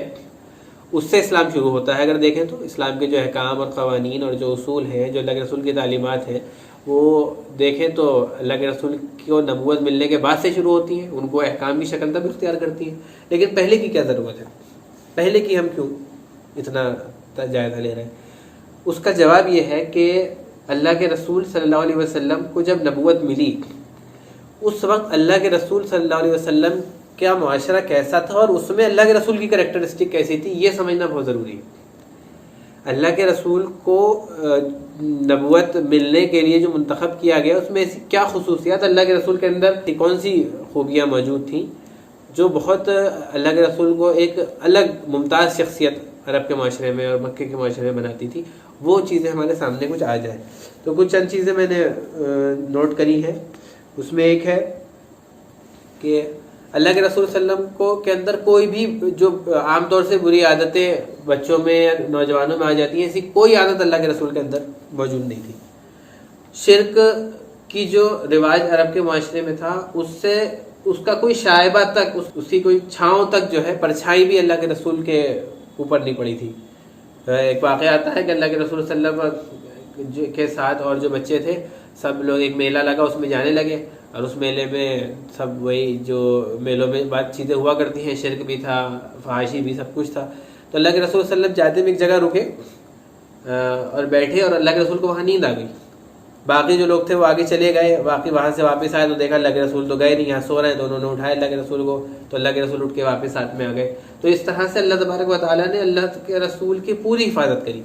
اس سے اسلام شروع ہوتا ہے. اگر دیکھیں تو اسلام کے جو احکام اور قوانین اور جو اصول ہیں، جو اللہ کے رسول کی تعلیمات ہیں، وہ دیکھیں تو اللہ کے رسول کو نبوت ملنے کے بعد سے شروع ہوتی ہیں، ان کو احکام کی شکل تک اختیار کرتی ہیں. لیکن پہلے کی کیا ضرورت ہے، پہلے کی ہم کیوں اتنا جائزہ لے رہے ہیں؟ اس کا جواب یہ ہے کہ اللہ کے رسول صلی اللہ علیہ وسلم کو جب نبوت ملی اس وقت اللہ کے رسول صلی اللہ علیہ وسلم کیا معاشرہ کیسا تھا اور اس میں اللہ کے رسول کی کریکٹرسٹک کیسی تھی، یہ سمجھنا بہت ضروری ہے. اللہ کے رسول کو نبوت ملنے کے لیے جو منتخب کیا گیا اس میں ایسی کیا خصوصیات اللہ کے رسول کے اندر تھی، کون سی خوبیاں موجود تھیں جو بہت اللہ کے رسول کو ایک الگ ممتاز شخصیت عرب کے معاشرے میں اور مکے کے معاشرے میں بناتی تھی. وہ چیزیں ہمارے سامنے کچھ آ جائیں تو کچھ چند چیزیں میں نے نوٹ کری ہیں. اس میں ایک ہے کہ اللہ کے رسول صلی اللہ علیہ وسلم کے اندر کوئی بھی جو عام طور سے بری عادتیں بچوں میں یا نوجوانوں میں آ جاتی ہیں، ایسی کوئی عادت اللہ کے رسول کے اندر موجود نہیں تھی. شرک کی جو رواج عرب کے معاشرے میں تھا اس کا کوئی شائبہ تک، اس کی کوئی چھاؤں تک جو ہے پرچھائی بھی اللہ کے رسول کے اوپر نہیں پڑی تھی. ایک واقعہ آتا ہے کہ اللہ کے رسول صلی اللہ علیہ وسلم کے ساتھ اور جو بچے تھے سب لوگ ایک میلہ لگا اس میں جانے لگے، اور اس میلے میں سب وہی جو میلوں میں بات چیزیں ہوا کرتی ہیں، شرک بھی تھا، فحاشی بھی، سب کچھ تھا۔ تو اللہ کے رسول صلی اللہ علیہ وسلم جاتے میں ایک جگہ رکے اور بیٹھے، اور اللہ کے رسول کو وہاں نیند آ گئی۔ باقی جو لوگ تھے وہ آگے چلے گئے، باقی وہاں سے واپس آئے تو دیکھا اللہ کے رسول تو گئے نہیں، یہاں سو رہے ہیں، تو انہوں نے اٹھایا اللہ کے رسول کو، تو اللہ کے رسول اٹھ کے واپس ساتھ میں آ گئے۔ تو اس طرح سے اللہ تبارک و تعالیٰ نے اللہ کے رسول کی پوری حفاظت کری۔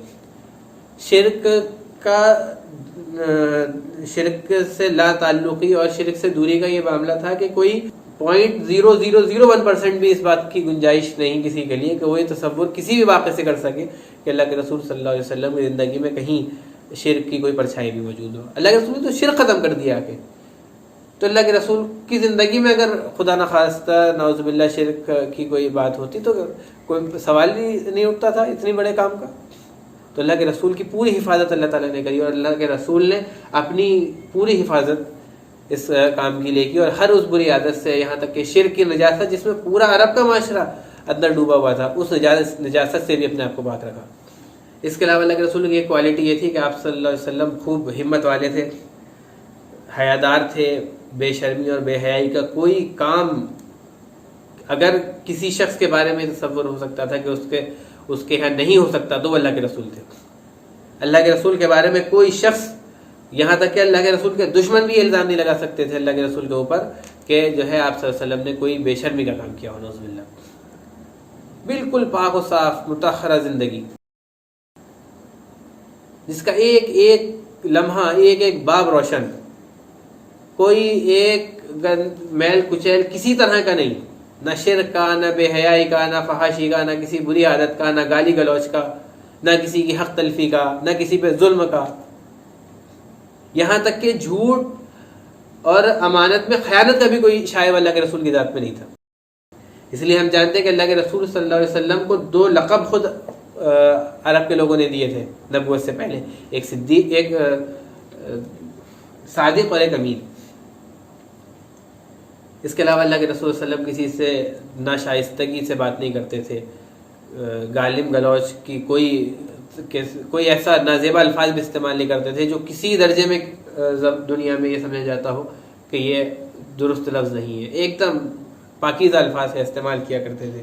شرک سے لا تعلقی اور شرک سے دوری کا یہ معاملہ تھا کہ کوئی 0.0001% بھی اس بات کی گنجائش نہیں کسی کے لیے کہ وہ یہ تصور کسی بھی واقعے سے کر سکے کہ اللہ کے رسول صلی اللہ علیہ وسلم کی زندگی میں کہیں شرک کی کوئی پرچھائی بھی موجود ہو۔ اللہ کے رسول نے تو شرک ختم کر دیا کہ تو اللہ کے رسول کی زندگی میں اگر خدا نخواستہ نعوذ باللہ شرک کی کوئی بات ہوتی تو کوئی سوال ہی نہیں اٹھتا تھا اتنی بڑے کام کا۔ تو اللہ کے رسول کی پوری حفاظت اللہ تعالیٰ نے کری، اور اللہ کے رسول نے اپنی پوری حفاظت اس کام کی لے کی، اور ہر اس بری عادت سے، یہاں تک کہ شرک کی نجاست جس میں پورا عرب کا معاشرہ اندر ڈوبا ہوا تھا، اس نجاست سے بھی اپنے آپ کو پاک رکھا۔ اس کے علاوہ اللہ کے رسول کی ایک کوالٹی یہ تھی کہ آپ صلی اللہ علیہ وسلم خوب ہمت والے تھے، حیادار تھے، بے شرمی اور بے حیائی کا کوئی کام اگر کسی شخص کے بارے میں تصور ہو سکتا تھا کہ اس کے یہاں نہیں ہو سکتا تو وہ اللہ کے رسول تھے۔ اللہ کے رسول کے بارے میں کوئی شخص، یہاں تک کہ اللہ کے رسول کے دشمن بھی الزام نہیں لگا سکتے تھے اللہ کے رسول کے اوپر کہ جو ہے آپ صلی اللہ علیہ وسلم نے کوئی بے شرمی کا کام کیا ہو، نعوذ باللہ۔ بالکل پاک و صاف مطہرہ زندگی، جس کا ایک ایک لمحہ، ایک ایک باب روشن، کوئی ایک میل کچیل کسی طرح کا نہیں، نہ شرک کا، نہ بے حیائی کا، نہ فحاشی کا، نہ کسی بری عادت کا، نہ گالی گلوچ کا، نہ کسی کی حق تلفی کا، نہ کسی پہ ظلم کا، یہاں تک کہ جھوٹ اور امانت میں خیانت کا بھی کوئی شائبہ اللہ کے رسول کی ذات میں نہیں تھا۔ اس لیے ہم جانتے ہیں کہ اللہ کے رسول صلی اللہ علیہ وسلم کو 2 لقب خود عرب کے لوگوں نے دیے تھے نبوت سے پہلے، ایک صدیق، ایک صادق اور ایک امین۔ اس کے علاوہ اللہ کے رسول صلی اللہ علیہ وسلم کسی سے ناشائستگی سے بات نہیں کرتے تھے، گالم گلوچ کی کوئی ایسا نازیبا الفاظ بھی استعمال نہیں کرتے تھے جو کسی درجے میں دنیا میں یہ سمجھا جاتا ہو کہ یہ درست لفظ نہیں ہے۔ ایک دم پاکیزہ الفاظ کا استعمال کیا کرتے تھے،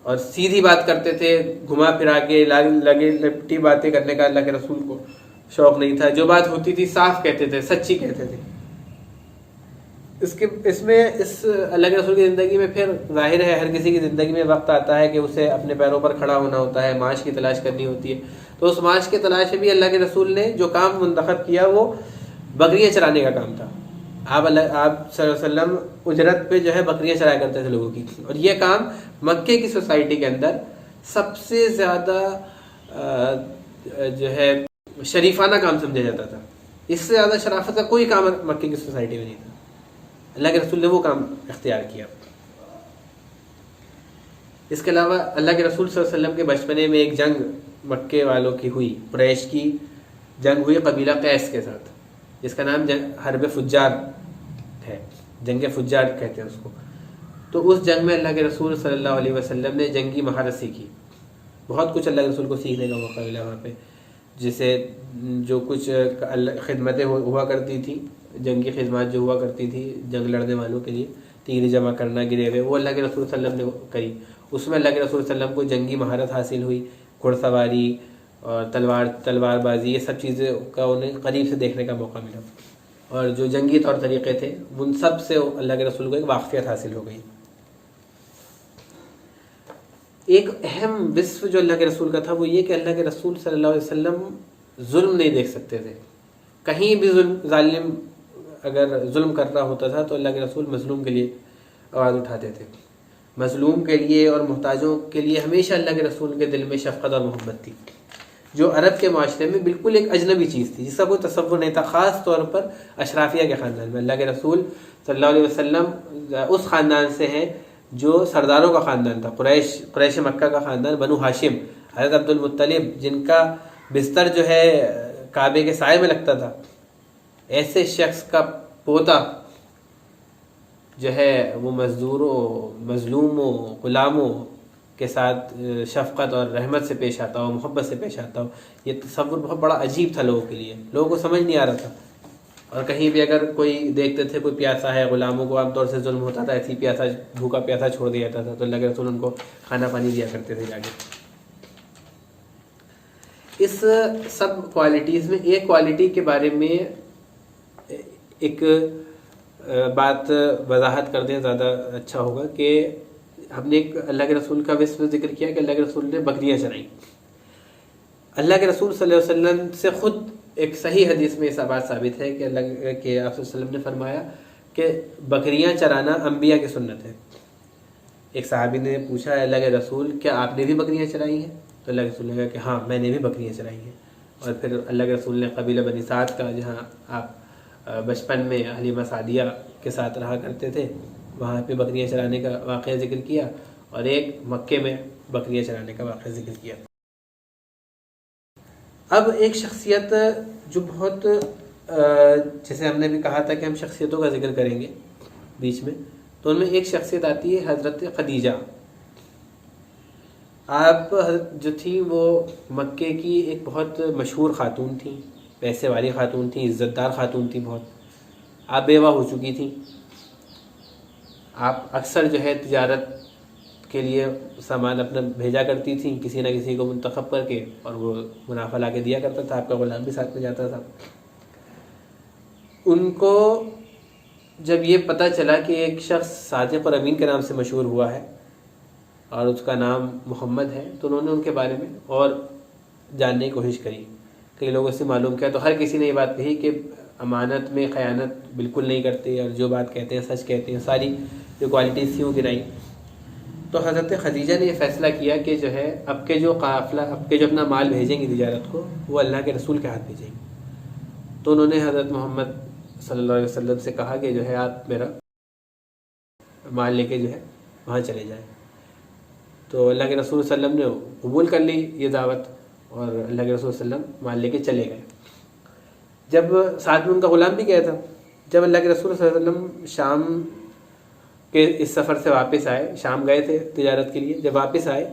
اور سیدھی بات کرتے تھے، گھما پھرا کے لگے لپٹی باتیں کرنے کا اللہ کے رسول کو شوق نہیں تھا۔ جو بات ہوتی تھی صاف کہتے تھے، سچی کہتے تھے۔ اس میں اللہ کے رسول کی زندگی میں پھر ظاہر ہے ہر کسی کی زندگی میں وقت آتا ہے کہ اسے اپنے پیروں پر کھڑا ہونا ہوتا ہے، معاش کی تلاش کرنی ہوتی ہے۔ تو اس معاش کی تلاش میں بھی اللہ کے رسول نے جو کام منتخب کیا وہ بکریاں چرانے کا کام تھا۔ آپ صلی اللہ علیہ وسلم اجرت پہ جو ہے بکریاں چرایا کرتے تھے لوگوں کی، اور یہ کام مکے کی سوسائٹی کے اندر سب سے زیادہ جو ہے شریفانہ کام سمجھا جاتا تھا۔ اس سے زیادہ شرافت کا کوئی کام مکے کی سوسائٹی میں نہیں تھا۔ اللہ کے رسول نے وہ کام اختیار کیا۔ اس کے علاوہ اللہ کے رسول صلی اللہ علیہ وسلم کے بچپنے میں ایک جنگ مکے والوں کی ہوئی، قریش کی جنگ ہوئی قبیلہ قیس کے ساتھ، جس کا نام حرب فجار ہے، جنگ فجار کہتے ہیں اس کو۔ تو اس جنگ میں اللہ کے رسول صلی اللہ علیہ وسلم نے جنگی مہارت سیکھی، بہت کچھ اللہ کے رسول کو سیکھنے کا موقع ملا وہاں پہ، جسے جو کچھ خدمتیں ہوا کرتی تھیں، جنگی خدمات جو ہوا کرتی تھی جنگ لڑنے والوں کے لیے، تیر جمع کرنا گرے ہوئے، وہ اللہ کے رسول صلی اللہ علیہ وسلم نے کری۔ اس میں اللہ کے رسول صلی اللہ علیہ وسلم کو جنگی مہارت حاصل ہوئی، گھڑ سواری اور تلوار بازی، یہ سب چیزیں کا انہیں قریب سے دیکھنے کا موقع ملا، اور جو جنگی طور طریقے تھے ان سب سے اللہ کے رسول کو ایک واقفیت حاصل ہو گئی۔ ایک اہم وصف جو اللہ کے رسول کا تھا وہ یہ کہ اللہ کے رسول صلی اللہ علیہ وسلم ظلم نہیں دیکھ سکتے تھے۔ کہیں بھی ظالم اگر ظلم کر رہا ہوتا تھا تو اللہ کے رسول مظلوم کے لیے آواز اٹھاتے تھے، مظلوم کے لیے اور محتاجوں کے لیے ہمیشہ اللہ کے رسول کے دل میں شفقت اور محبت تھی، جو عرب کے معاشرے میں بالکل ایک اجنبی چیز تھی، جس کا کوئی تصور نہیں تھا، خاص طور پر اشرافیہ کے خاندان میں۔ اللہ کے رسول صلی اللہ علیہ وسلم اس خاندان سے ہیں جو سرداروں کا خاندان تھا، قریش مکہ کا خاندان، بنو ہاشم، حضرت عبد المطلب جن کا بستر جو ہے کعبے کے سائے میں لگتا تھا، ایسے شخص کا پوتا جو ہے وہ مزدوروں، مظلوموں، غلاموں کے ساتھ شفقت اور رحمت سے پیش آتا ہو، محبت سے پیش آتا ہو، یہ تصور بہت بڑا عجیب تھا لوگوں کے لیے، لوگوں کو سمجھ نہیں آ رہا تھا اور کہیں بھی اگر کوئی دیکھتے تھے کوئی پیاسا ہے، غلاموں کو عام طور سے ظلم ہوتا تھا، ایسی پیاسا بھوکا پیاسا چھوڑ دیا جاتا تھا، تو اللہ کے رسول ان کو کھانا پانی دیا کرتے تھے جا کے۔ اس سب کوالٹیز میں ایک کوالٹی کے بارے میں ایک بات وضاحت کر دیں زیادہ اچھا ہوگا، کہ ہم نے ایک اللہ کے رسول کا وصف ذکر کیا کہ اللہ کے رسول نے بکریاں چرائیں۔ اللہ کے رسول صلی اللہ علیہ وسلم سے خود ایک صحیح حدیث میں اس بات ثابت ہے کہ آپ صلی اللہ علیہ وسلم نے فرمایا کہ بکریاں چرانا انبیاء کی سنت ہے۔ ایک صحابی نے پوچھا اللہ کے رسول کیا آپ نے بھی بکریاں چرائی ہیں؟ تو اللہ کے رسول نے کہا کہ ہاں میں نے بھی بکریاں چرائی ہیں۔ اور پھر اللہ کے رسول نے قبیلہ بنی سعد کا، جہاں آپ بچپن میں حلیمہ سعدیہ کے ساتھ رہا کرتے تھے، وہاں پہ بکریاں چرانے کا واقعہ ذکر کیا، اور ایک مکے میں بکریاں چرانے کا واقعہ ذکر کیا۔ اب ایک شخصیت جو بہت جیسے ہم نے بھی کہا تھا کہ ہم شخصیتوں کا ذکر کریں گے بیچ میں، تو ان میں ایک شخصیت آتی ہے حضرت خدیجہ۔ آپ جو تھیں وہ مکے کی ایک بہت مشہور خاتون تھیں، پیسے والی خاتون تھیں، عزت دار خاتون تھیں بہت۔ آپ بیوہ ہو چکی تھیں۔ آپ اکثر جو ہے تجارت کے لیے سامان اپنا بھیجا کرتی تھیں کسی نہ کسی کو منتخب کر کے، اور وہ منافع لا کے دیا کرتا تھا، آپ کا غلام بھی ساتھ میں جاتا تھا۔ ان کو جب یہ پتہ چلا کہ ایک شخص صادق اور امین کے نام سے مشہور ہوا ہے اور اس کا نام محمد ہے، تو انہوں نے ان کے بارے میں اور جاننے کی کوشش کری، کئی لوگوں سے معلوم کیا، تو ہر کسی نے یہ بات کہی کہ امانت میں خیانت بالکل نہیں کرتے، اور جو بات کہتے ہیں سچ کہتے ہیں، ساری جو کوالٹیز تھیں وہ گرائی۔ تو حضرت خدیجہ نے یہ فیصلہ کیا کہ جو ہے اب کے جو قافلہ، اب کے جو اپنا مال بھیجیں گی تجارت کو، وہ اللہ کے رسول کے ہاتھ بھیجیں گے۔ تو انہوں نے حضرت محمد صلی اللہ علیہ وسلم سے کہا کہ جو ہے آپ میرا مال لے کے جو ہے وہاں چلے جائیں۔ تو اللہ کے رسول صلی اللہ علیہ وسلم نے قبول کر لی یہ دعوت، اور اللہ کے رسول صلی اللہ علیہ وسلم مال لے کے چلے گئے۔ جب ساتھ میں ان کا غلام بھی گیا تھا، جب اللہ کے رسول صلی اللہ علیہ وسلم شام کے اس سفر سے واپس آئے، شام گئے تھے تجارت کے لیے، جب واپس آئے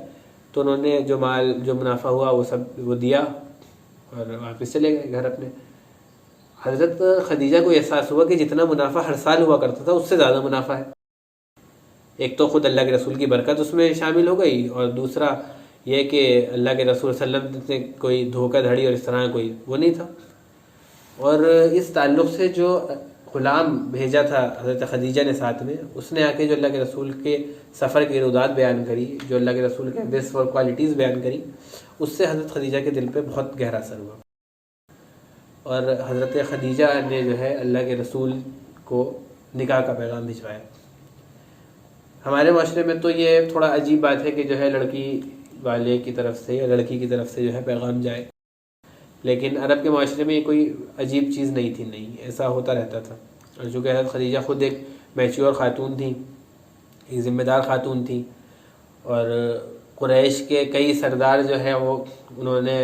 تو انہوں نے جو مال جو منافع ہوا وہ سب وہ دیا اور واپس چلے گئے گھر اپنے۔ حضرت خدیجہ کو احساس ہوا کہ جتنا منافع ہر سال ہوا کرتا تھا اس سے زیادہ منافع ہے۔ ایک تو خود اللہ کے رسول کی برکت اس میں شامل ہو گئی، اور دوسرا یہ کہ اللہ کے رسول صلی اللہ علیہ وسلم سے کوئی دھوکہ دھڑی اور اس طرح کوئی وہ نہیں تھا۔ اور اس تعلق سے جو غلام بھیجا تھا حضرت خدیجہ نے ساتھ میں، اس نے آ کے جو اللہ کے رسول کے سفر کی ارادات بیان کری، جو اللہ کے رسول کے بیسٹ اور کوالٹیز بیان کری، اس سے حضرت خدیجہ کے دل پہ بہت گہرا اثر ہوا، اور حضرت خدیجہ نے جو ہے اللہ کے رسول کو نکاح کا پیغام بھجوایا۔ ہمارے معاشرے میں تو یہ تھوڑا عجیب بات ہے کہ جو ہے لڑکی والے کی طرف سے یا لڑکی کی طرف سے جو ہے پیغام جائے، لیکن عرب کے معاشرے میں یہ کوئی عجیب چیز نہیں تھی، نہیں ایسا ہوتا رہتا تھا۔ اور چونکہ حضرت خدیجہ خود ایک میچور خاتون تھیں، ایک ذمہ دار خاتون تھیں، اور قریش کے کئی سردار جو ہے وہ انہوں نے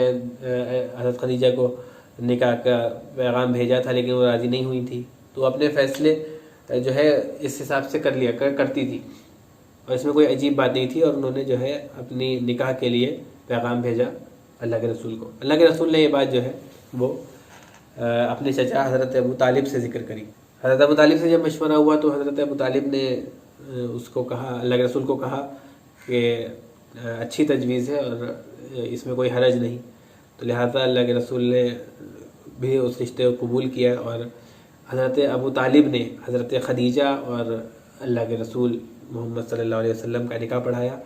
حضرت خدیجہ کو نکاح کا پیغام بھیجا تھا، لیکن وہ راضی نہیں ہوئی تھی، تو اپنے فیصلے جو ہے اس حساب سے کرتی تھی، اور اس میں کوئی عجیب بات نہیں تھی، اور انہوں نے جو ہے اپنی نکاح کے لیے پیغام بھیجا اللہ کے رسول کو۔ اللہ کے رسول نے یہ بات جو ہے وہ اپنے چچا حضرت ابو طالب سے ذکر کری۔ حضرت ابو طالب سے جب مشورہ ہوا تو حضرت ابو طالب نے اس کو کہا، اللہ کے رسول کو کہا کہ اچھی تجویز ہے اور اس میں کوئی حرج نہیں، تو لہٰذا اللہ کے رسول نے بھی اس رشتے کو قبول کیا، اور حضرت ابو طالب نے حضرت خدیجہ اور اللہ کے رسول محمد صلی اللہ علیہ وسلم کا نکاح پڑھایا۔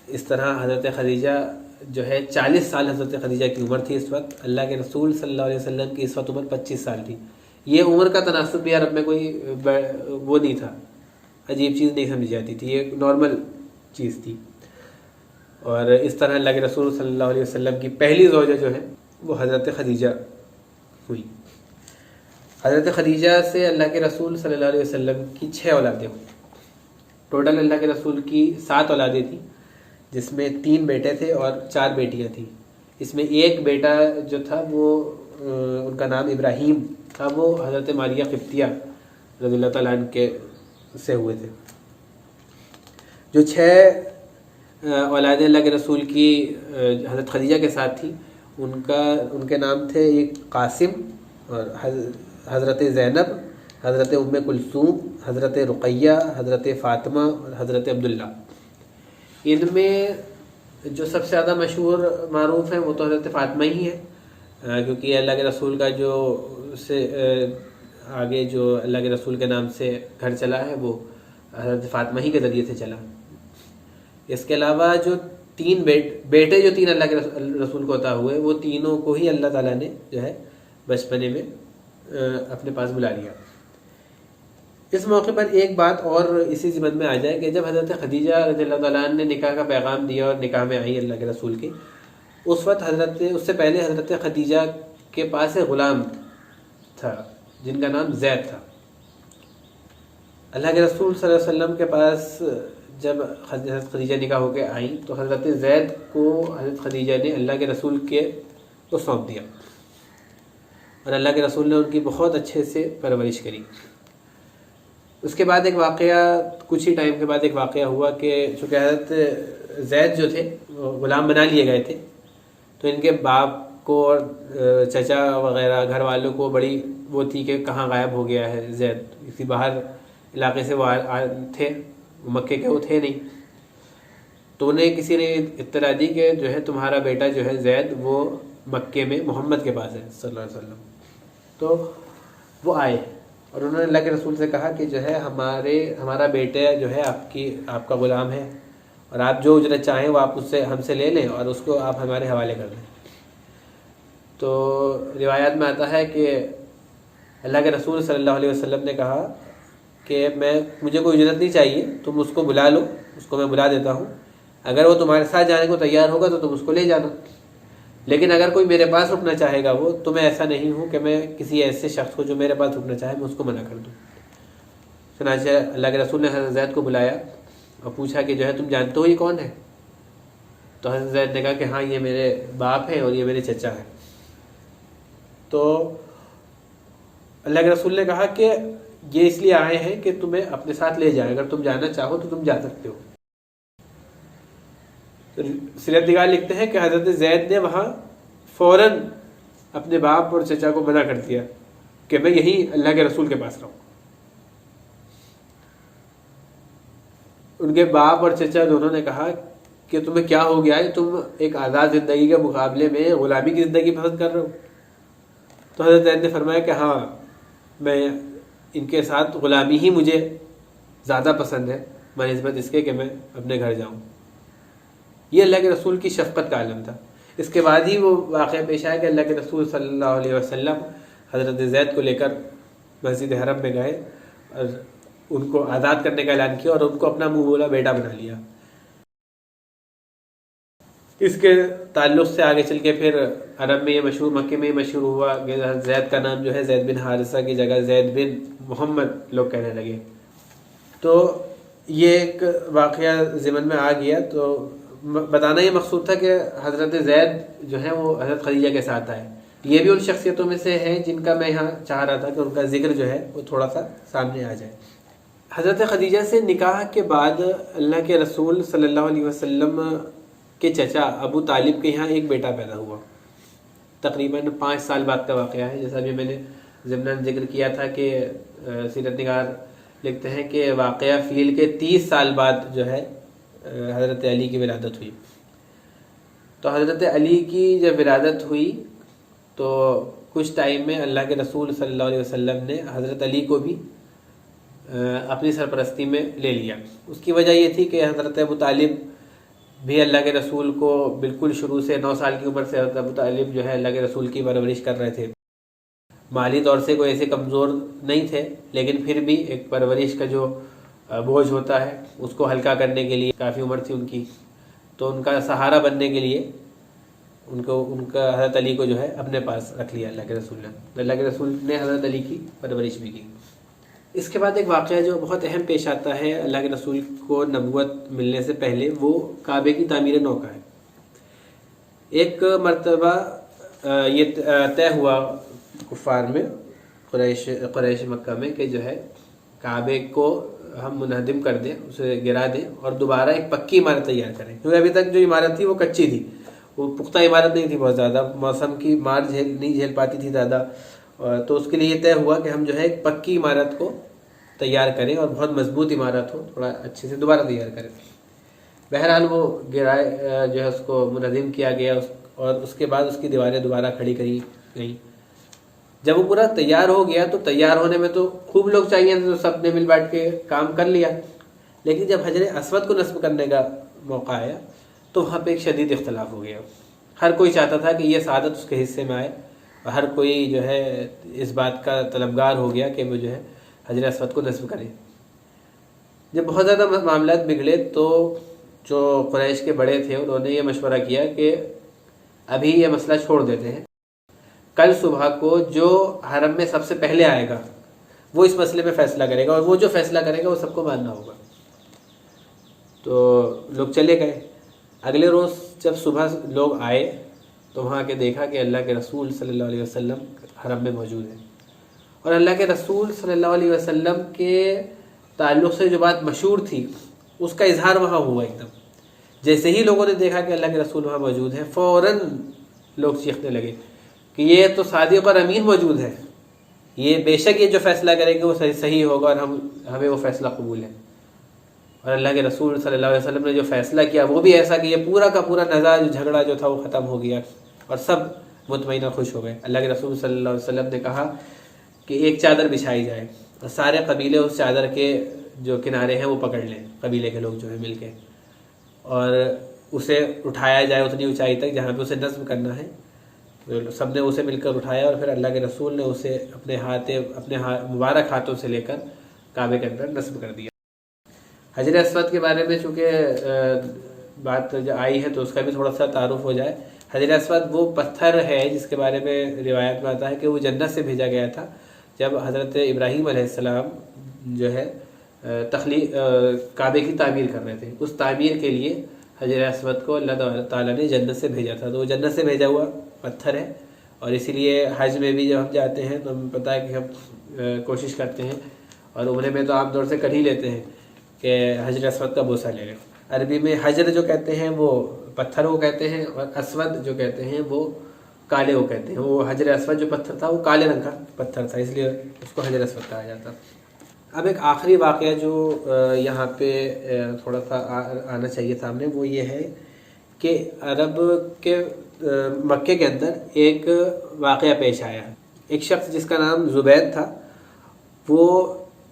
اس طرح حضرت خدیجہ جو ہے 40 سال حضرت خدیجہ کی عمر تھی اس وقت، اللہ کے رسول صلی اللہ علیہ وسلم کی اس وقت عمر 25 سال تھی۔ یہ عمر کا تناسب بھی عرب میں کوئی وہ نہیں تھا، عجیب چیز نہیں سمجھی جاتی تھی، یہ ایک نارمل چیز تھی۔ اور اس طرح اللہ کے رسول صلی اللہ علیہ وسلم کی پہلی زوجہ جو ہے وہ حضرت خدیجہ ہوئی۔ حضرت خدیجہ سے اللہ کے رسول صلی اللہ علیہ وسلم کی 6 اولادیں ہوئیں۔ ٹوٹل اللہ کے رسول کی 7 اولادیں تھیں، جس میں 3 بیٹے تھے اور 4 بیٹیاں تھیں۔ اس میں ایک بیٹا جو تھا وہ ان کا نام ابراہیم تھا، وہ حضرت ماریہ قبطیہ رضی اللہ تعالیٰ عنہ کے سے ہوئے تھے۔ جو 6 اولادیں اللہ کے رسول کی حضرت خدیجہ کے ساتھ تھیں، ان کے نام تھے ایک قاسم اور حضرت زینب، حضرت ام کلثوم، حضرت رقیہ، حضرت فاطمہ اور حضرت عبداللہ۔ ان میں جو سب سے زیادہ مشہور معروف ہیں وہ تو حضرت فاطمہ ہی ہیں، کیونکہ اللہ کے رسول کا جو سے آگے جو اللہ کے رسول کے نام سے گھر چلا ہے وہ حضرت فاطمہ ہی کے ذریعے سے چلا۔ اس کے علاوہ جو تین بیٹے جو تین اللہ کے رسول کو عطا ہوئے، وہ تینوں کو ہی اللہ تعالیٰ نے جو ہے بچپنے میں اپنے پاس بلا لیا۔ اس موقع پر ایک بات اور اسی ضمن میں آ جائے کہ جب حضرت خدیجہ رضی اللہ تعالیٰ عنہ نے نکاح کا پیغام دیا اور نکاح میں آئی اللہ کے رسول کے، اس وقت اس سے پہلے حضرت خدیجہ کے پاس ایک غلام تھا جن کا نام زید تھا۔ اللہ کے رسول صلی اللہ علیہ وسلم کے پاس جب حضرت خدیجہ نکاح ہو کے آئیں تو حضرت زید کو حضرت خدیجہ نے اللہ کے رسول کو سونپ دیا، اور اللہ کے رسول نے ان کی بہت اچھے سے پرورش کری۔ اس کے بعد ایک واقعہ، کچھ ہی ٹائم کے بعد ایک واقعہ ہوا کہ چونکہ حضرت زید جو تھے وہ غلام بنا لیے گئے تھے، تو ان کے باپ کو اور چچا وغیرہ گھر والوں کو بڑی وہ تھی کہ کہاں غائب ہو گیا ہے زید، کسی باہر علاقے سے وہ تھے، مکے کے وہ تھے نہیں۔ تو انہیں کسی نے اطلاع دی کہ جو ہے تمہارا بیٹا جو ہے زید وہ مکے میں محمد کے پاس ہے صلی اللہ علیہ وسلم۔ تو وہ آئے اور انہوں نے اللہ کے رسول سے کہا کہ جو ہے ہمارا بیٹا جو ہے آپ کا غلام ہے، اور آپ جو اجرت چاہیں وہ آپ ہم سے لے لیں اور اس کو آپ ہمارے حوالے کر دیں۔ تو روایات میں آتا ہے کہ اللہ کے رسول صلی اللہ علیہ وسلم نے کہا کہ مجھے کوئی اجرت نہیں چاہیے، تم اس کو بلا لو، اس کو میں بلا دیتا ہوں، اگر وہ تمہارے ساتھ جانے کو تیار ہوگا تو تم اس کو لے جانا، لیکن اگر کوئی میرے پاس رکنا چاہے گا تو میں ایسا نہیں ہوں کہ میں کسی ایسے شخص کو جو میرے پاس رکنا چاہے میں اس کو منع کر دوں۔ چنانچہ اللہ کے رسول نے حضرت زید کو بلایا اور پوچھا کہ جو ہے تم جانتے ہو یہ کون ہے؟ تو حضرت زید نے کہا کہ ہاں یہ میرے باپ ہیں اور یہ میرے چچا ہیں۔ تو اللہ کے رسول نے کہا کہ یہ اس لیے آئے ہیں کہ تمہیں اپنے ساتھ لے جائیں، اگر تم جانا چاہو تو تم جا سکتے ہو۔ سیرت نگار لکھتے ہیں کہ حضرت زید نے وہاں فوراً اپنے باپ اور چچا کو منع کر دیا کہ میں یہی اللہ کے رسول کے پاس رہوں۔ ان کے باپ اور چچا دونوں نے کہا کہ تمہیں کیا ہو گیا ہے، تم ایک آزاد زندگی کے مقابلے میں غلامی کی زندگی پسند کر رہے ہو؟ تو حضرت زید نے فرمایا کہ ہاں، میں ان کے ساتھ غلامی ہی مجھے زیادہ پسند ہے بنسبت اس کے کہ میں اپنے گھر جاؤں۔ یہ اللہ کے رسول کی شفقت کا عالم تھا۔ اس کے بعد ہی وہ واقعہ پیش آیا کہ اللہ کے رسول صلی اللہ علیہ وسلم حضرت زید کو لے کر مسجد حرم میں گئے اور ان کو آزاد کرنے کا اعلان کیا اور ان کو اپنا منہ بولا بیٹا بنا لیا۔ اس کے تعلق سے آگے چل کے پھر عرب میں یہ مشہور، مکے میں یہ مشہور ہوا کہ زید کا نام جو ہے زید بن حارثہ کی جگہ زید بن محمد لوگ کہنے لگے۔ تو یہ ایک واقعہ ذہن میں آ گیا، تو بتانا یہ مقصود تھا کہ حضرت زید جو ہے وہ حضرت خدیجہ کے ساتھ آئے۔ یہ بھی ان شخصیتوں میں سے ہے جن کا میں یہاں چاہ رہا تھا کہ ان کا ذکر جو ہے وہ تھوڑا سا سامنے آ جائے۔ حضرت خدیجہ سے نکاح کے بعد اللہ کے رسول صلی اللہ علیہ وسلم کے چچا ابو طالب کے یہاں ایک بیٹا پیدا ہوا، تقریباً 5 سال بعد کا واقعہ ہے۔ جیسا بھی میں نے ضمناً ذکر کیا تھا کہ سیرت نگار لکھتے ہیں کہ واقعہ فیل کے 30 سال بعد جو ہے حضرت علی کی ولادت ہوئی۔ تو حضرت علی کی جب ولادت ہوئی تو کچھ ٹائم میں اللہ کے رسول صلی اللہ علیہ وسلم نے حضرت علی کو بھی اپنی سرپرستی میں لے لیا۔ اس کی وجہ یہ تھی کہ حضرت ابو طالب بھی اللہ کے رسول کو بالکل شروع سے 9 سال کی عمر سے حضرت ابو طالب جو ہے اللہ کے رسول کی پرورش کر رہے تھے۔ مالی طور سے کوئی ایسے کمزور نہیں تھے، لیکن پھر بھی ایک پرورش کا جو بوجھ ہوتا ہے اس کو ہلکا کرنے کے لیے، کافی عمر تھی ان کی، تو ان کا سہارا بننے کے لیے ان کا حضرت علی کو جو ہے اپنے پاس رکھ لیا اللہ کے رسول نے۔ اللہ کے رسول نے حضرت علی کی پرورش بھی کی۔ اس کے بعد ایک واقعہ جو بہت اہم پیش آتا ہے اللہ کے رسول کو نبوت ملنے سے پہلے، وہ کعبے کی تعمیر نو کا ہے۔ ایک مرتبہ یہ طے ہوا کفار میں، قریش مکہ میں، کہ جو ہے کعبے کو ہم منہدم کر دیں، اسے گرا دیں اور دوبارہ ایک پکی عمارت تیار کریں، کیونکہ ابھی تک جو عمارت تھی وہ کچی تھی، وہ پختہ عمارت نہیں تھی، بہت زیادہ موسم کی مار نہیں جھیل پاتی تھی زیادہ، تو اس کے لیے یہ طے ہوا کہ ہم جو ہے ایک پکی عمارت کو تیار کریں اور بہت مضبوط عمارت ہو، تھوڑا اچھے سے دوبارہ تیار کریں۔ بہرحال وہ گرائے جو ہے اس کو منہدم کیا گیا، اور اس کے بعد اس کی دیواریں دوبارہ کھڑی کری گئیں۔ جب وہ پورا تیار ہو گیا تو تیار ہونے میں تو خوب لوگ چاہیے تھے، تو سب نے مل بیٹھ کے کام کر لیا، لیکن جب حجر اسود کو نصب کرنے کا موقع آیا تو وہاں پہ ایک شدید اختلاف ہو گیا۔ ہر کوئی چاہتا تھا کہ یہ سعادت اس کے حصے میں آئے، اور ہر کوئی جو ہے اس بات کا طلبگار ہو گیا کہ وہ جو ہے حجر اسود کو نصب کرے۔ جب بہت زیادہ معاملات بگڑے تو جو قریش کے بڑے تھے انہوں نے یہ مشورہ کیا کہ ابھی یہ مسئلہ چھوڑ دیتے ہیں، کل صبح کو جو حرم میں سب سے پہلے آئے گا وہ اس مسئلے میں فیصلہ کرے گا، اور وہ جو فیصلہ کرے گا وہ سب کو ماننا ہوگا۔ تو لوگ چلے گئے۔ اگلے روز جب صبح لوگ آئے تو وہاں کے دیکھا کہ اللہ کے رسول صلی اللہ علیہ وسلم حرم میں موجود ہیں، اور اللہ کے رسول صلی اللہ علیہ وسلم کے تعلق سے جو بات مشہور تھی اس کا اظہار وہاں ہوا ایک دم۔ جیسے ہی لوگوں نے دیکھا کہ اللہ کے رسول وہاں موجود ہیں، فوراً لوگ چیخنے لگے کہ یہ تو صادق اور امین موجود ہے، یہ بے شک یہ جو فیصلہ کرے گا وہ صحیح ہوگا، اور ہمیں وہ فیصلہ قبول ہے۔ اور اللہ کے رسول صلی اللہ علیہ وسلم نے جو فیصلہ کیا وہ بھی ایسا کہ یہ پورا کا پورا نزاع جھگڑا جو تھا وہ ختم ہو گیا، اور سب مطمئنہ خوش ہو گئے۔ اللہ کے رسول صلی اللہ علیہ وسلم نے کہا کہ ایک چادر بچھائی جائے، اور سارے قبیلے اس چادر کے جو کنارے ہیں وہ پکڑ لیں، قبیلے کے لوگ جو ہیں مل کے، اور اسے اٹھایا جائے اتنی اونچائی تک جہاں پہ اسے نصب کرنا ہے۔ سب نے اسے مل کر اٹھایا، اور پھر اللہ کے رسول نے اسے اپنے مبارک ہاتھوں سے لے کر کعبے کے اندر نصب کر دیا۔ حجر اسود کے بارے میں چونکہ بات آئی ہے تو اس کا بھی تھوڑا سا تعارف ہو جائے۔ حجر اسود وہ پتھر ہے جس کے بارے میں روایت میں آتا ہے کہ وہ جنت سے بھیجا گیا تھا جب حضرت ابراہیم علیہ السلام جو ہے کعبے کی تعمیر کر رہے تھے۔ اس تعمیر کے لیے حجر اسود کو اللہ تعالیٰ نے جنت سے بھیجا تھا، تو وہ جنت سے بھیجا ہوا پتھر ہے، اور اسی لیے حج میں بھی جب ہم جاتے ہیں تو ہمیں پتہ ہے کہ ہم کوشش کرتے ہیں، اور عمرے میں تو عام طور سے کر ہی لیتے ہیں کہ حجر اسود کا بوسہ لے لیں۔ عربی میں حجر جو کہتے ہیں وہ پتھر وہ کہتے ہیں، اور اسود جو کہتے ہیں وہ کالے وہ کہتے ہیں۔ وہ حجر اسود جو پتھر تھا وہ کالے رنگ کا پتھر تھا، اس لیے اس کو حجر اسود کہا جاتا۔ اب ایک آخری واقعہ جو یہاں پہ تھوڑا سا آنا چاہیے سامنے، وہ یہ ہے کہ عرب کے مکے کے اندر ایک واقعہ پیش آیا۔ ایک شخص جس کا نام زبید تھا، وہ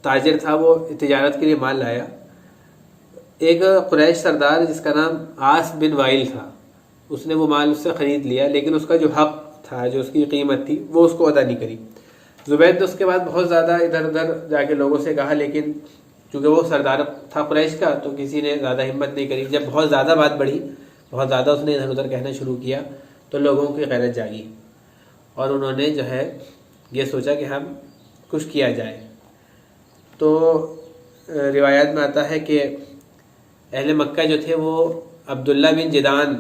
تاجر تھا، وہ تجارت کے لیے مال لایا۔ ایک قریش سردار جس کا نام عاص بن وائل تھا، اس نے وہ مال اس سے خرید لیا، لیکن اس کا جو حق تھا، جو اس کی قیمت تھی، وہ اس کو ادا نہیں کری۔ زبید نے اس کے بعد بہت زیادہ ادھر ادھر جا کے لوگوں سے کہا، لیکن چونکہ وہ سردار تھا قریش کا تو کسی نے زیادہ ہمت نہیں کری۔ جب بہت زیادہ بات بڑھی، بہت زیادہ اس نے ادھر ادھر کہنا شروع کیا تو لوگوں کی غیرت جاگی، اور انہوں نے جو ہے یہ سوچا کہ ہم کچھ کیا جائے۔ تو روایات میں آتا ہے کہ اہل مکہ جو تھے وہ عبداللہ بن جدعان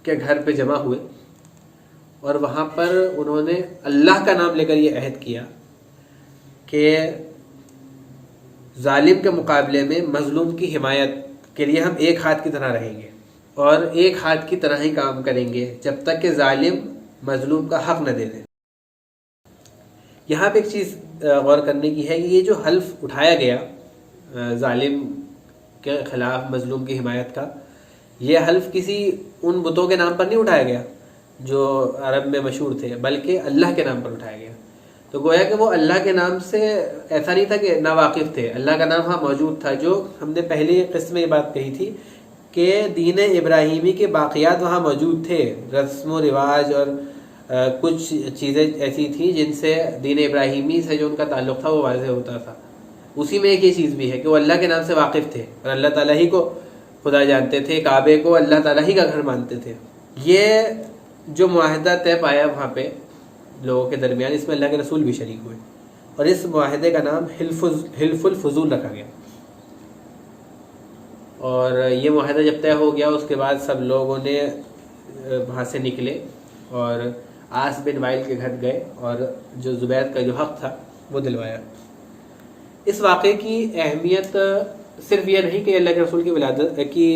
کے گھر پہ جمع ہوئے، اور وہاں پر انہوں نے اللہ کا نام لے کر یہ عہد کیا کہ ظالم کے مقابلے میں مظلوم کی حمایت کے لیے ہم ایک ہاتھ کی طرح رہیں گے، اور ایک ہاتھ کی طرح ہی کام کریں گے جب تک کہ ظالم مظلوم کا حق نہ دے دے۔ یہاں پہ ایک چیز غور کرنے کی ہے کہ یہ جو حلف اٹھایا گیا ظالم کے خلاف مظلوم کی حمایت کا، یہ حلف کسی ان بتوں کے نام پر نہیں اٹھایا گیا جو عرب میں مشہور تھے، بلکہ اللہ کے نام پر اٹھایا گیا۔ تو گویا کہ وہ اللہ کے نام سے ایسا نہیں تھا کہ ناواقف تھے، اللہ کا نام وہاں موجود تھا۔ جو ہم نے پہلی قسط میں یہ بات کہی تھی کہ دین ابراہیمی کے باقیات وہاں موجود تھے، رسم و رواج اور کچھ چیزیں ایسی تھیں جن سے دین ابراہیمی سے جو ان کا تعلق تھا وہ واضح ہوتا تھا۔ اسی میں ایک یہ چیز بھی ہے کہ وہ اللہ کے نام سے واقف تھے، اور اللہ تعالیٰ ہی کو خدا جانتے تھے، کعبے کو اللہ تعالیٰ ہی کا گھر مانتے تھے۔ یہ جو معاہدہ طے پایا وہاں پہ لوگوں کے درمیان، اس میں اللہ کے رسول بھی شریک ہوئے، اور اس معاہدے کا نام حلف الفضول رکھا گیا۔ اور یہ معاہدہ جب طے ہو گیا اس کے بعد سب لوگوں نے وہاں سے نکلے اور عاص بن وائل کے گھر گئے، اور جو زبید کا جو حق تھا وہ دلوایا۔ اس واقعے کی اہمیت صرف یہ نہیں کہ اللہ کے رسول کی ولادت کی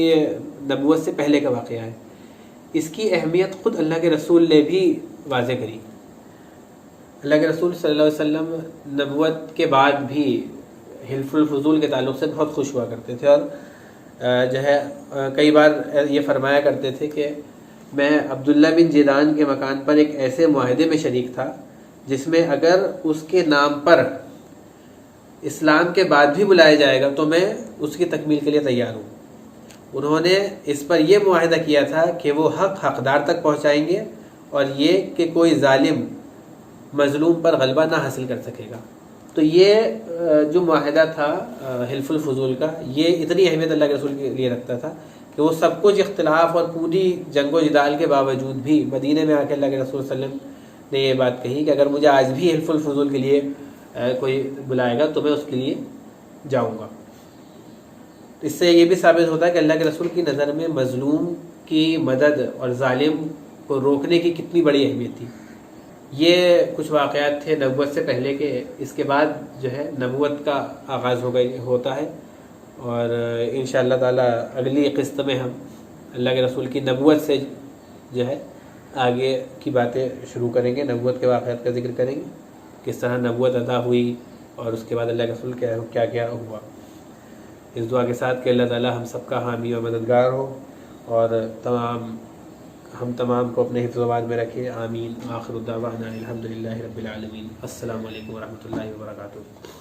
نبوت سے پہلے کا واقعہ ہے، اس کی اہمیت خود اللہ کے رسول نے بھی واضح کری۔ اللہ کے رسول صلی اللہ علیہ وسلم نبوت کے بعد بھی حلف الفضول کے تعلق سے بہت خوش ہوا کرتے تھے، اور جو ہے کئی بار یہ فرمایا کرتے تھے کہ میں عبداللہ بن جدعان کے مکان پر ایک ایسے معاہدے میں شریک تھا جس میں اگر اس کے نام پر اسلام کے بعد بھی بلایا جائے گا تو میں اس کی تکمیل کے لیے تیار ہوں۔ انہوں نے اس پر یہ معاہدہ کیا تھا کہ وہ حق حقدار تک پہنچائیں گے، اور یہ کہ کوئی ظالم مظلوم پر غلبہ نہ حاصل کر سکے گا۔ تو یہ جو معاہدہ تھا حلف الفضول کا، یہ اتنی اہمیت اللہ کے رسول کے لیے رکھتا تھا کہ وہ سب کچھ اختلاف اور پوری جنگ و جدال کے باوجود بھی مدینے میں آ کے اللہ کے رسول صلی اللہ علیہ وسلم نے یہ بات کہی کہ اگر مجھے آج بھی حلف الفضول کے لیے کوئی بلائے گا تو میں اس کے لیے جاؤں گا۔ اس سے یہ بھی ثابت ہوتا ہے کہ اللہ کے رسول کی نظر میں مظلوم کی مدد اور ظالم کو روکنے کی کتنی بڑی اہمیت تھی۔ یہ کچھ واقعات تھے نبوت سے پہلے کے۔ اس کے بعد جو ہے نبوت کا آغاز ہوتا ہے، اور انشاءاللہ تعالی اگلی قسط میں ہم اللہ کے رسول کی نبوت سے جو ہے آگے کی باتیں شروع کریں گے، نبوت کے واقعات کا ذکر کریں گے، کس طرح نبوت عطا ہوئی اور اس کے بعد اللہ کے رسول کیا کیا ہوا۔ اس دعا کے ساتھ کہ اللہ تعالی ہم سب کا حامی اور مددگار ہو، اور ہم تمام کو اپنے حفظ و امان میں رکھے، آمین۔ آخر الدعوانا الحمدللہ رب العالمین۔ السلام علیکم ورحمۃ اللہ وبرکاتہ۔